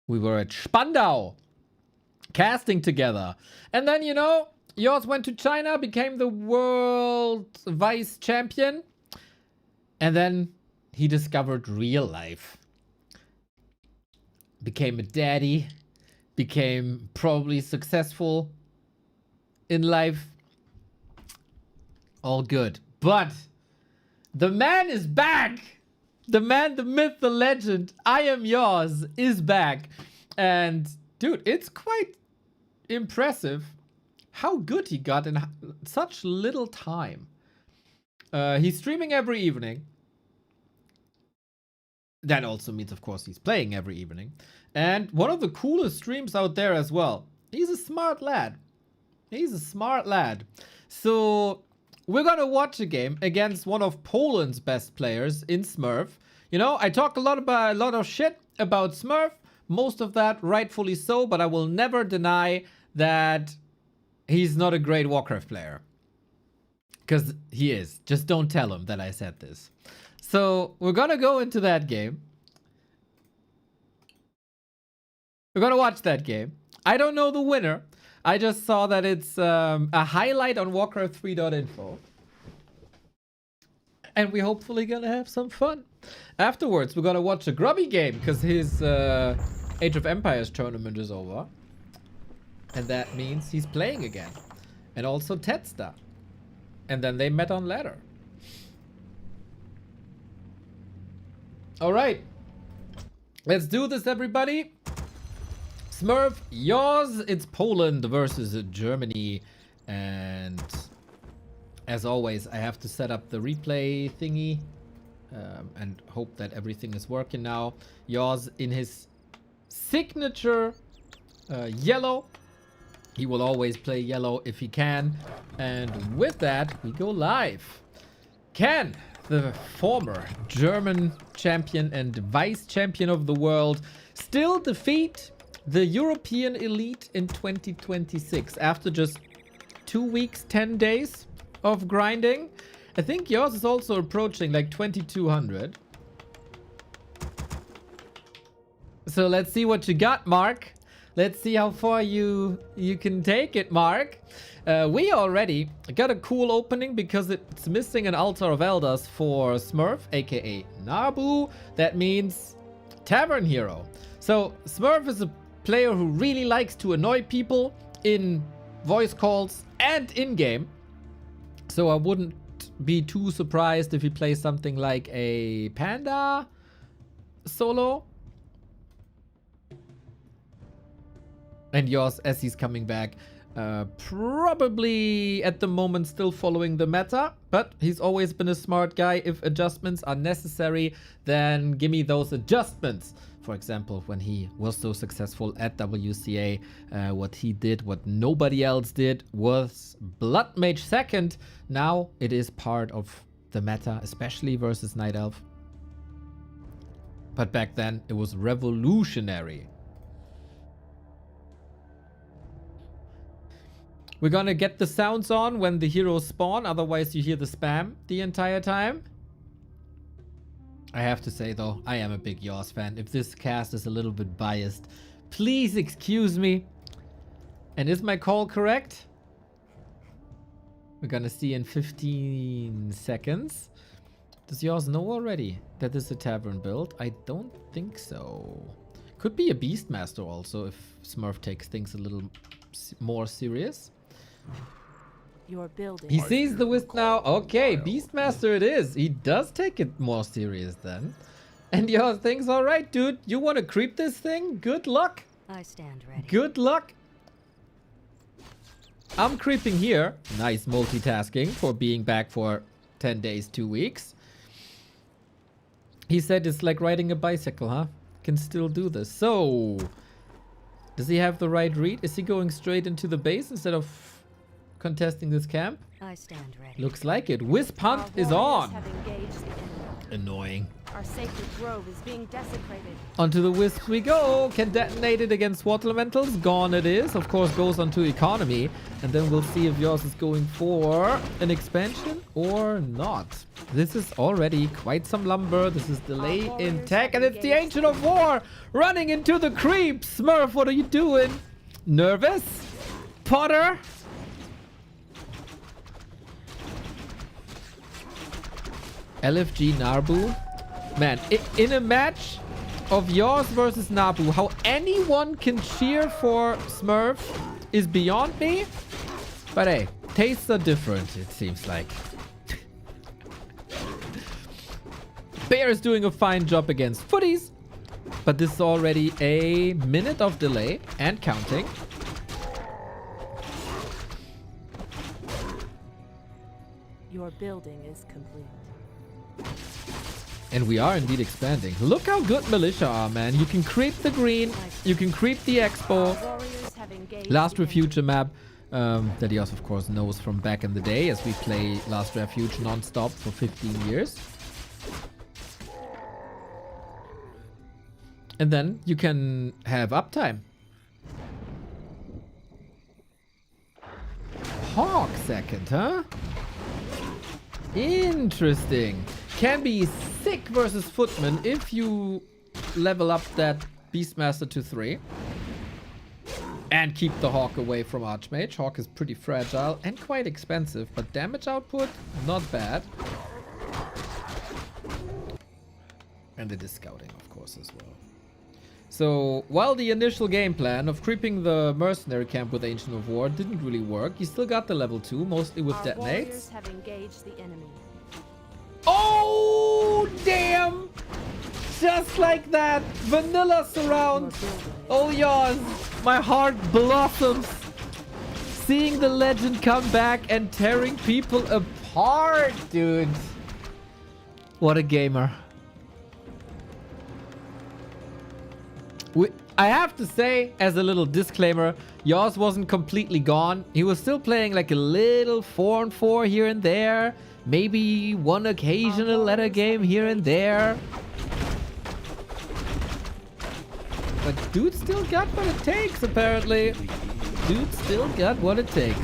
We were at Spandau casting together. And then, you know, yours went to China, became the world vice champion. And then he discovered real life. Became a daddy. Became probably successful in life. All good. But the man is back. The man, the myth, the legend, I am yours, is back. And dude, it's quite impressive how good he got in such little time. He's streaming every evening. That also means, of course, he's playing every evening. And one of the coolest streams out there as well. He's a smart lad. He's a smart lad. So we're gonna watch a game against one of Poland's best players in Smurf. You know, I talk a lot of shit about Smurf. Most of that rightfully so, but I will never deny that he's not a great Warcraft player. Because he is. Just don't tell him that I said this. So we're gonna go into that game. We're gonna watch that game. I don't know the winner. I just saw that it's a highlight on Warcraft3.info. And we're hopefully gonna have some fun. Afterwards, we're gonna watch a grubby game because his Age of Empires tournament is over. And that means he's playing again. And also Tetsta. And then they met on ladder. Alright. Let's do this, everybody. Smurf, yours. It's Poland versus Germany. And as always, I have to set up the replay thingy. And hope that everything is working now. Yours in his signature yellow. He will always play yellow if he can. And with that, we go live. Can the former German champion and vice champion of the world still defeat the European elite in 2026 after just 2 weeks, 10 days of grinding? I think yours is also approaching like 2200. So let's see what you got, Mark. Let's see how far you can take it, Mark. We already got a cool opening because it's missing an Altar of Elders for Smurf, aka Nabu. That means Tavern Hero. So Smurf is a player who really likes to annoy people in voice calls and in-game. So I wouldn't be too surprised if he plays something like a Panda solo. And yours, as he's coming back, probably at the moment still following the meta, but he's always been a smart guy. If adjustments are necessary, then give me those adjustments. For example, when he was so successful at WCA, what he did, what nobody else did, was Blood Mage second. Now it is part of the meta, especially versus Night Elf. But back then, it was revolutionary. We're gonna get the sounds on when the heroes spawn, otherwise you hear the spam the entire time. I have to say though, I am a big Yours fan. If this cast is a little bit biased, please excuse me. And is my call correct? We're gonna see in 15 seconds. Does Yours know already that this is a tavern build? I don't think so. Could be a Beastmaster also if Smurf takes things a little more serious. Your building. He sees the wisp now. Okay, Beastmaster it is. He does take it more serious then. And your thing's alright, dude. You want to creep this thing? Good luck. I stand ready. Good luck. I'm creeping here. Nice multitasking for being back for 10 days, 2 weeks. He said it's like riding a bicycle, huh? Can still do this. So, does he have the right read? Is he going straight into the base instead of contesting this camp? I stand ready. Looks like it. Wisp Hunt is on. Annoying. Our sacred grove is being desecrated. Onto the wisp we go. Can detonate it against water elementals. Gone it is. Of course goes onto economy. And then we'll see if yours is going for an expansion or not. This is already quite some lumber. This is delay in tech. And it's the Ancient of War running into the creep. Smurf, what are you doing? Nervous? Potter? LFG Narbu. Man, in a match of yours versus Nabu, how anyone can cheer for Smurf is beyond me. But hey, tastes are different, it seems like. Bear is doing a fine job against footies. But this is already a minute of delay and counting. Your building is complete. And we are indeed expanding. Look how good militia are, man. You can creep the green. You can creep the expo. Last Refuge map that he also, of course, knows from back in the day as we play Last Refuge non-stop for 15 years. And then you can have uptime. Hawk second, huh? Interesting. Can be sick versus Footman if you level up that Beastmaster to 3. And keep the Hawk away from Archmage. Hawk is pretty fragile and quite expensive, but damage output, not bad. And it is scouting, of course, as well. So, while the initial game plan of creeping the mercenary camp with Ancient of War didn't really work, you still got the level 2, mostly with detonates. Warriors have engaged the enemy. Oh, damn! Just like that! Vanilla surround! Oh, yours! My heart blossoms! Seeing the legend come back and tearing people apart, dude! What a gamer. I have to say, as a little disclaimer, yours wasn't completely gone. He was still playing like a little 4-on-4 here and there. Maybe one occasional letter game here and there. But dude still got what it takes, apparently. Dude still got what it takes.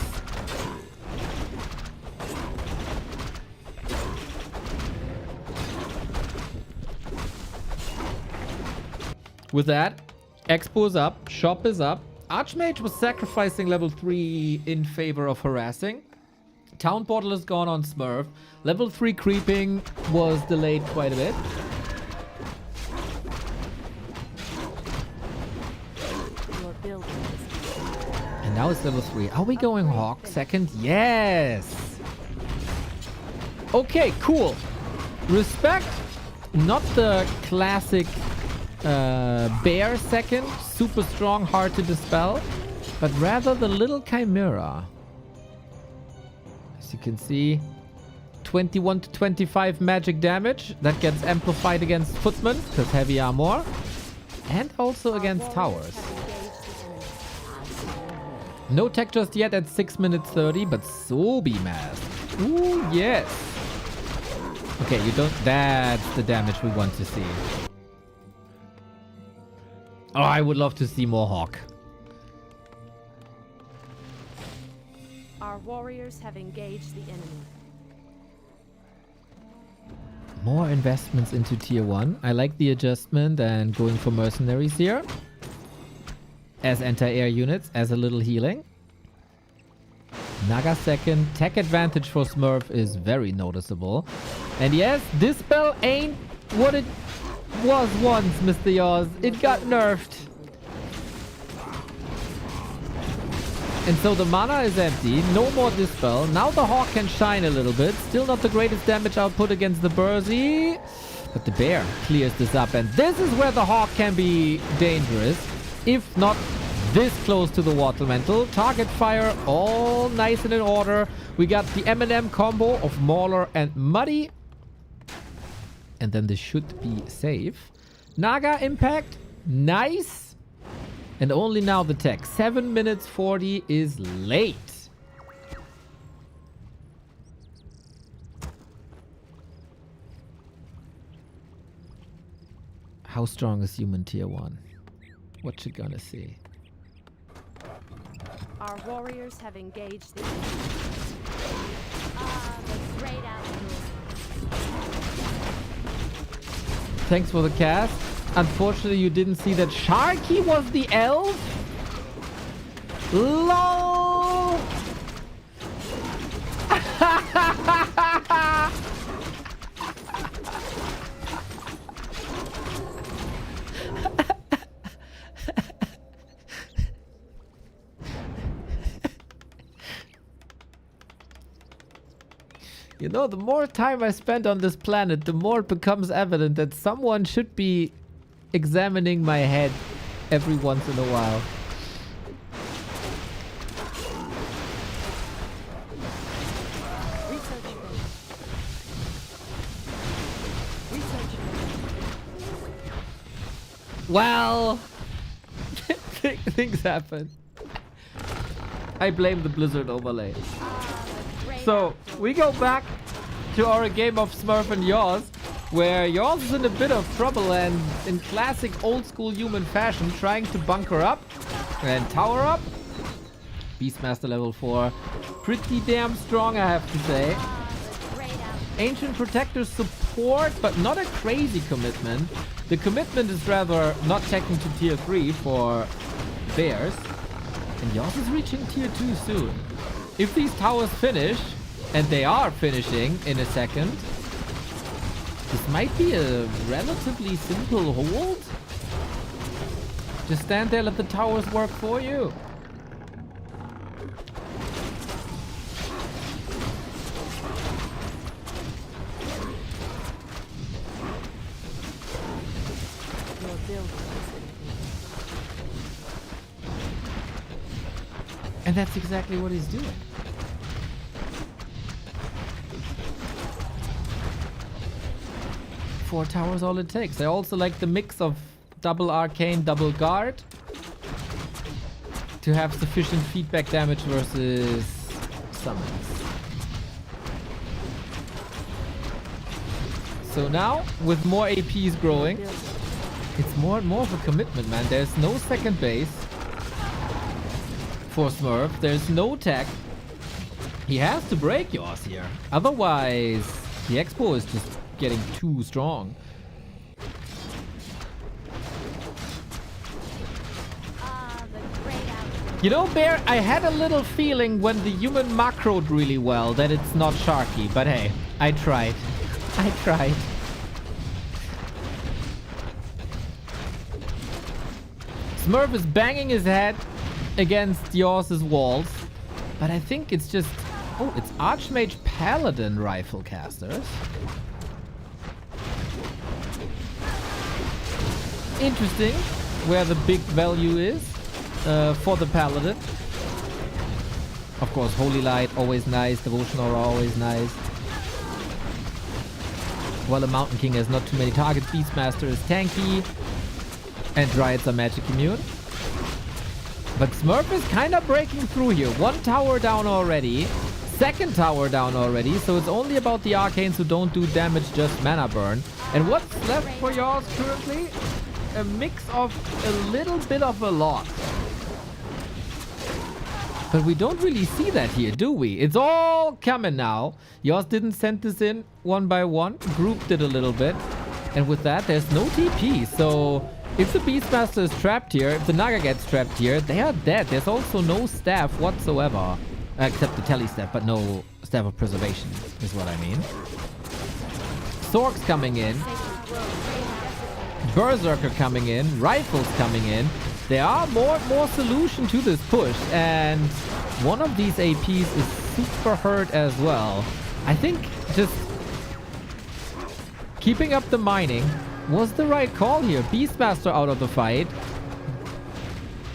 With that, Expo is up. Shop is up. Archmage was sacrificing level 3 in favor of harassing. Town portal is gone on Smurf. Level 3 creeping was delayed quite a bit. And now it's level 3. Are we going Hawk second? Yes! Okay, cool. Respect. Not the classic bear second. Super strong, hard to dispel. But rather the little chimera. As you can see, 21 to 25 magic damage. That gets amplified against footmen because heavy armor. And also against towers. No tech just yet at 6 minutes 30, but so be masked. Ooh, yes. Okay, you don't... That's the damage we want to see. Oh, I would love to see more Hawk. Our warriors have engaged the enemy. More investments into tier 1. I like the adjustment and going for mercenaries here. As anti-air units, as a little healing. Naga second. Tech advantage for Smurf is very noticeable. And yes, this spell ain't what it was once, Mr. Yaws. It got nerfed. And so the mana is empty. No more Dispel. Now the Hawk can shine a little bit. Still not the greatest damage output against the Bursey. But the Bear clears this up. And this is where the Hawk can be dangerous. If not this close to the Water Mantle. Target fire all nice and in order. We got the M&M combo of Mauler and Muddy. And then this should be safe. Naga impact. Nice. And only now the tech. 7 minutes 40 is late. How strong is human tier 1? What you gonna see? Our warriors have engaged the enemy. The great outdoors. Thanks for the cast. Unfortunately, you didn't see that Sharky was the elf. LOL. You know, the more time I spend on this planet, the more it becomes evident that someone should be examining my head every once in a while. Well, things happen. I blame the Blizzard overlay. So, we go back to our game of Smurf and Yaws, where Yaws is in a bit of trouble and in classic old school human fashion trying to bunker up and tower up. Beastmaster level 4. Pretty damn strong, I have to say. Ancient Protector support, but not a crazy commitment. The commitment is rather not taking to tier 3 for Bears. And Yaws is reaching tier 2 soon. If these towers finish, and they are finishing in a second, this might be a relatively simple hold. Just stand there, let the towers work for you. And that's exactly what he's doing. Four towers all it takes. I also like the mix of double arcane, double guard to have sufficient feedback damage versus summons. So now, with more APs growing, it's more and more of a commitment, man. There's no second base for Smurf. There's no tech. He has to break yours here. Otherwise, the Expo is just getting too strong. You know, Bear, I had a little feeling when the human macroed really well that it's not Sharky. But hey, I tried. I tried. Smurf is banging his head against Yours' walls. But I think it's just... Oh, it's Archmage Paladin rifle casters. Interesting where the big value is for the Paladin. Of course, Holy Light, always nice. Devotion Aura, always nice. While the Mountain King has not too many targets, Beastmaster is tanky. And Dryads are magic immune. But Smurf is kind of breaking through here. One tower down already. Second tower down already. So it's only about the Arcanes who don't do damage, just mana burn. And what's left for yours currently? A mix of a little bit of a lot. But we don't really see that here, do we? It's all coming now. Yours didn't send this in one by one. Grouped it a little bit. And with that, there's no TP. So if the Beastmaster is trapped here, if the Naga gets trapped here, they are dead. There's also no staff whatsoever. Except the Tele staff, but no staff of preservation is what I mean. Sorks coming in. Berserker coming in. Rifles coming in. There are more and more solution to this push. And one of these APs is super hurt as well. I think just keeping up the mining was the right call here. Beastmaster out of the fight.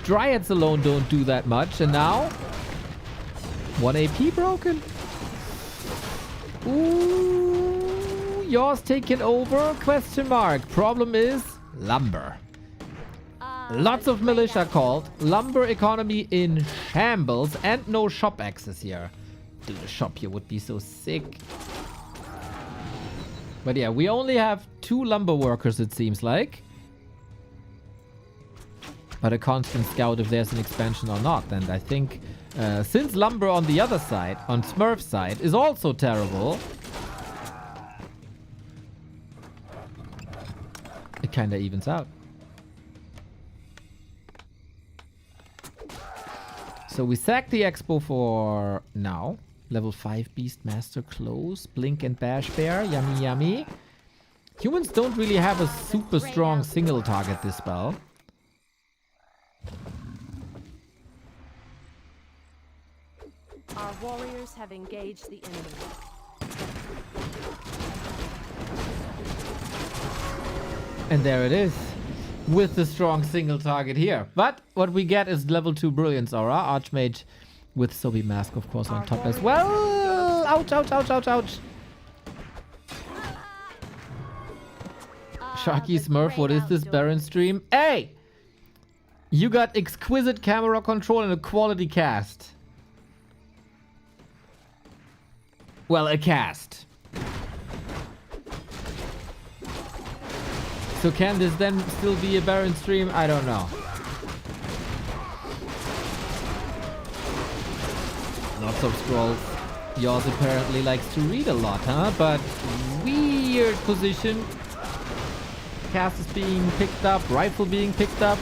Dryads alone don't do that much. And now... 1 AP broken. Ooh, yours taken over? Question mark. Problem is lumber. Lots of militia called. Lumber economy in shambles and no shop access here. Dude, the shop here would be so sick. But yeah, we only have 2 lumber workers, it seems like. But a constant scout if there's an expansion or not. And I think since lumber on the other side, on Smurf's side, is also terrible, it kind of evens out. So we sack the expo for now. Level 5 Beastmaster close. Blink and Bash Bear. Yummy, yummy. Humans don't really have a super strong single target this spell. Our warriors have engaged the enemy. And there it is. With the strong single target here. But what we get is level 2 Brilliance Aura. Archmage with Sobi Mask, of course, on top as well. Ouch, ouch, ouch, ouch, ouch. Sharky Smurf, what is this Baron stream? Hey! You got exquisite camera control and a quality cast. Well, a cast. So can this then still be a Baron stream? I don't know. Lots of scrolls. Yours apparently likes to read a lot, huh? But weird position. Cast is being picked up. Rifle being picked up.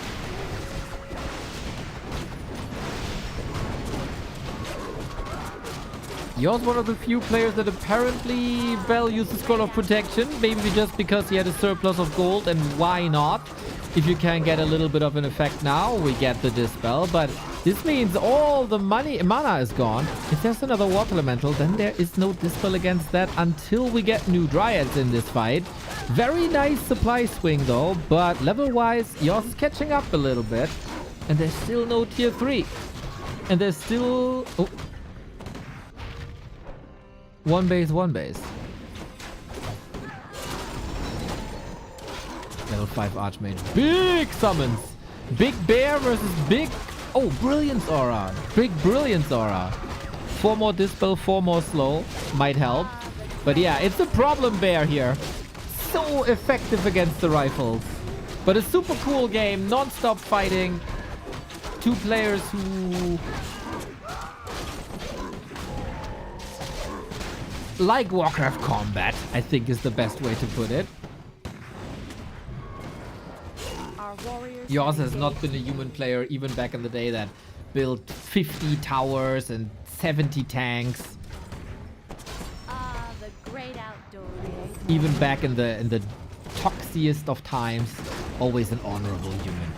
Yours one of the few players that apparently values the Scroll of Protection. Maybe just because he had a surplus of gold, and why not? If you can get a little bit of an effect now, we get the Dispel. But this means all the mana is gone. If there's another Water Elemental, then there is no Dispel against that until we get new Dryads in this fight. Very nice supply swing though, but level-wise, yours is catching up a little bit. And there's still no tier 3. And there's still... Oh. One base. Level 5 Archmage. Big summons. Big Bear versus big... Oh, Brilliance Aura. Big Brilliance Aura. 4 more Dispel, 4 more slow. Might help. But yeah, it's a problem Bear here. So effective against the rifles. But a super cool game. Non-stop fighting. 2 players who... like Warcraft combat, I think is the best way to put it. Yours has not been a human player even back in the day that built 50 towers and 70 tanks. Ah, the great outdoors. Even back in the toxiest of times, always an honorable human.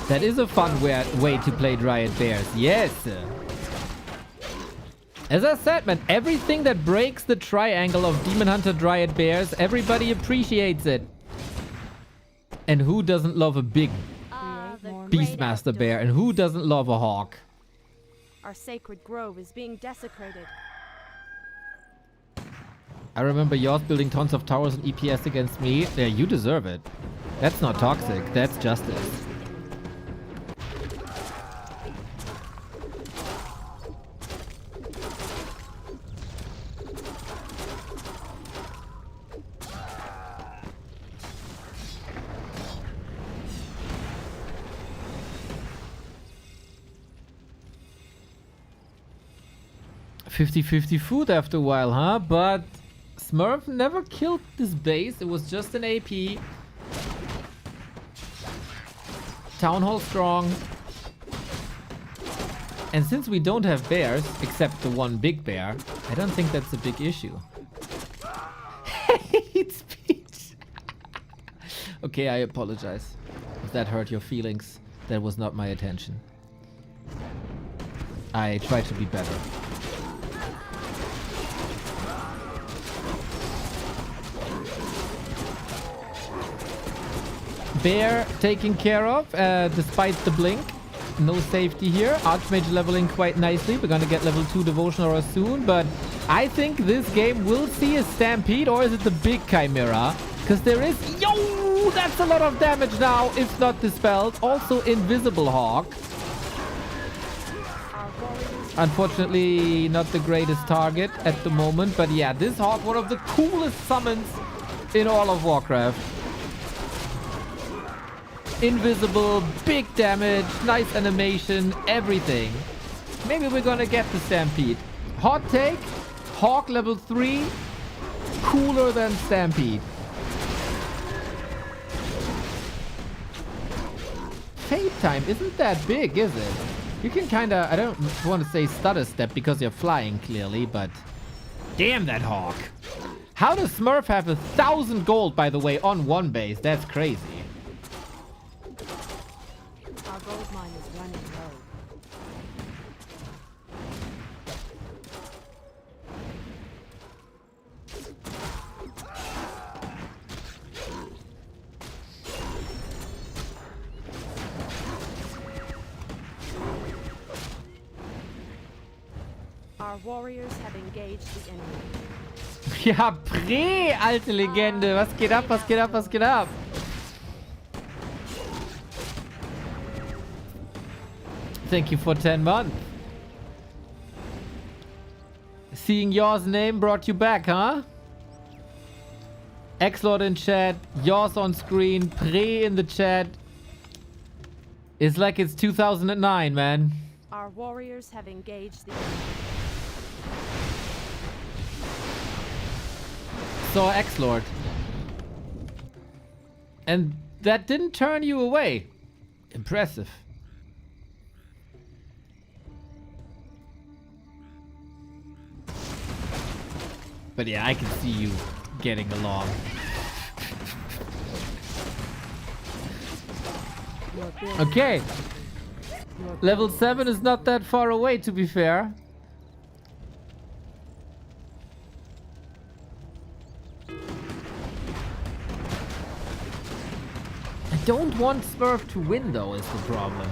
That is a fun way to play Dryad Bears. Yes. As I said, man, everything that breaks the triangle of Demon Hunter Dryad Bears, everybody appreciates it. And who doesn't love a big Ah, the great Beastmaster bear? And who doesn't love a hawk? Our sacred grove is being desecrated. I remember yours building tons of towers and EPS against me. Yeah, you deserve it. That's not toxic. That's justice. $50-50 food after a while, huh? But Smurf never killed this base. It was just an AP. Town Hall strong. And since we don't have bears, except the one big bear, I don't think that's a big issue. Hate speech. Okay, I apologize. If that hurt your feelings, that was not my intention. I try to be better. Bear taken care of, despite the blink. No safety here. Archmage leveling quite nicely. We're gonna get level 2 Devotion Aura soon, but I think this game will see a Stampede, or is it the big Chimera? Because there is... Yo! That's a lot of damage now, if not dispelled. Also Invisible Hawk. Unfortunately, not the greatest target at the moment, but yeah, this Hawk, one of the coolest summons in all of Warcraft. Invisible, big damage, nice animation, everything. Maybe we're gonna get the Stampede. Hot take, Hawk level 3, cooler than Stampede. Fade time isn't that big, is it? You can kinda, I don't want to say stutter step because you're flying clearly, but damn that Hawk. How does Smurf have 1,000 gold, by the way, on one base? That's crazy. Our gold mine is running low. Our warriors have engaged the enemy. Ja, Pre, alte Legende. Was geht ab, was geht ab, was geht ab? Thank you for 10 months. Seeing yours name brought you back, huh? X-Lord in chat, yours on screen, Pre in the chat. It's like it's 2009, man. Our warriors have engaged the enemy. Saw X-Lord. And that didn't turn you away. Impressive. But yeah, I can see you getting along. Okay. Level 7 is not that far away, to be fair. I don't want Smurf to win, though, is the problem.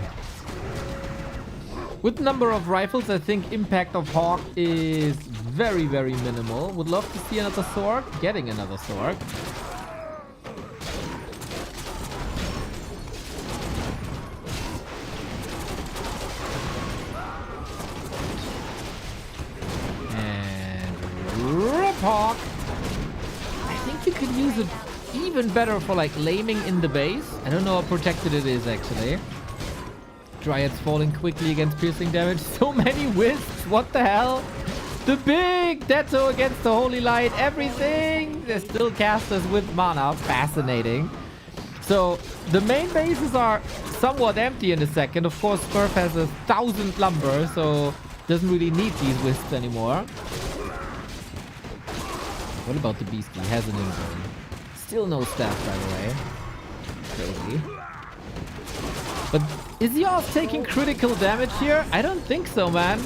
With number of rifles, I think impact of Hawk is very, very minimal. Would love to see another sword. Getting another sword. And Rip Hawk. I think you could use it even better for like laming in the base. I don't know how protected it is actually. Dryads falling quickly against piercing damage. So many wisps. What the hell? The big Detto against the Holy Light. Everything. There's still casters with mana. Fascinating. So the main bases are somewhat empty in a second. Of course, Smurf has 1,000 lumber, so doesn't really need these wisps anymore. What about the beast? He has an injury. Still no staff, by the way. Crazy. But is Yoz taking critical damage here? I don't think so, man.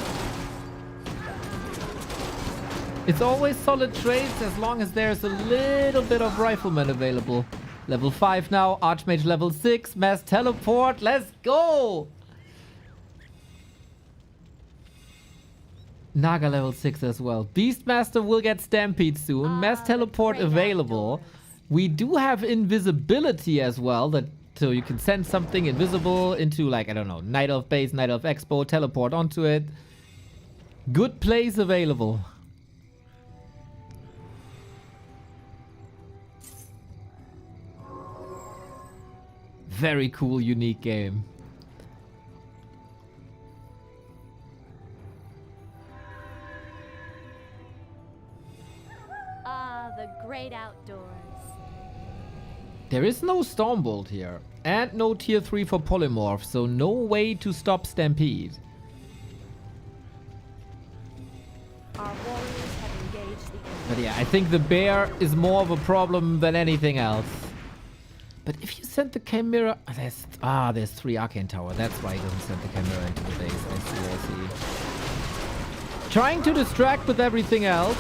It's always solid trades as long as there's a little bit of rifleman available. Level 5 now, Archmage level 6, Mass Teleport, let's go! Naga level 6 as well. Beastmaster will get Stampede soon. Mass Teleport available. We do have invisibility as well, so you can send something invisible into, like, I don't know, Night Elf Base, Night Elf Expo, teleport onto it. Good plays available. Very cool, unique game. The great outdoors. There is no Stormbolt here. And no tier 3 for Polymorph, so no way to stop Stampede. Our warriors have engaged the enemy. But yeah, I think the bear is more of a problem than anything else. But if you send the Chimera... there's 3 Arcane Tower. That's why he doesn't send the Chimera into the base. I see. Trying to distract with everything else.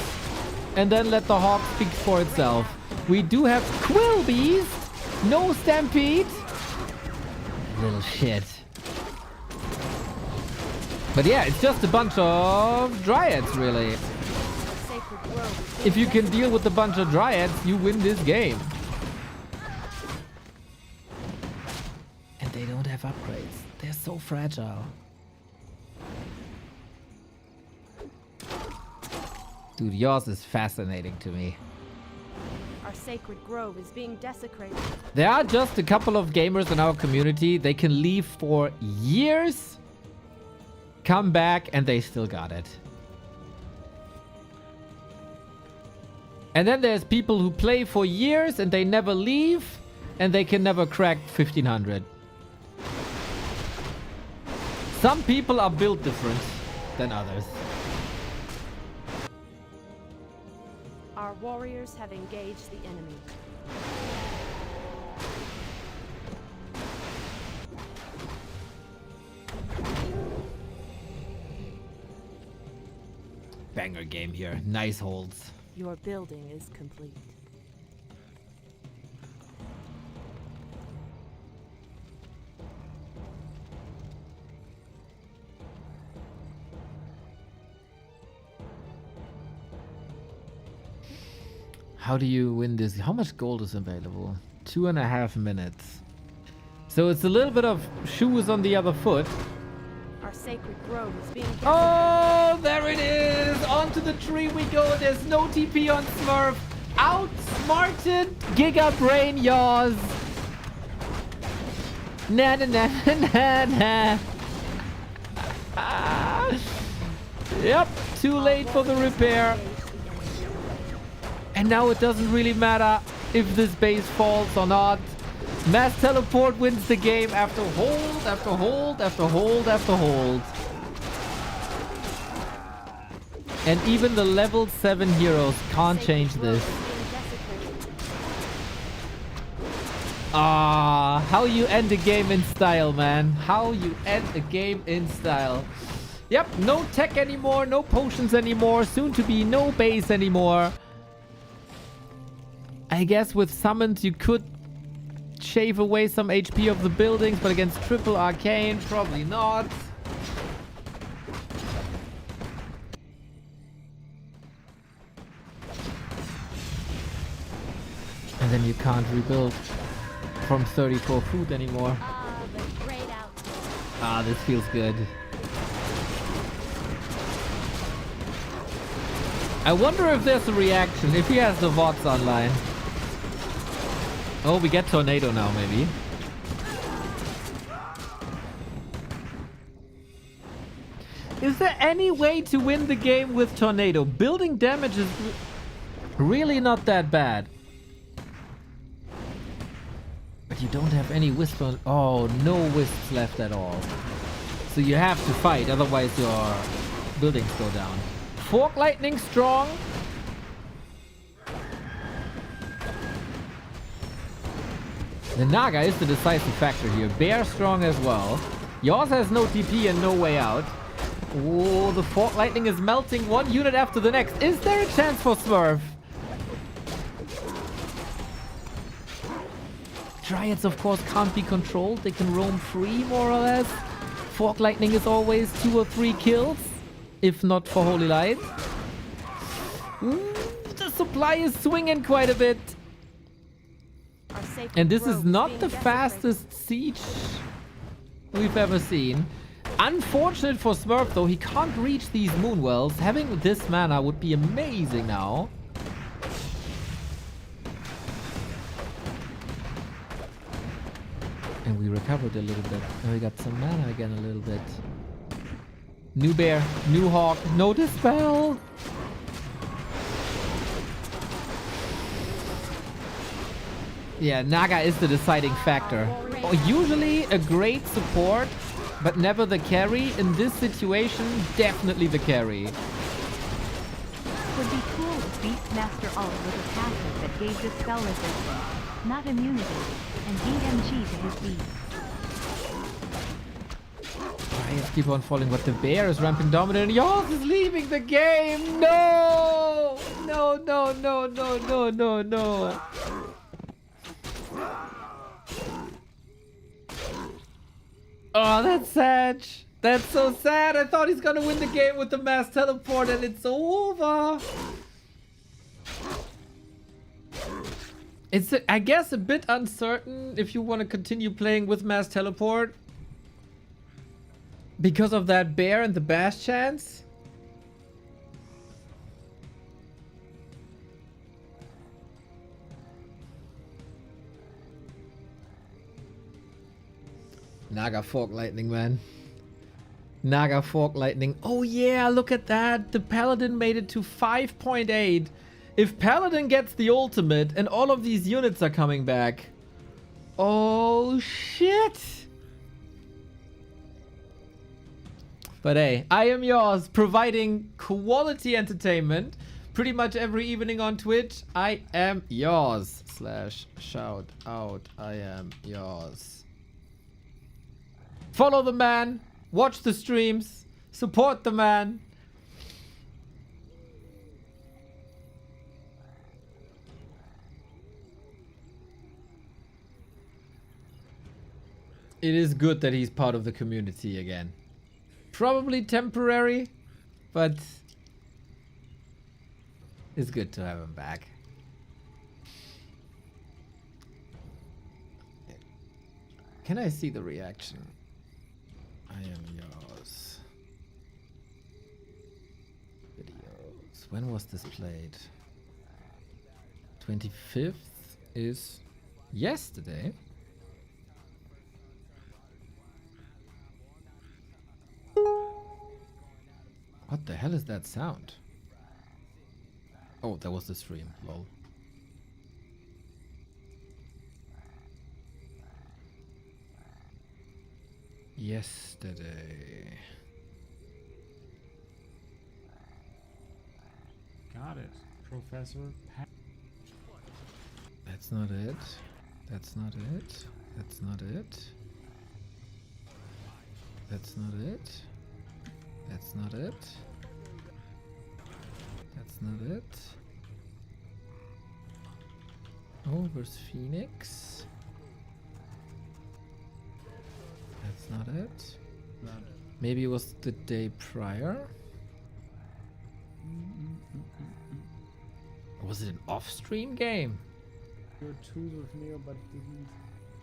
And then let the Hawk speak for itself. We do have Quill Beast. No Stampede. Little shit. But yeah, it's just a bunch of Dryads, really. If you can deal with a bunch of Dryads, you win this game. And they don't have upgrades. They're so fragile. Dude, yours is fascinating to me. Our sacred grove is being desecrated. There are just a couple of gamers in our community. They can leave for years, come back, and they still got it. And then there's people who play for years and they never leave, and they can never crack 1500. Some people are built different than others. Our warriors have engaged the enemy. Banger game here. Nice holds. Your building is complete. How do you win this? How much gold is available? 2.5 minutes. So it's a little bit of shoes on the other foot. Our sacred grove is being desecrated. Oh, there it is! Onto the tree we go. There's no TP on Smurf. Outsmarted Giga Brain Yaws. Na na na na na. Yep, too late for the repair. And now it doesn't really matter if this base falls or not. Mass Teleport wins the game after hold, after hold, after hold, after hold. And even the level 7 heroes can't change this. Ah, how you end a game in style, man. How you end a game in style. Yep, no tech anymore, no potions anymore, soon to be no base anymore. I guess with summons you could shave away some HP of the buildings, but against triple arcane, probably not. And then you can't rebuild from 34 food anymore. The great outdoors. Ah, this feels good. I wonder if there's a reaction if he has the VODs online. Oh, we get Tornado now, maybe. Is there any way to win the game with Tornado? Building damage is really not that bad. But you don't have any wisp on... Oh, no wisps left at all. So you have to fight, otherwise your buildings go down. Fork Lightning strong. The Naga is the decisive factor here. Bear strong as well. Yours has no TP and no way out. Oh, the Fork Lightning is melting one unit after the next. Is there a chance for Smurf? Dryads, of course, can't be controlled. They can roam free, more or less. Fork Lightning is always 2 or 3 kills, if not for Holy Light. Ooh, the supply is swinging quite a bit. And this is not the fastest siege we've ever seen. Unfortunate for Smurf, though. He can't reach these Moonwells. Having this mana would be amazing now. And we recovered a little bit. And we got some mana again a little bit. New Bear, new Hawk, no Dispel. Yeah, Naga is the deciding factor. Oh, usually a great support, but never the carry. In this situation, definitely the carry. Would be cool if Beastmaster ult was a passive that gave Dispel resistance, not immunity, and DMG to his beast. Dryads keep on falling, but the Bear is ramping dominant. Yours is leaving the game! No! No, no, no, no, no, no, no. Oh, that's sad. That's so sad. I thought he's gonna win the game with the mass teleport and it's over. It's, I guess, a bit uncertain if you want to continue playing with mass teleport. Because of that Bear and the Bash chance. Naga Fork Lightning, man. Naga Fork Lightning. Oh yeah, look at that. The Paladin made it to 5.8. If Paladin gets the ultimate and all of these units are coming back. Oh shit. But hey, I am yours, providing quality entertainment pretty much every evening on Twitch. I am yours. / shout out. I am yours. Follow the man, watch the streams, support the man. It is good that he's part of the community again. Probably temporary, but it's good to have him back. Can I see the reaction? I am yours. Videos. When was this played? 25th is yesterday. What the hell is that sound? Oh, that was the stream. Lol. Yesterday. Got it, Professor. That's not it. That's not it. That's not it. That's not it. That's not it. That's not it. Oh, where's Phoenix? That's not it. Maybe it was the day prior. Or was it an off-stream game? You're tools with Neo, but didn't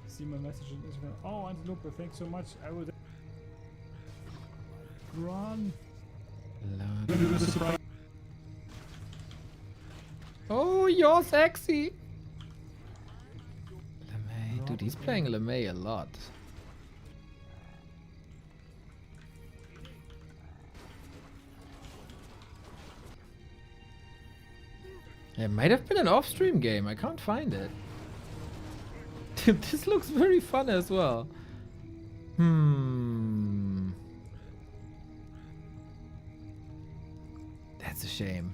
see my message in Israel. Oh, Antelope, thanks so much. I will run. Oh, you're sexy. LeMay. Dude, he's playing LeMay a lot. It might have been an off-stream game. I can't find it. This looks very fun as well. That's a shame.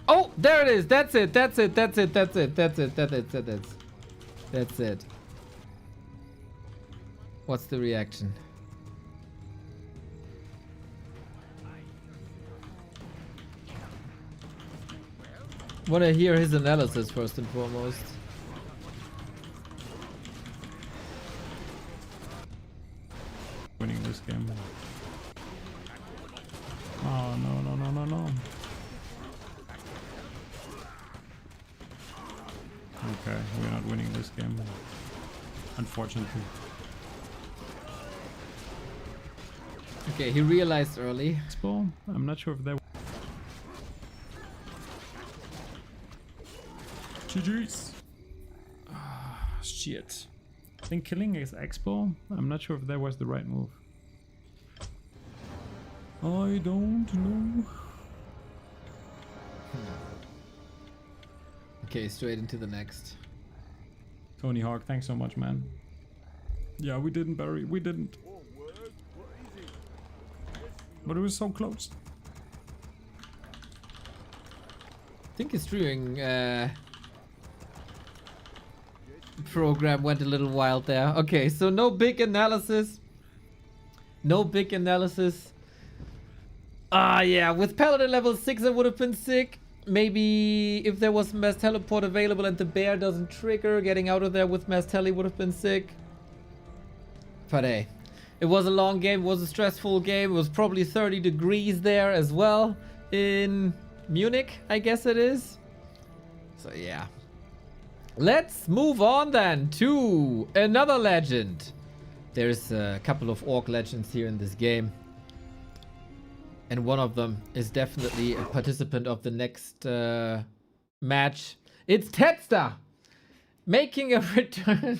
Oh, there it is. That's it. That's it. That's it. That's it. That's it. That's it. That's it. That's it. What's the reaction? Want to hear his analysis first and foremost. Winning this game. Oh no no no no no. Okay, we're not winning this game. Unfortunately. Okay, he realized early. Expo? I'm not sure if that. GG's. Ah, shit. I think killing is Expo. I'm not sure if that was the right move. I don't know. Okay, straight into the next. Tony Hawk, thanks so much, man. Yeah, we didn't bury. We didn't. But it was so close. I think his streaming program went a little wild there. Okay, so no big analysis. No big analysis. Yeah, with Paladin level 6 it would have been sick. Maybe if there was mass teleport available and the bear doesn't trigger, getting out of there with mass tele would have been sick. But hey, it was a long game, it was a stressful game. It was probably 30 degrees there as well in Munich, I guess it is. So yeah. Let's move on then to another legend. There's a couple of orc legends here in this game. And one of them is definitely a participant of the next match. It's Tetsta making a return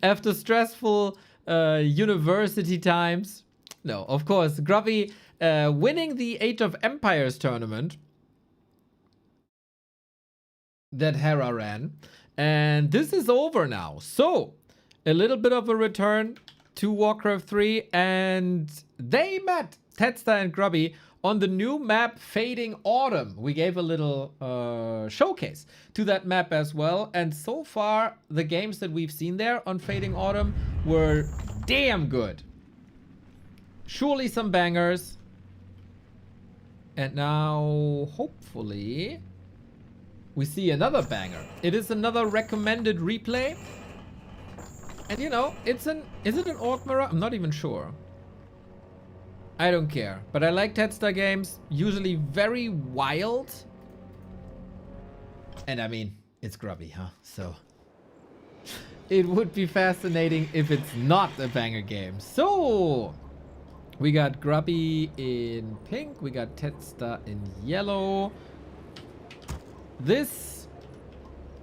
after stressful university times. No, of course, Grubby winning the Age of Empires tournament that Hera ran. And this is over now. So, a little bit of a return to Warcraft 3. And they met, Tetsta and Grubby, on the new map Fading Autumn. We gave a little showcase to that map as well. And so far, the games that we've seen there on Fading Autumn were damn good. Surely some bangers. And now, hopefully, we see another banger. It is another recommended replay. And you know, is it an Orc Mirror? I'm not even sure. I don't care. But I like Tetsta games. Usually very wild. And I mean, it's Grubby, huh? So it would be fascinating if it's not a banger game. So we got Grubby in pink. We got Tetsta in yellow. This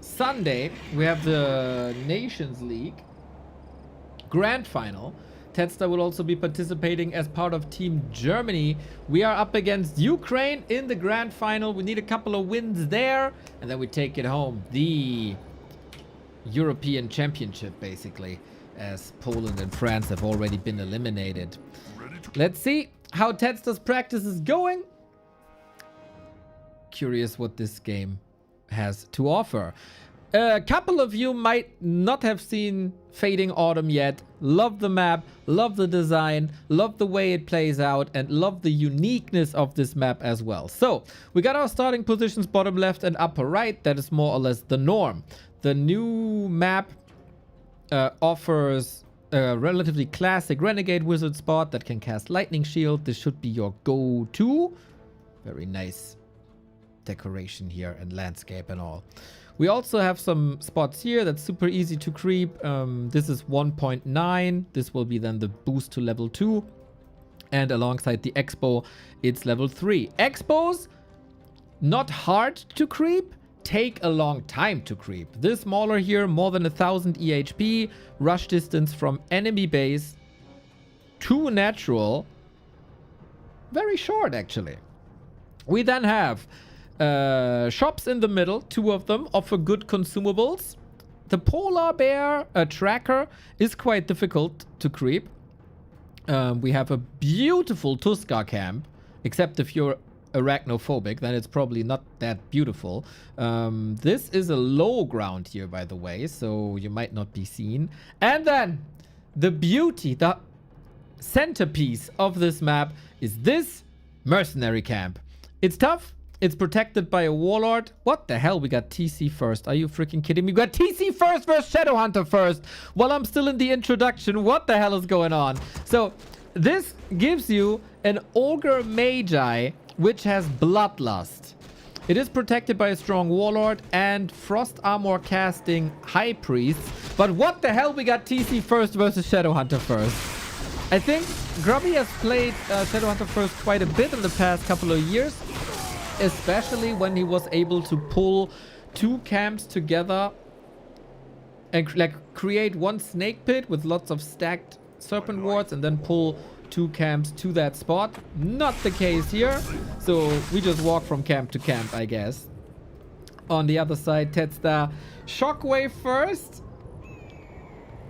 Sunday, we have the Nations League Grand Final. Tetsta will also be participating as part of Team Germany. We are up against Ukraine in the Grand Final. We need a couple of wins there, and then we take it home. The European Championship, basically, as Poland and France have already been eliminated. Let's see how Tetsta's practice is going. Curious what this game has to offer. A couple of you might not have seen Fading Autumn yet. Love the map, love the design, love the way it plays out, and love the uniqueness of this map as well. So, we got our starting positions bottom left and upper right. That is more or less the norm. The new map offers a relatively classic Renegade Wizard spot that can cast Lightning Shield. This should be your go-to. Very nice decoration here and landscape and all. We also have some spots here that's super easy to creep. This is 1.9. This will be then the boost to level 2. And alongside the Expo, it's level 3. Expos, not hard to creep, take a long time to creep. This Mauler here, more than 1000 EHP, rush distance from enemy base to natural. Very short, actually. We then have shops in the middle. 2 of them offer good consumables. The polar bear tracker is quite difficult to creep. We have a beautiful Tuskar camp, except if you're arachnophobic, then it's probably not that beautiful. This is a low ground here, by the way, so you might not be seen. And then the beauty, the centerpiece of this map is this mercenary camp. It's tough. It's protected by a warlord. What the hell? We got TC first. Are you freaking kidding me? We got TC first versus Shadowhunter first. While I'm still in the introduction, what the hell is going on? So this gives you an Ogre Magi, which has Bloodlust. It is protected by a strong warlord and Frost Armor casting High Priest. But what the hell? We got TC first versus Shadowhunter first. I think Grubby has played Shadowhunter first quite a bit in the past couple of years. Especially when he was able to pull 2 camps together and like create one snake pit with lots of stacked serpent wards and then pull 2 camps to that spot. Not the case here. So we just walk from camp to camp, I guess. On the other side, Tetstar Shockwave first.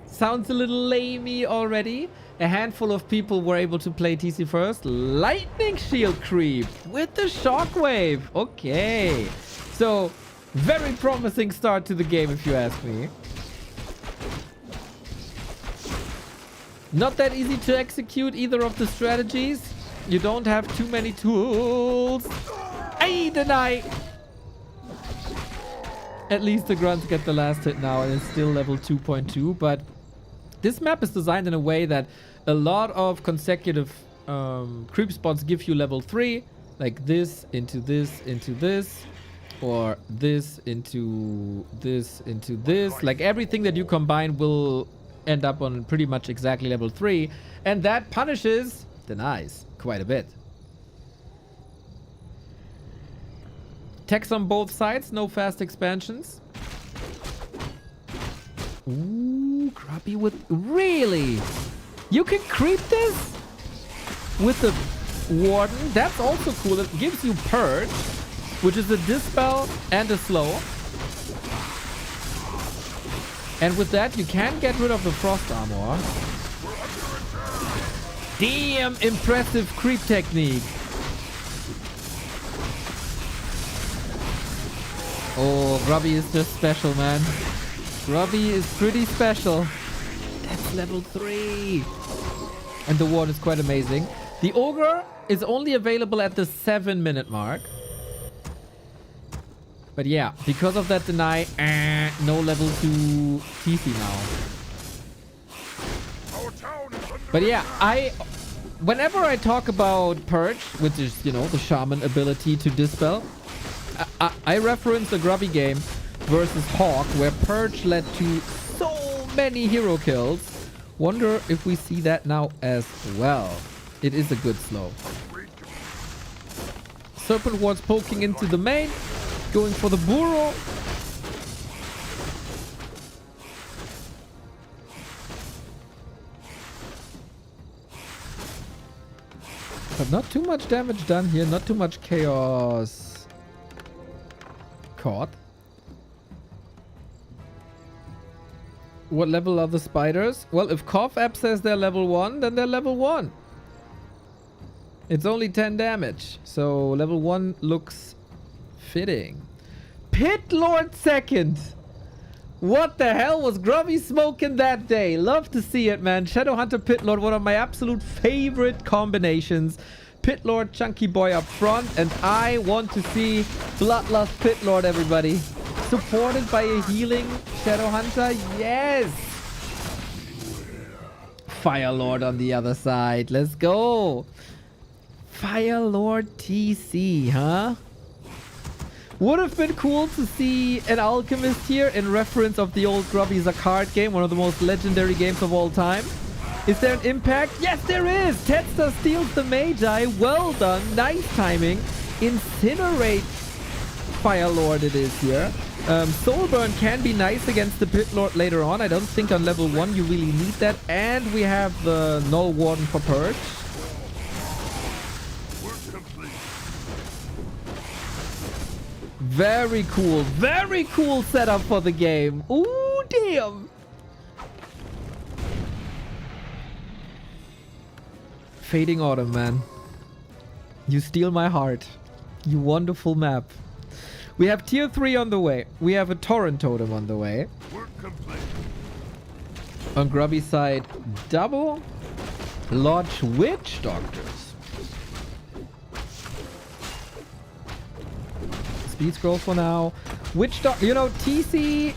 Sounds a little lamey already. A handful of people were able to play TC first. Lightning Shield creep with the Shockwave. Okay. So, very promising start to the game, if you ask me. Not that easy to execute either of the strategies. You don't have too many tools. Ay, deny. At least the grunts get the last hit now, and it's still level 2.2, but this map is designed in a way that a lot of consecutive creep spots give you level 3, like this into this into this, or this into this into this. Like everything that you combine will end up on pretty much exactly level 3, and that punishes denies quite a bit. Techs on both sides, no fast expansions. Ooh, Grubby with... Really? You can creep this? With the Warden? That's also cool. It gives you Purge, which is a Dispel and a Slow. And with that, you can get rid of the Frost Armor. Damn, impressive creep technique. Oh, Grubby is just special, man. Grubby is pretty special. That's level 3. And the ward is quite amazing. The Ogre is only available at the 7-minute mark. But yeah, because of that deny, no level 2 TC now. But yeah, whenever I talk about Purge, which is, you know, the Shaman ability to dispel, I reference the Grubby game versus Hawk, where Purge led to so many hero kills. Wonder if we see that now as well. It is a good slow. Serpent Wards poking into the main, going for the Burrow. But not too much damage done here, not too much chaos caught. What level are the spiders? Well, if Cough App says they're level 1, then they're level 1. It's only 10 damage, so level 1 looks fitting. Pit Lord second! What the hell was Grubby smoking that day? Love to see it, man. Shadowhunter Pit Lord, one of my absolute favorite combinations. Pit Lord, Chunky Boy up front, and I want to see Bloodlust Pit Lord, everybody. Supported by a healing Shadowhunter, yes! Fire Lord on the other side, let's go! Fire Lord TC, huh? Would have been cool to see an Alchemist here in reference of the old Grubby Zakard game, one of the most legendary games of all time. Is there an impact? Yes, there is! Tetstar steals the Magi. Well done. Nice timing. Incinerate Fire Lord it is here. Soulburn can be nice against the Pit Lord later on. I don't think on level 1 you really need that. And we have the Null Warden for Purge. Very cool setup for the game. Ooh, damn. Fading Autumn, man. You steal my heart. You wonderful map. We have tier 3 on the way. We have a torrent totem on the way. Work complete. On Grubby's side, double Lodge Witch Doctors. Speed scroll for now. Witch Doctor, you know, TC,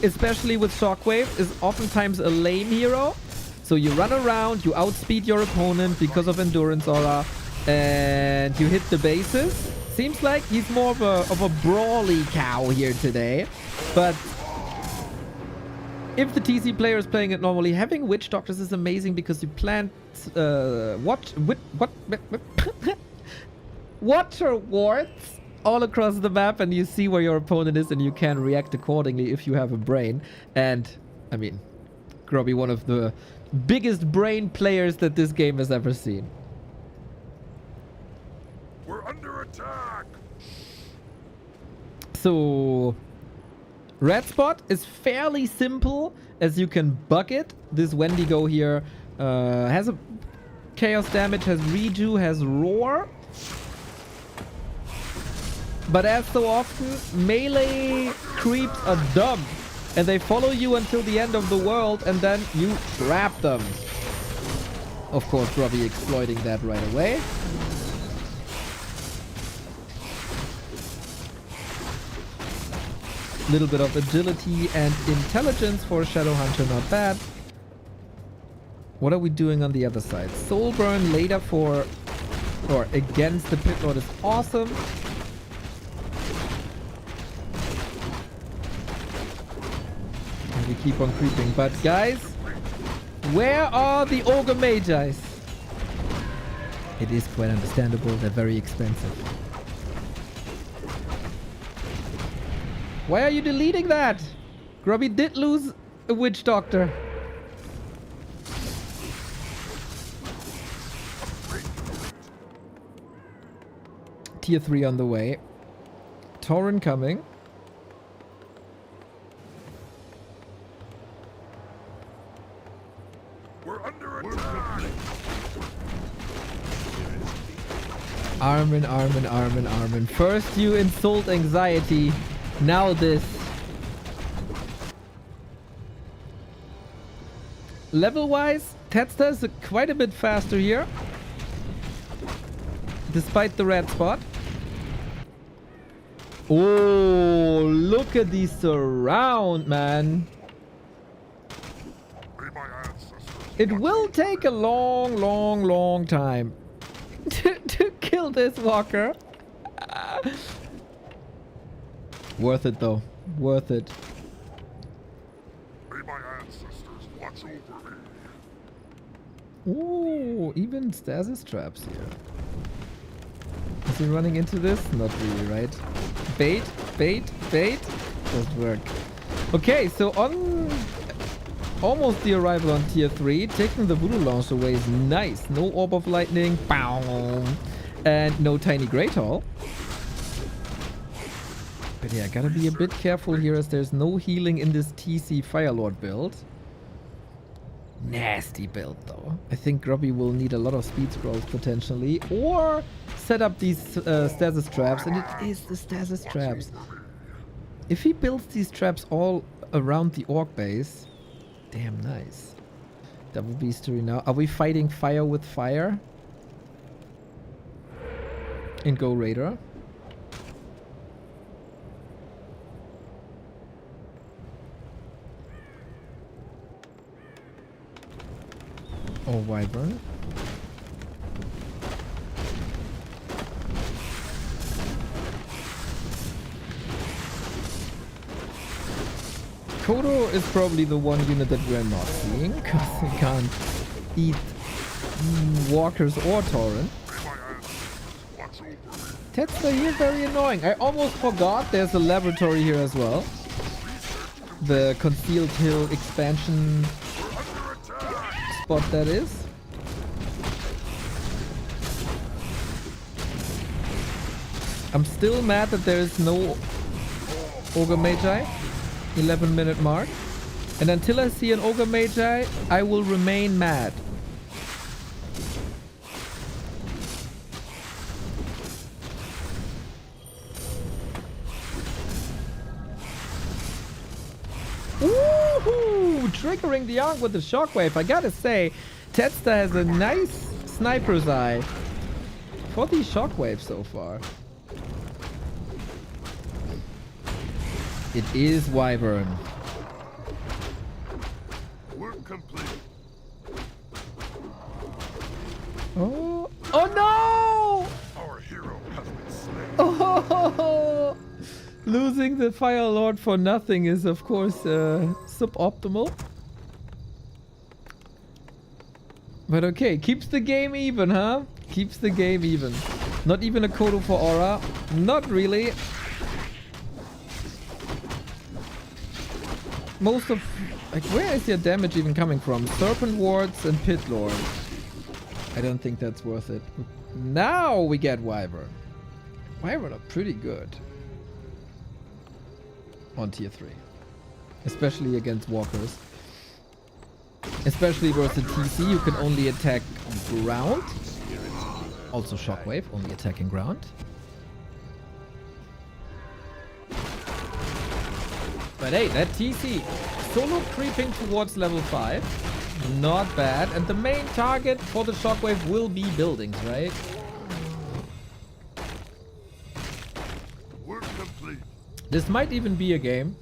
especially with Shockwave, is oftentimes a lame hero. So you run around, you outspeed your opponent because of Endurance Aura, and you hit the bases. Seems like he's more of a brawly cow here today. But if the TC player is playing it normally, having Witch Doctors is amazing because you plant Watcher wards all across the map, and you see where your opponent is, and you can react accordingly if you have a brain. And I mean, Grubby, one of the biggest brain players that this game has ever seen. We're under attack. So red spot is fairly simple, as you can bucket. This Wendigo here has a chaos damage, has reju, has roar. But as so often, melee creeps are dumb. And they follow you until the end of the world, and then you trap them. Of course, Robbie exploiting that right away. Little bit of agility and intelligence for Shadowhunter, not bad. What are we doing on the other side? Soulburn later for or against the Pit Lord is awesome. And we keep on creeping. But guys, where are the Ogre Magi's? It is quite understandable, they're very expensive. Why are you deleting that? Grubby did lose a Witch Doctor. Tier 3 on the way. Torrent coming. We're under attack. Armin. First you insult anxiety. Now this. Level-wise, Tetsta is quite a bit faster here. Despite the red spot. Oh, look at the surround, man. It will take a long time to kill this walker. Worth it though. Worth it. May my ancestors watch over me. Ooh, even stasis traps here. Is he running into this? Not really, right? Bait. Doesn't work. Okay, so on almost the arrival on tier 3, taking the Voodoo Launch away is nice. No Orb of Lightning. Boom. And no Tiny Great Hall. But yeah, gotta be a bit careful here as there's no healing in this TC Firelord build. Nasty build though. I think Grubby will need a lot of speed scrolls potentially, or set up these stasis traps, and it is the stasis traps. If he builds these traps all around the orc base, damn nice. Double Beastery now. Are we fighting fire with fire? In Go Raider. Oh, Wyvern. Kodo is probably the one unit that we're not seeing, because we can't eat walkers or Torrent. Tetsuya here, very annoying. I almost forgot there's a laboratory here as well. The Concealed Hill expansion spot that is. I'm still mad that there is no Ogre Magi. 11-minute mark. And until I see an Ogre Magi, I will remain mad. Woohoo! Triggering the Ankh with the shockwave. I gotta say, Tetsta has a nice sniper's eye for these shockwaves so far. It is Wyvern. Work complete. Oh, oh no! Our hero has been slain. Oh, losing the Fire Lord for nothing is of course suboptimal. But okay, keeps the game even, huh? Keeps the game even. Not even a Kodo for Aura. Not really. Most of... Like, where is your damage even coming from? Serpent Wards and Pit Lord. I don't think that's worth it. Now we get Wyvern. Wyvern are pretty good. On tier 3. Especially against walkers. Especially versus TC, you can only attack ground. Also Shockwave, only attacking ground. But hey, that TC solo creeping towards level 5. Not bad. And the main target for the Shockwave will be buildings, right? Work complete. This might even be a game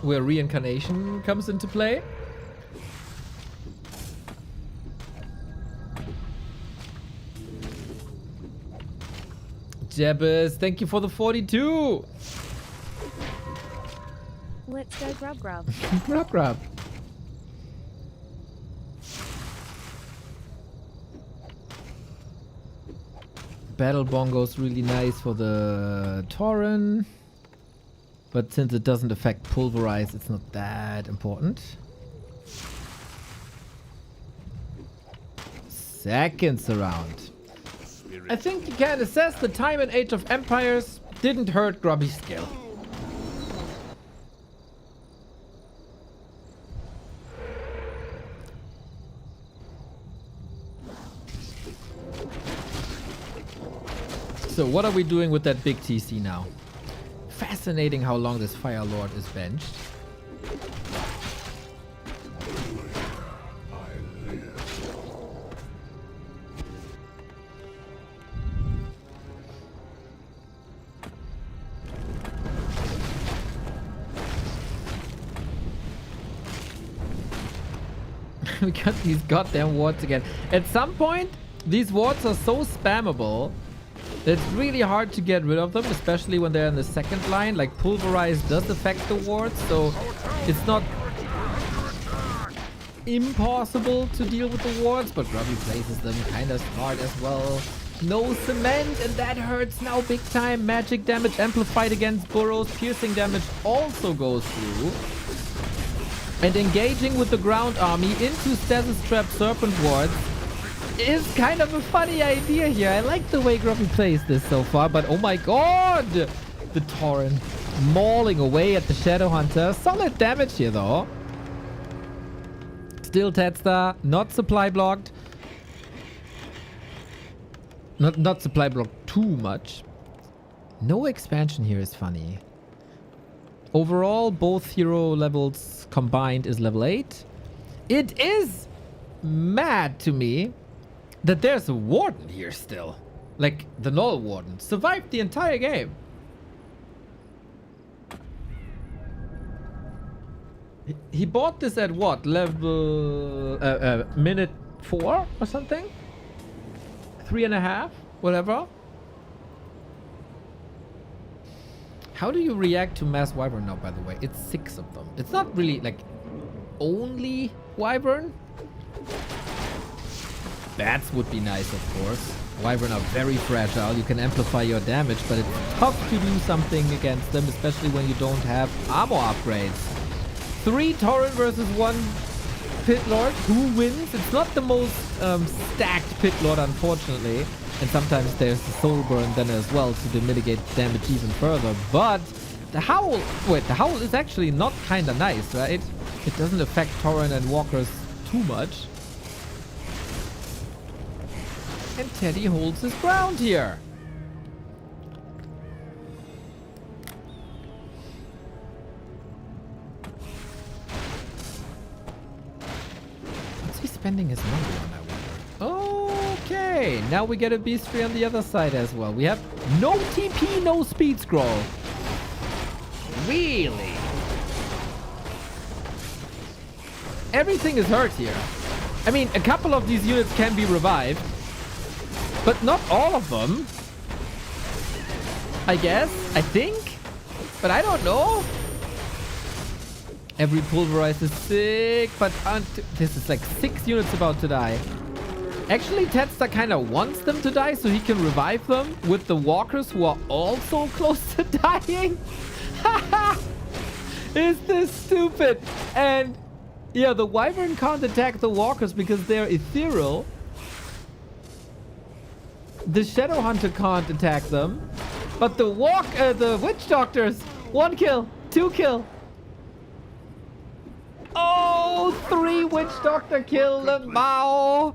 where reincarnation comes into play. Jebus, thank you for the 42. Let's go grub grub. Grub grub. Battle Bongo's really nice for the Tauren. But since it doesn't affect Pulverize, it's not that important. Second surround. I think you can assess the time in Age of Empires didn't hurt Grubby's skill. So what are we doing with that big TC now? Fascinating how long this Fire Lord is benched. We got these goddamn wards again. At some point, these wards are so spammable that it's really hard to get rid of them, especially when they're in the second line. Like, Pulverize does affect the wards, so it's not impossible to deal with the wards, but Grubby places them kind of smart as well. No cement, and that hurts now big time. Magic damage amplified against burrows. Piercing damage also goes through. And engaging with the ground army into Stasis Trap Serpent Wards is kind of a funny idea here. I like the way Grubby plays this so far, but oh my god! The Tauren mauling away at the Shadow Hunter. Solid damage here though. Still Tetsta, not supply blocked. Not supply blocked too much. No expansion here is funny. Overall, both hero levels combined is level 8. It is mad to me that there's a Warden here still. Like, the Null Warden. Survived the entire game. He bought this at what? Level... minute 4 or something? 3.5? Whatever. How do you react to Mass Wyvern now, by the way? It's 6 of them. It's not really, like, only Wyvern. Bats would be nice, of course. Wyvern are very fragile. You can amplify your damage, but it's tough to do something against them, especially when you don't have armor upgrades. 3 Tauren versus 1 Pit Lord. Who wins? It's not the most stacked Pit Lord, unfortunately. And sometimes there's the Soul Burn then as well to mitigate damage even further. But the Howl... Wait, the Howl is actually not kind of nice, right? It doesn't affect Tauren and Walkers too much. And Teddy holds his ground here. What's he spending his money on, I wonder? Okay, now we get a Beastry on the other side as well. We have no TP, no Speed Scroll. Really? Everything is hurt here. I mean, a couple of these units can be revived. But not all of them. I guess. I think. But I don't know. Every pulverize is sick. But this is like 6 units about to die. Actually, Tedster kind of wants them to die so he can revive them with the walkers who are also close to dying. Is this stupid? And yeah, the Wyvern can't attack the walkers because they're ethereal. The Shadow Hunter can't attack them, but the Witch Doctors, 1 kill, 2 kill. Oh, 3 Witch Doctor kill them, Mao.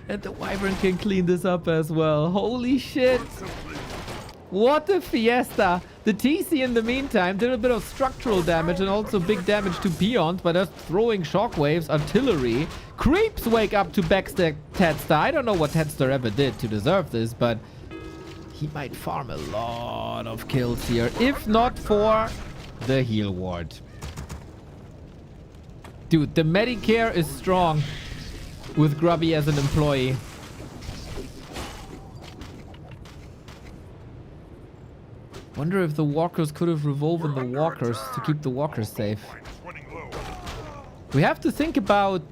And the Wyvern can clean this up as well. Holy shit. What a fiesta. The TC in the meantime did a bit of structural damage and also big damage to peons by just throwing shockwaves, artillery. Creeps wake up to backstab Tedster. I don't know what Tedster ever did to deserve this, but he might farm a lot of kills here, if not for the heal ward. Dude, the Medicare is strong with Grubby as an employee. Wonder if the walkers could have revolved the walkers to keep the walkers safe. We have to think about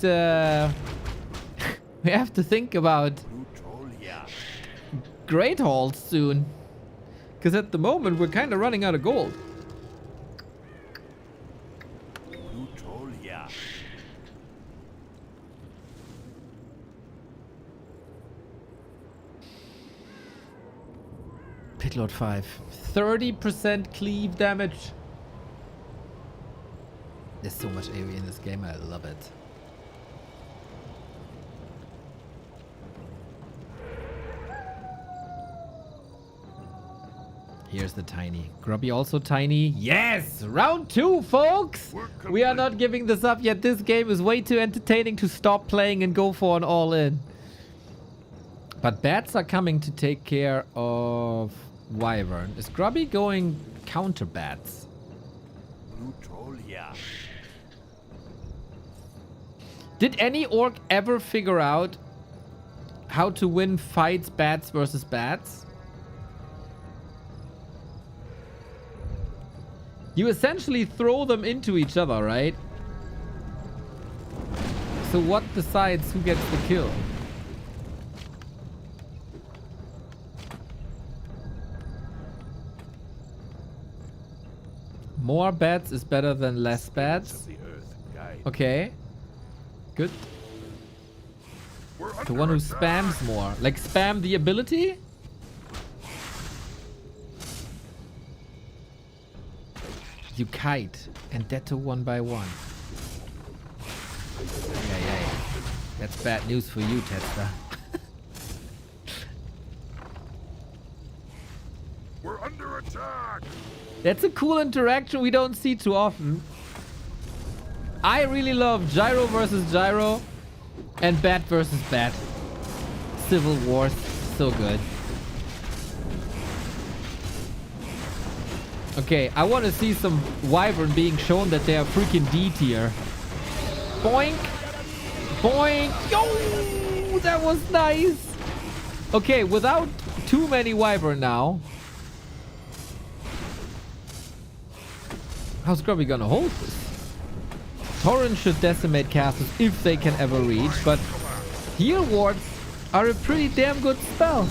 Great Halls soon. Because at the moment we're kind of running out of gold. Pitlord 5. 30% cleave damage. There's so much AoE in this game, I love it. Here's the tiny. Grubby also tiny. Yes! Round 2, folks! We are not giving this up yet. This game is way too entertaining to stop playing and go for an all-in. But bats are coming to take care of Wyvern. Is Grubby going counter bats? Did any orc ever figure out how to win fights bats versus bats? You essentially throw them into each other, right? So what decides who gets the kill? More bats is better than less bats. Okay. Good. The one who spams more. Like spam the ability? You kite and Detto 1 by 1. Yeah. That's bad news for you, Tedster. We're under attack. That's a cool interaction we don't see too often. I really love Gyro versus Gyro and Bat versus Bat. Civil Wars, so good. Okay, I want to see some Wyvern being shown that they are freaking D tier. Boink! Boink! Yo! That was nice! Okay, without too many Wyvern now. How's Grubby gonna hold this? Tauren should decimate castles if they can ever reach, but heal wards are a pretty damn good spell.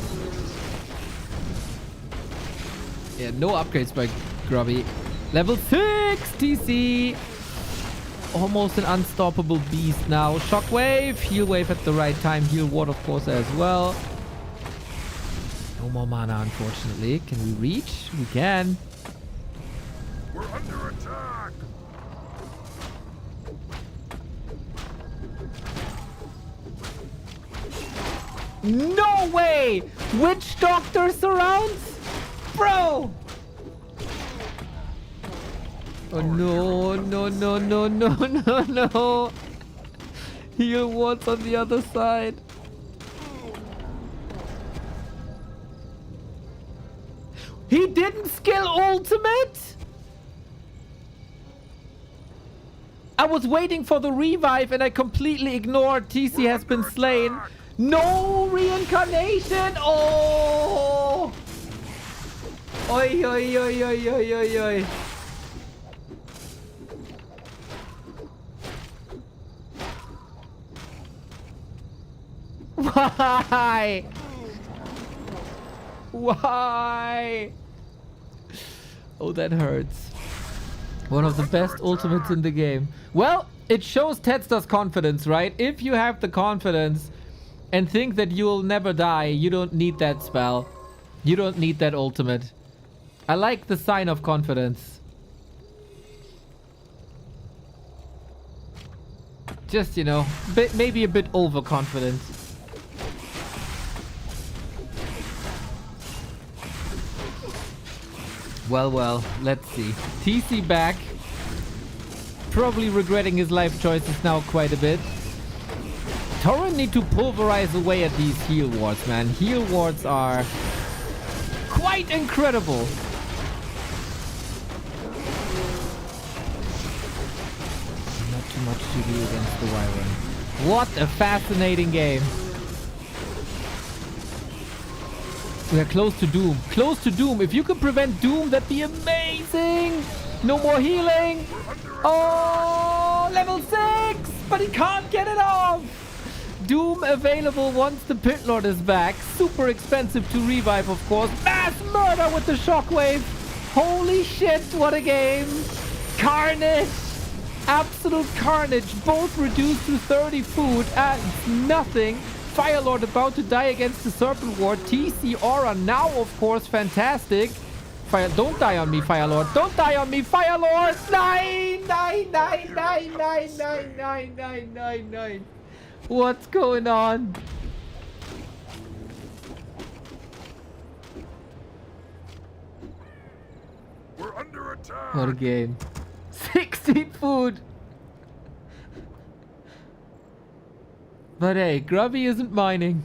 Yeah, no upgrades by Grubby. Level 6 TC. almost an unstoppable beast now. Shockwave, heal wave at the right time, heal ward of course as well. No more mana unfortunately. Can we reach? We can. We're under attack. No way! Witch Doctor surrounds? Bro! Oh no, no, no, no, no, no, no. Heal what's on the other side. He didn't skill ultimate? I was waiting for the revive and I completely ignored TC has been slain. No reincarnation! Oh! Oi, oi, oi, oi, oi, oi, oi. Why? Why? Oh, that hurts. One of the best ultimates in the game. Well, it shows Tetsta's confidence, right? If you have the confidence and think that you'll never die, you don't need that spell. You don't need that ultimate. I like the sign of confidence. Just, you know, maybe a bit overconfident. Well, well, let's see. TC back. Probably regretting his life choices now quite a bit. Torrent need to pulverize away at these heal wards, man. Heal wards are quite incredible. Not too much to do against the Wyvern. What a fascinating game. We are close to Doom. Close to Doom. If you could prevent Doom, that'd be amazing. No more healing. Oh, level 6. But he can't get it off. Doom available once the Pit Lord is back. Super expensive to revive, of course. Mass murder with the shockwave. Holy shit, what a game. Carnage. Absolute carnage. Both reduced to 30 food and nothing. Firelord about to die against the Serpent Ward. TC Aura now, of course, fantastic. Don't die on me, Firelord. Don't die on me, Firelord. Nine, nine, nine, nine, nine, nine, nine, nine, nine, nine. What's going on? We're under attack. What a game. 16 food. But hey, Grubby isn't mining.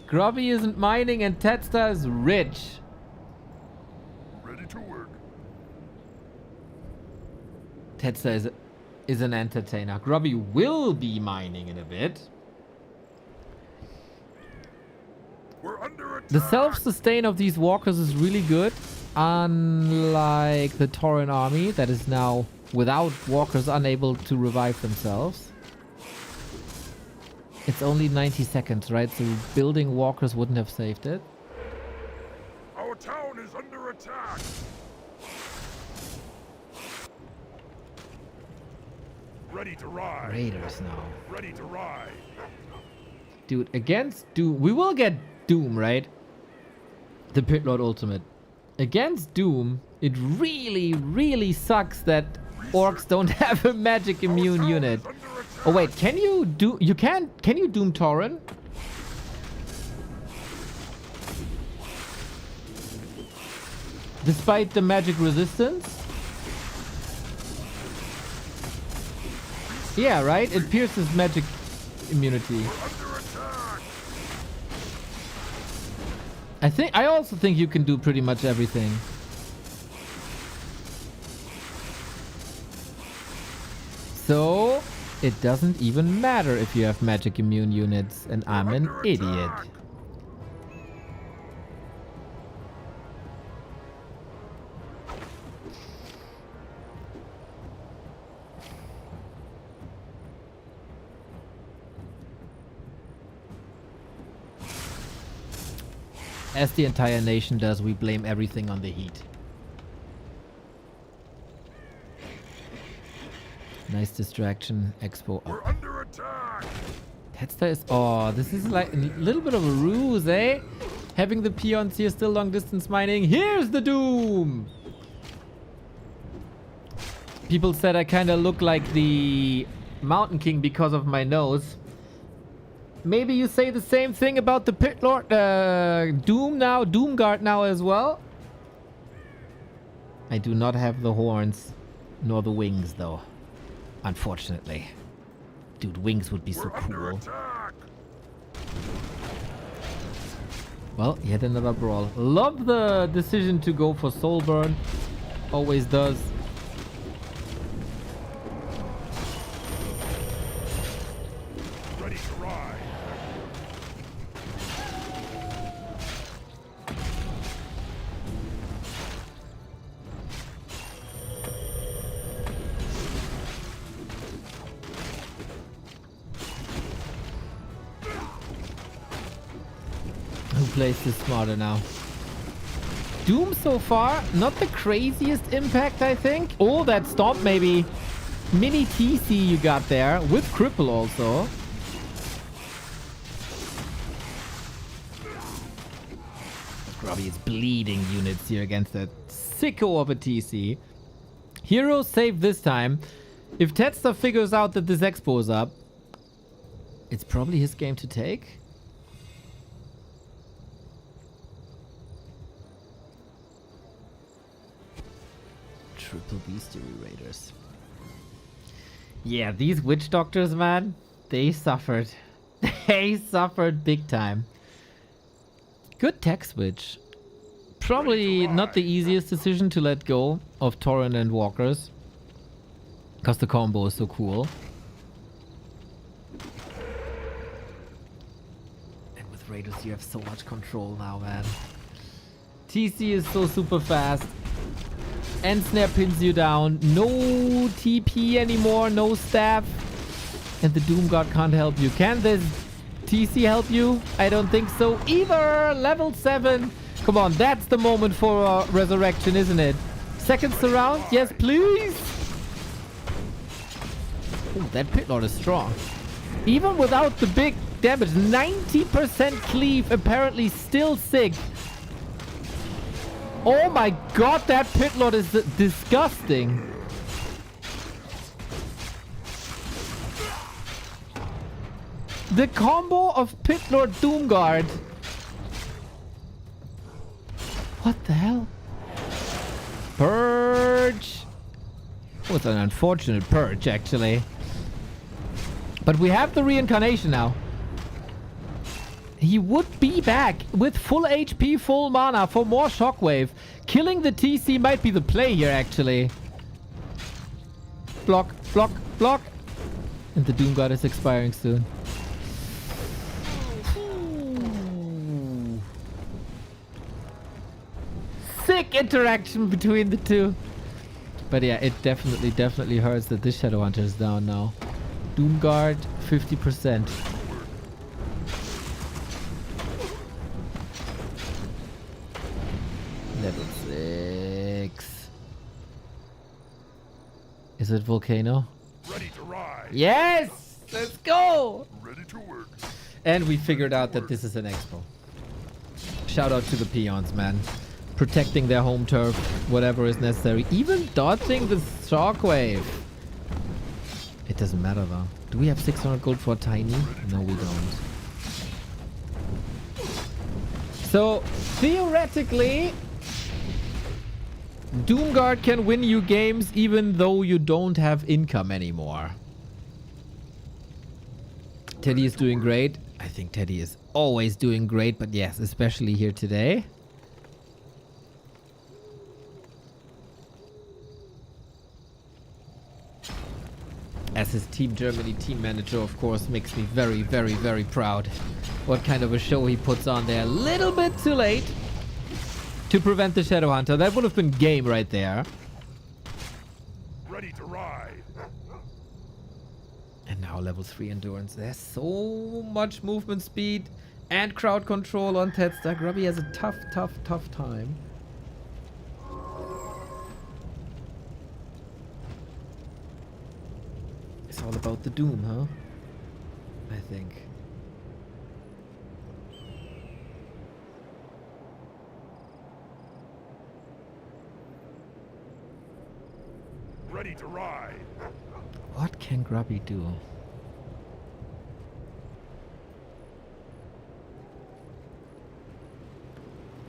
Grubby isn't mining and Tetsta is rich. Ready to work. Tetsta is an entertainer. Grubby will be mining in a bit. We're under attack. The self-sustain of these walkers is really good. Unlike the Tauren army that is now without walkers unable to revive themselves. It's only 90 seconds, right? So building walkers wouldn't have saved it. Our town is under attack. Ready to ride. Raiders now. Ready to ride. Dude, against Doom... We will get Doom, right? The Pit Lord ultimate. Against Doom, it really, really sucks that orcs don't have a magic immune unit. Oh wait, can you do... Can you Doom Tauren? Despite the magic resistance? Yeah, right? It pierces magic immunity. I also think you can do pretty much everything. So, it doesn't even matter if you have magic immune units, and I'm an idiot. As the entire nation does, we blame everything on the heat. Nice distraction. Expo up. We're under attack. Tetster is... Oh, this is like a little bit of a ruse, eh? Having the peons here still long distance mining. Here's the doom! People said I kind of look like the Mountain King because of my nose. Maybe you say the same thing about the Pit Lord Doom now, Doomguard now as well? I do not have the horns, nor the wings though. Unfortunately. Dude, wings would be so cool. Well, yet another brawl. Love the decision to go for Soul Burn. Always does. Ready to ride. Who plays this smarter now? Doom so far, not the craziest impact, I think. Oh, that stomp maybe. Mini TC you got there, with cripple also. Grubby is bleeding units here against that sicko of a TC. Hero save this time. If Tetster figures out that this expo is up, it's probably his game to take. Triple Beastery Raiders. Yeah, these witch doctors, man, they suffered. They suffered big time. Good tech switch. Probably not the easiest decision to let go of Tauren and Walkers. Because the combo is so cool. And with Raiders you have so much control now, man. TC is so super fast. End snare pins you down. No TP anymore. No staff. And the Doomguard can't help you. Can this TC help you? I don't think so either. Level 7. Come on, that's the moment for resurrection, isn't it? Second surround. Yes, please. Oh, that Pit Lord is strong. Even without the big damage. 90% cleave. Apparently still sick. Oh my god, that Pit Lord is disgusting. The combo of Pit Lord Doomguard. What the hell? Purge. Oh, it's an unfortunate purge, actually. But we have the reincarnation now. He would be back with full HP, full mana for more shockwave. Killing the TC might be the play here, actually. Block, block, block. And the Doomguard is expiring soon. Sick interaction between the two. But yeah, it definitely hurts that this Shadowhunter is down now. Doomguard, 50%. Level 6. Is it Volcano? Ready to ride. Yes! Let's go! Ready to work. And we figured out that this is an expo. Shout out to the peons, man. Protecting their home turf, whatever is necessary. Even dodging the shockwave. It doesn't matter though. Do we have 600 gold for Tiny? No, we don't. So, theoretically, Doomguard can win you games even though you don't have income anymore. Teddy is doing great. I think Teddy is always doing great, but yes, especially here today. As his Team Germany team manager, of course, makes me very proud. What kind of a show he puts on there. A little bit too late to prevent the Shadowhunter. That would have been game right there. Ready to ride. And now level 3 endurance. There's so much movement speed and crowd control on Tetster. Grubby has a tough time. All about the Doom, huh? I think. Ready to ride. What can Grubby do?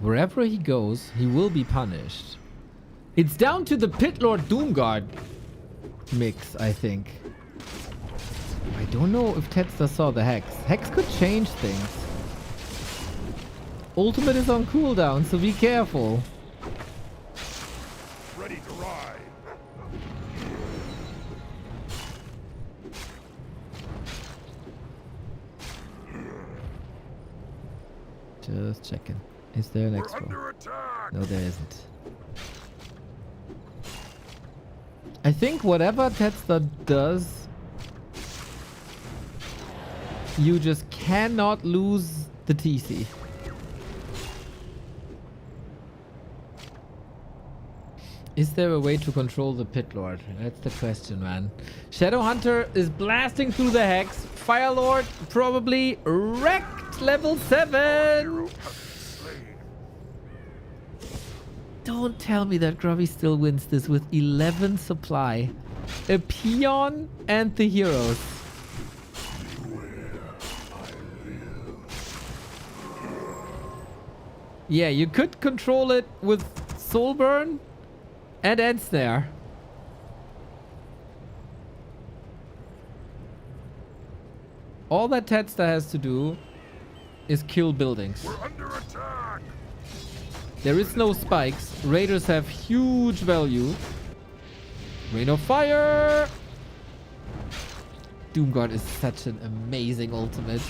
Wherever he goes, he will be punished. It's down to the Pit Lord Doomguard mix, I think. I don't know if Tetsuya saw the Hex. Hex could change things. Ultimate is on cooldown, so be careful. Ready to ride. Just checking. Is there an extra? Under attack. No, there isn't. I think whatever Tetsuya does, you just cannot lose the TC. Is there a way to control the Pit Lord? That's the question, man. Shadowhunter is blasting through the Hex. Firelord probably wrecked level 7. Don't tell me that Grubby still wins this with 11 supply. A peon and the heroes. Yeah, you could control it with Soulburn and Ensnare. All that Tetsuya has to do is kill buildings. We're under attack. There is no spikes. Raiders have huge value. Rain of Fire! Doomguard is such an amazing ultimate.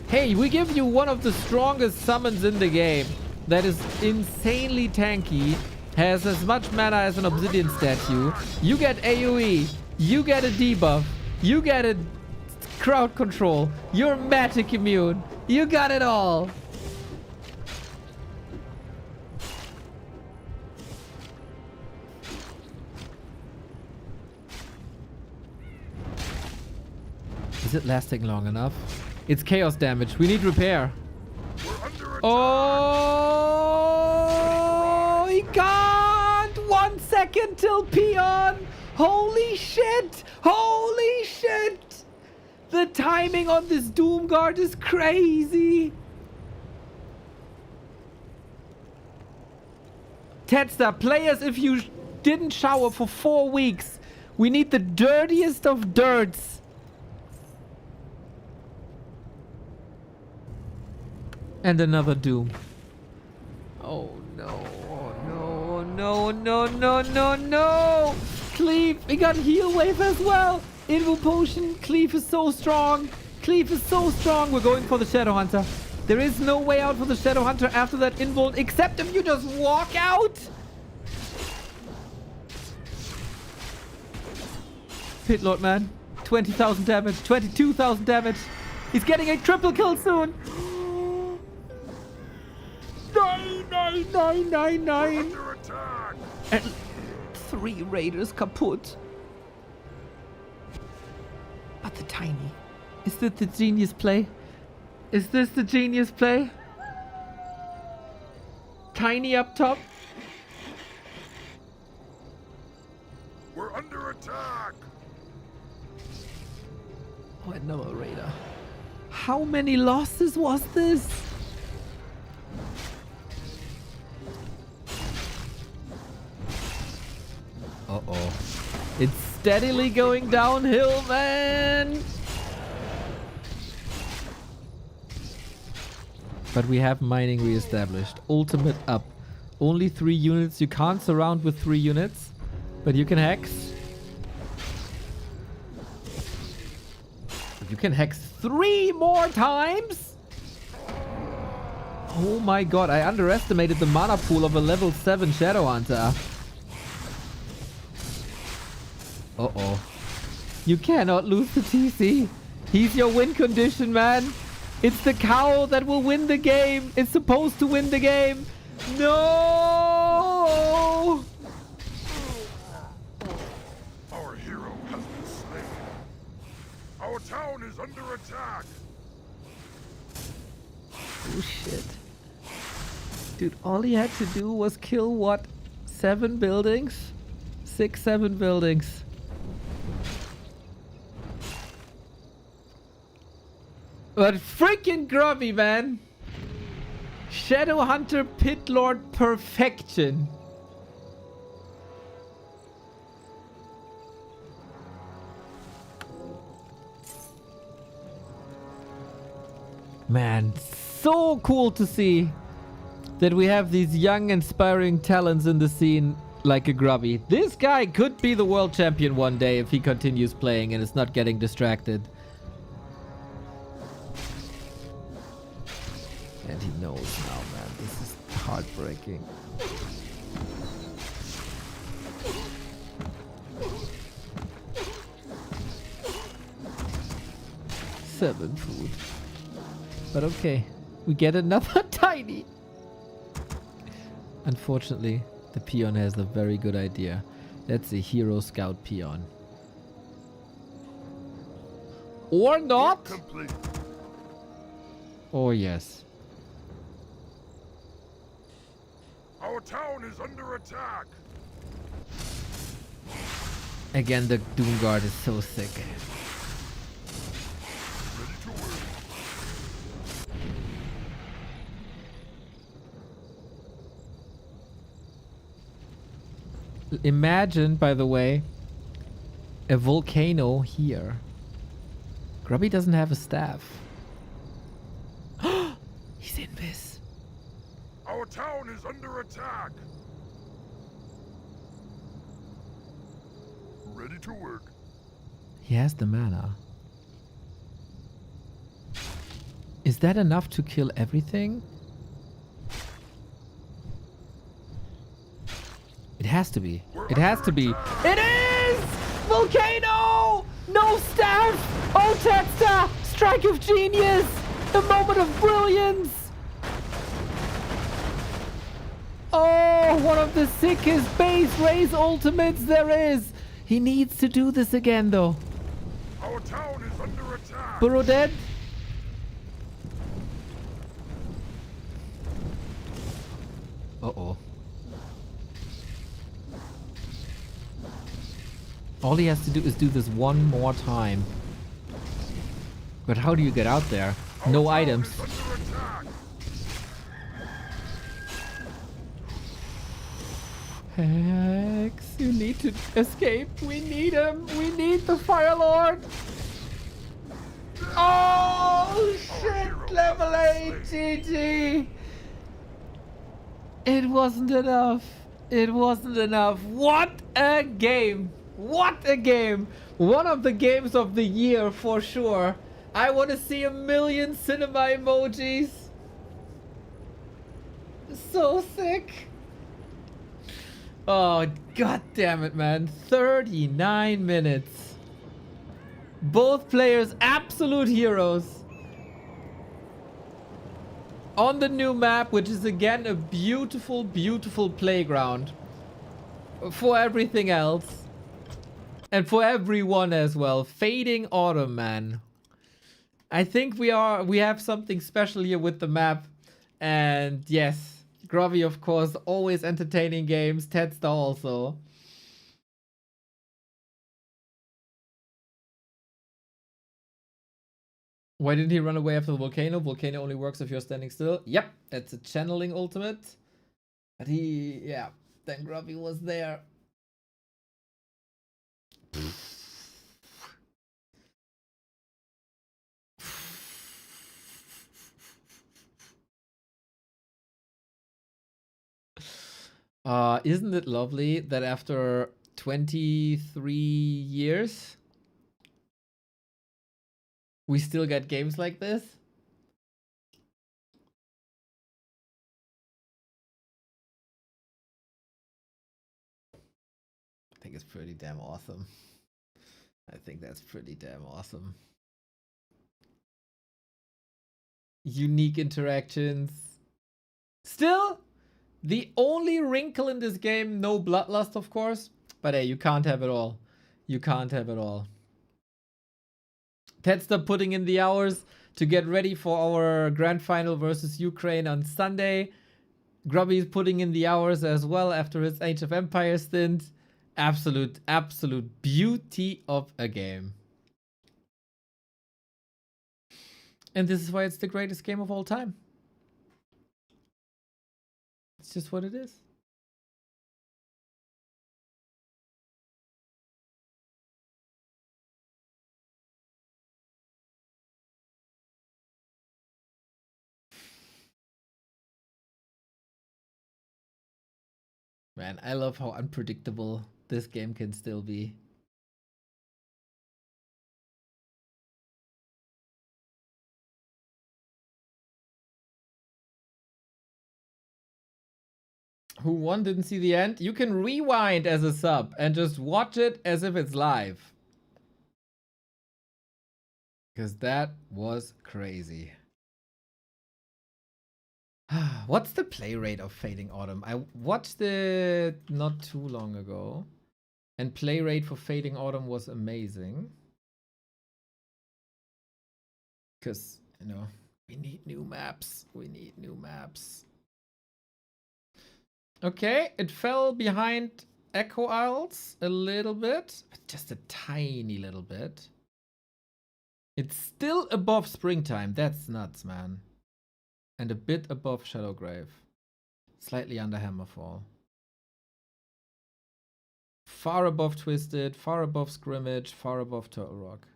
Hey, we give you one of the strongest summons in the game that is insanely tanky, has as much mana as an Obsidian statue. You get AoE, you get a debuff, you get a crowd control, you're magic immune, you got it all. Is it lasting long enough? It's chaos damage. We need repair. Oh, he can't! 1 second till peon! Holy shit! Holy shit! The timing on this Doomguard is crazy! Tetsuya, play as if you didn't shower for 4 weeks. We need the dirtiest of dirts. And another Doom. Oh no, oh no, no, no, no, no, no! Cleave! We got heal wave as well! Invo potion! Cleave is so strong! Cleave is so strong! We're going for the Shadowhunter. There is no way out for the Shadowhunter after that invul, except if you just walk out! Pit Lord, man. 20,000 damage, 22,000 damage. He's getting a triple kill soon! 9. And 3 raiders kaput. But the tiny. Is this the genius play? Is this the genius play? Tiny up top. We're under attack. Oh, another raider. How many losses was this? Uh-oh. It's steadily going downhill, man! But we have mining reestablished. Ultimate up. Only 3 units. You can't surround with 3 units. But you can hex. You can hex 3 more times? Oh my god, I underestimated the mana pool of a level 7 Shadowhunter. Uh-oh. You cannot lose the TC. He's your win condition, man. It's the cow that will win the game. It's supposed to win the game. No! Our hero has been town is under attack. Oh shit. Dude, all he had to do was kill what? 7 buildings? 6, 7 buildings. But freaking grubby, man. Shadowhunter Pit Lord perfection. Man, so cool to see that we have these young inspiring talents in the scene like a grubby. This guy could be the world champion one day if he continues playing and is not getting distracted. And he knows now, man. This is heartbreaking. Seven food. But okay, we get another tiny. Unfortunately, the peon has a very good idea. That's a hero scout peon. Or not? Complete. Oh yes. Our town is under attack. Again, the Doomguard is so sick. Ready to work. Imagine, by the way, a volcano here. Grubby doesn't have a staff. He's in this. Our town is under attack. Ready to work. He has the mana. Is that enough to kill everything? It has to be. It has to be. It is! Volcano! No staff! Oh, Tetsta! Strike of genius! The moment of brilliance! Oh, one of the sickest base race ultimates there is! He needs to do this again, though. Our town is under attack. Burrow dead? Uh-oh. All he has to do is do this one more time. But how do you get out there? No items. Hex, you need to escape. We need him. We need the Fire Lord. Oh shit! Level 8 GG. It wasn't enough. It wasn't enough. What a game! What a game! One of the games of the year for sure. I want to see 1,000,000 cinema emojis. So sick. Oh, god damn it, man. 39 minutes. Both players absolute heroes. On the new map, which is again a beautiful, beautiful playground. For everything else. And for everyone as well. Fading Autumn, man. I think we have something special here with the map. And yes, Grovy, of course, always entertaining games. Tetsta also. Why didn't he run away after the volcano? Volcano only works if you're standing still. Yep, that's a channeling ultimate. But yeah, then Grovy was there. Isn't it lovely that after 23 years we still get games like this? I think it's pretty damn awesome. I think that's pretty damn awesome. Unique interactions. Still, the only wrinkle in this game, no bloodlust, of course. But hey, you can't have it all. You can't have it all. Tetster putting in the hours to get ready for our grand final versus Ukraine on Sunday. Grubby's putting in the hours as well after his Age of Empires stint. Absolute beauty of a game. And this is why it's the greatest game of all time. It's just what it is. Man, I love how unpredictable this game can still be. Who won didn't see the end? You can rewind as a sub and just watch it as if it's live. Because that was crazy. What's the play rate of Fading Autumn? I watched it not too long ago. And play rate for Fading Autumn was amazing. Because, you know, we need new maps. We need new maps. Okay, it fell behind Echo Isles a little bit. But just a tiny little bit. It's still above Springtime. That's nuts, man. And a bit above Shadowgrave. Slightly under Hammerfall. Far above Twisted, far above Scrimmage, far above Turtle Rock.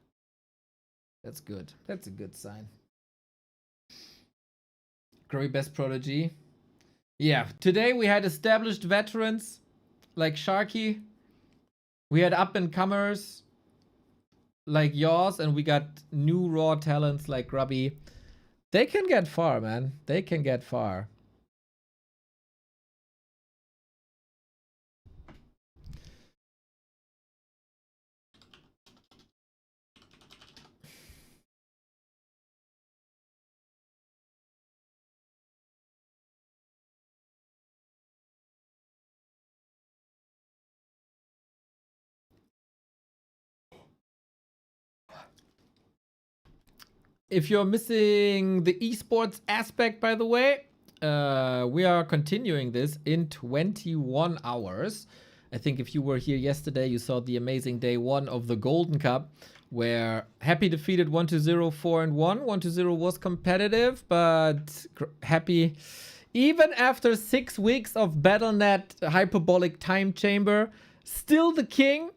That's good. That's a good sign. Grubby Best Prodigy. Yeah, today we had established veterans like Sharky. We had up-and-comers like yours, and we got new raw talents like Grubby. They can get far, man. They can get far. If you're missing the esports aspect, by the way, we are continuing this in 21 hours. I think if you were here yesterday, you saw the amazing day 1 of the Golden Cup, where Happy defeated 1-0, 4-1. 1-0 was competitive, but Happy, even after 6 weeks of BattleNet hyperbolic time chamber, still the king.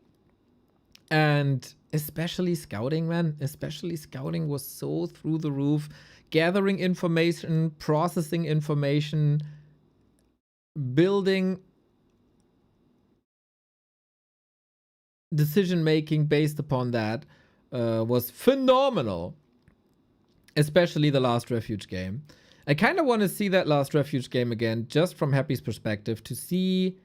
And especially scouting, man. Especially scouting was so through the roof. Gathering information, processing information, building decision making based upon that was phenomenal. Especially the Last Refuge game. I kind of want to see that Last Refuge game again, just from Happy's perspective, to see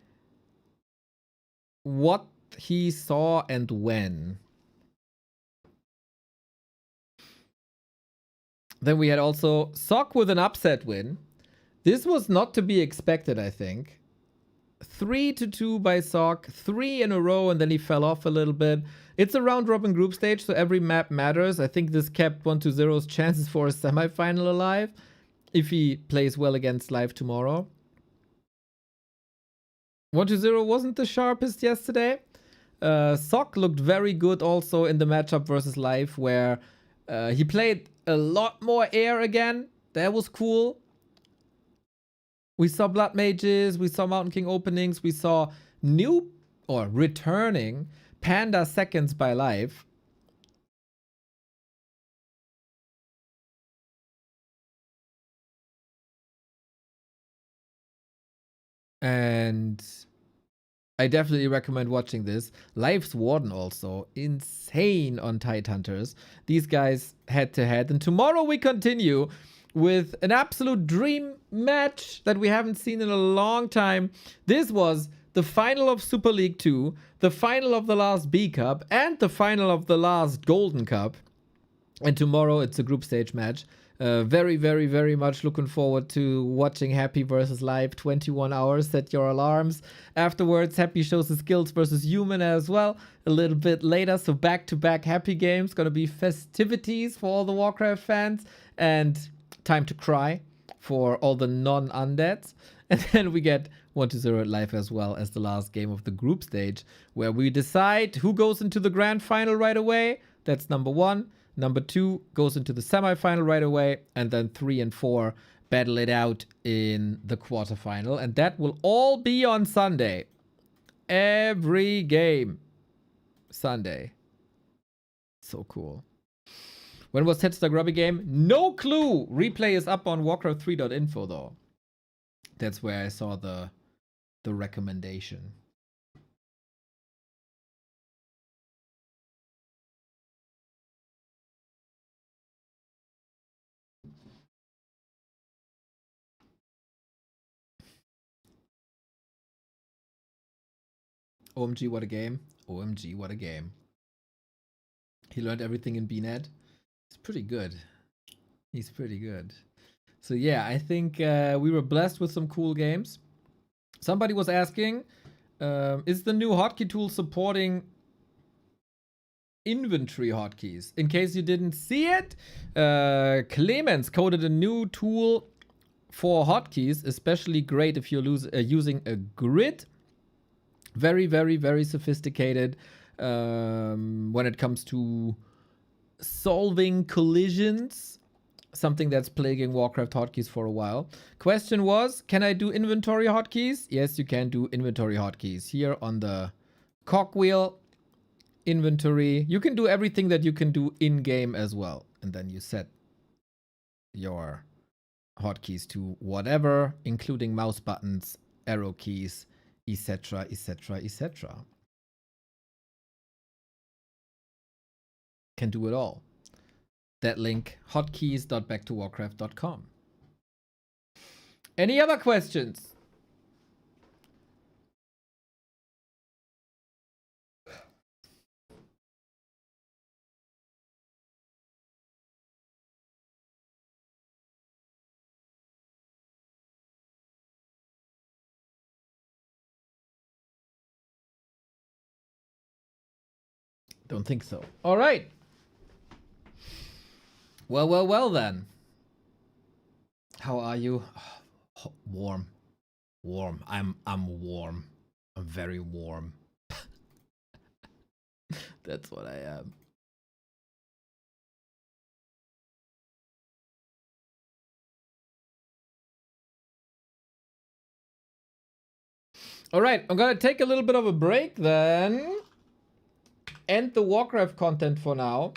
what he saw and when. Then we had also Sock with an upset win. This was not to be expected, I think. 3-2 by Sock, 3 in a row, and then he fell off a little bit. It's a round-robin group stage, so every map matters. I think this kept 1-0's chances for a semi-final alive, if he plays well against Live tomorrow. 1-0 wasn't the sharpest yesterday. Sock looked very good also in the matchup versus Live, where he played a lot more air again. That was cool. We saw Blood Mages, we saw Mountain King openings, we saw new or returning Panda seconds by Live. And I definitely recommend watching this. Live's Warden also. Insane on Tidehunters. These guys head to head. And tomorrow we continue with an absolute dream match that we haven't seen in a long time. This was the final of Super League 2, the final of the last B Cup, and the final of the last Golden Cup. And tomorrow it's a group stage match Very, very, very much looking forward to watching Happy versus Live 21 hours. Set your alarms. Afterwards, Happy shows his skills versus Human as well a little bit later. So back-to-back Happy games. Gonna be festivities for all the Warcraft fans. And time to cry for all the non-undeads. And then we get 1-0 at Live as well as the last game of the group stage, where we decide who goes into the grand final right away. That's number 1. Number 2 goes into the semifinal right away, and then 3 and 4 battle it out in the quarterfinal, and that will all be on Sunday. Every game Sunday. So cool. When was Headstock Grubby game? No clue. Replay is up on Warcraft3.info though. That's where I saw the recommendation. OMG, what a game. OMG, what a game. He learned everything in BNet. He's pretty good. He's pretty good. So yeah, I think we were blessed with some cool games. Somebody was asking, is the new hotkey tool supporting inventory hotkeys? In case you didn't see it, Clemens coded a new tool for hotkeys, especially great if you're using a grid. Very, very, very sophisticated when it comes to solving collisions. Something that's plaguing Warcraft hotkeys for a while. Question was, can I do inventory hotkeys? Yes, you can do inventory hotkeys. Here on the cogwheel, inventory. You can do everything that you can do in-game as well. And then you set your hotkeys to whatever, including mouse buttons, arrow keys, etc, etc, etc. Can do it all. That link, hotkeys.backtowarcraft.com. Any other questions? Don't think so. All right. Well, well, well then. How are you? Oh, warm. Warm. I'm warm. I'm very warm. That's what I am. All right, I'm gonna take a little bit of a break then. End the Warcraft content for now.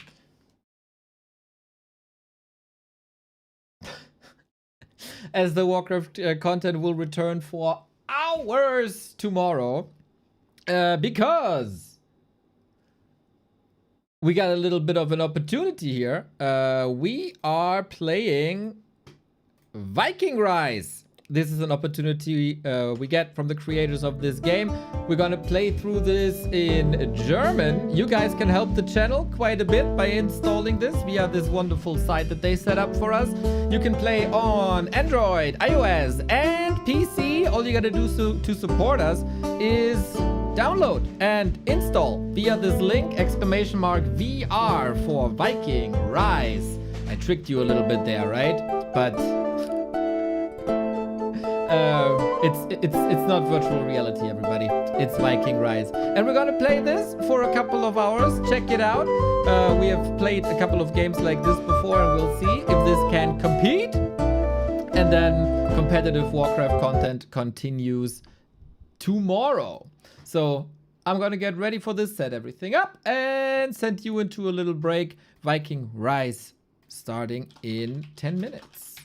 As the Warcraft content will return for hours tomorrow. Because we got a little bit of an opportunity here. We are playing Viking Rise. This is an opportunity we get from the creators of this game. We're gonna play through this in German. You guys can help the channel quite a bit by installing this via this wonderful site that they set up for us. You can play on Android, iOS, and PC. All you gotta do to support us is download and install via this link, !VR for Viking Rise. I tricked you a little bit there, right? But it's not virtual reality, everybody. It's Viking Rise. And we're gonna play this for a couple of hours. Check it out. We have played a couple of games like this before, and we'll see if this can compete. And then competitive Warcraft content continues tomorrow. So I'm gonna get ready for this, set everything up, and send you into a little break. Viking Rise starting in 10 minutes.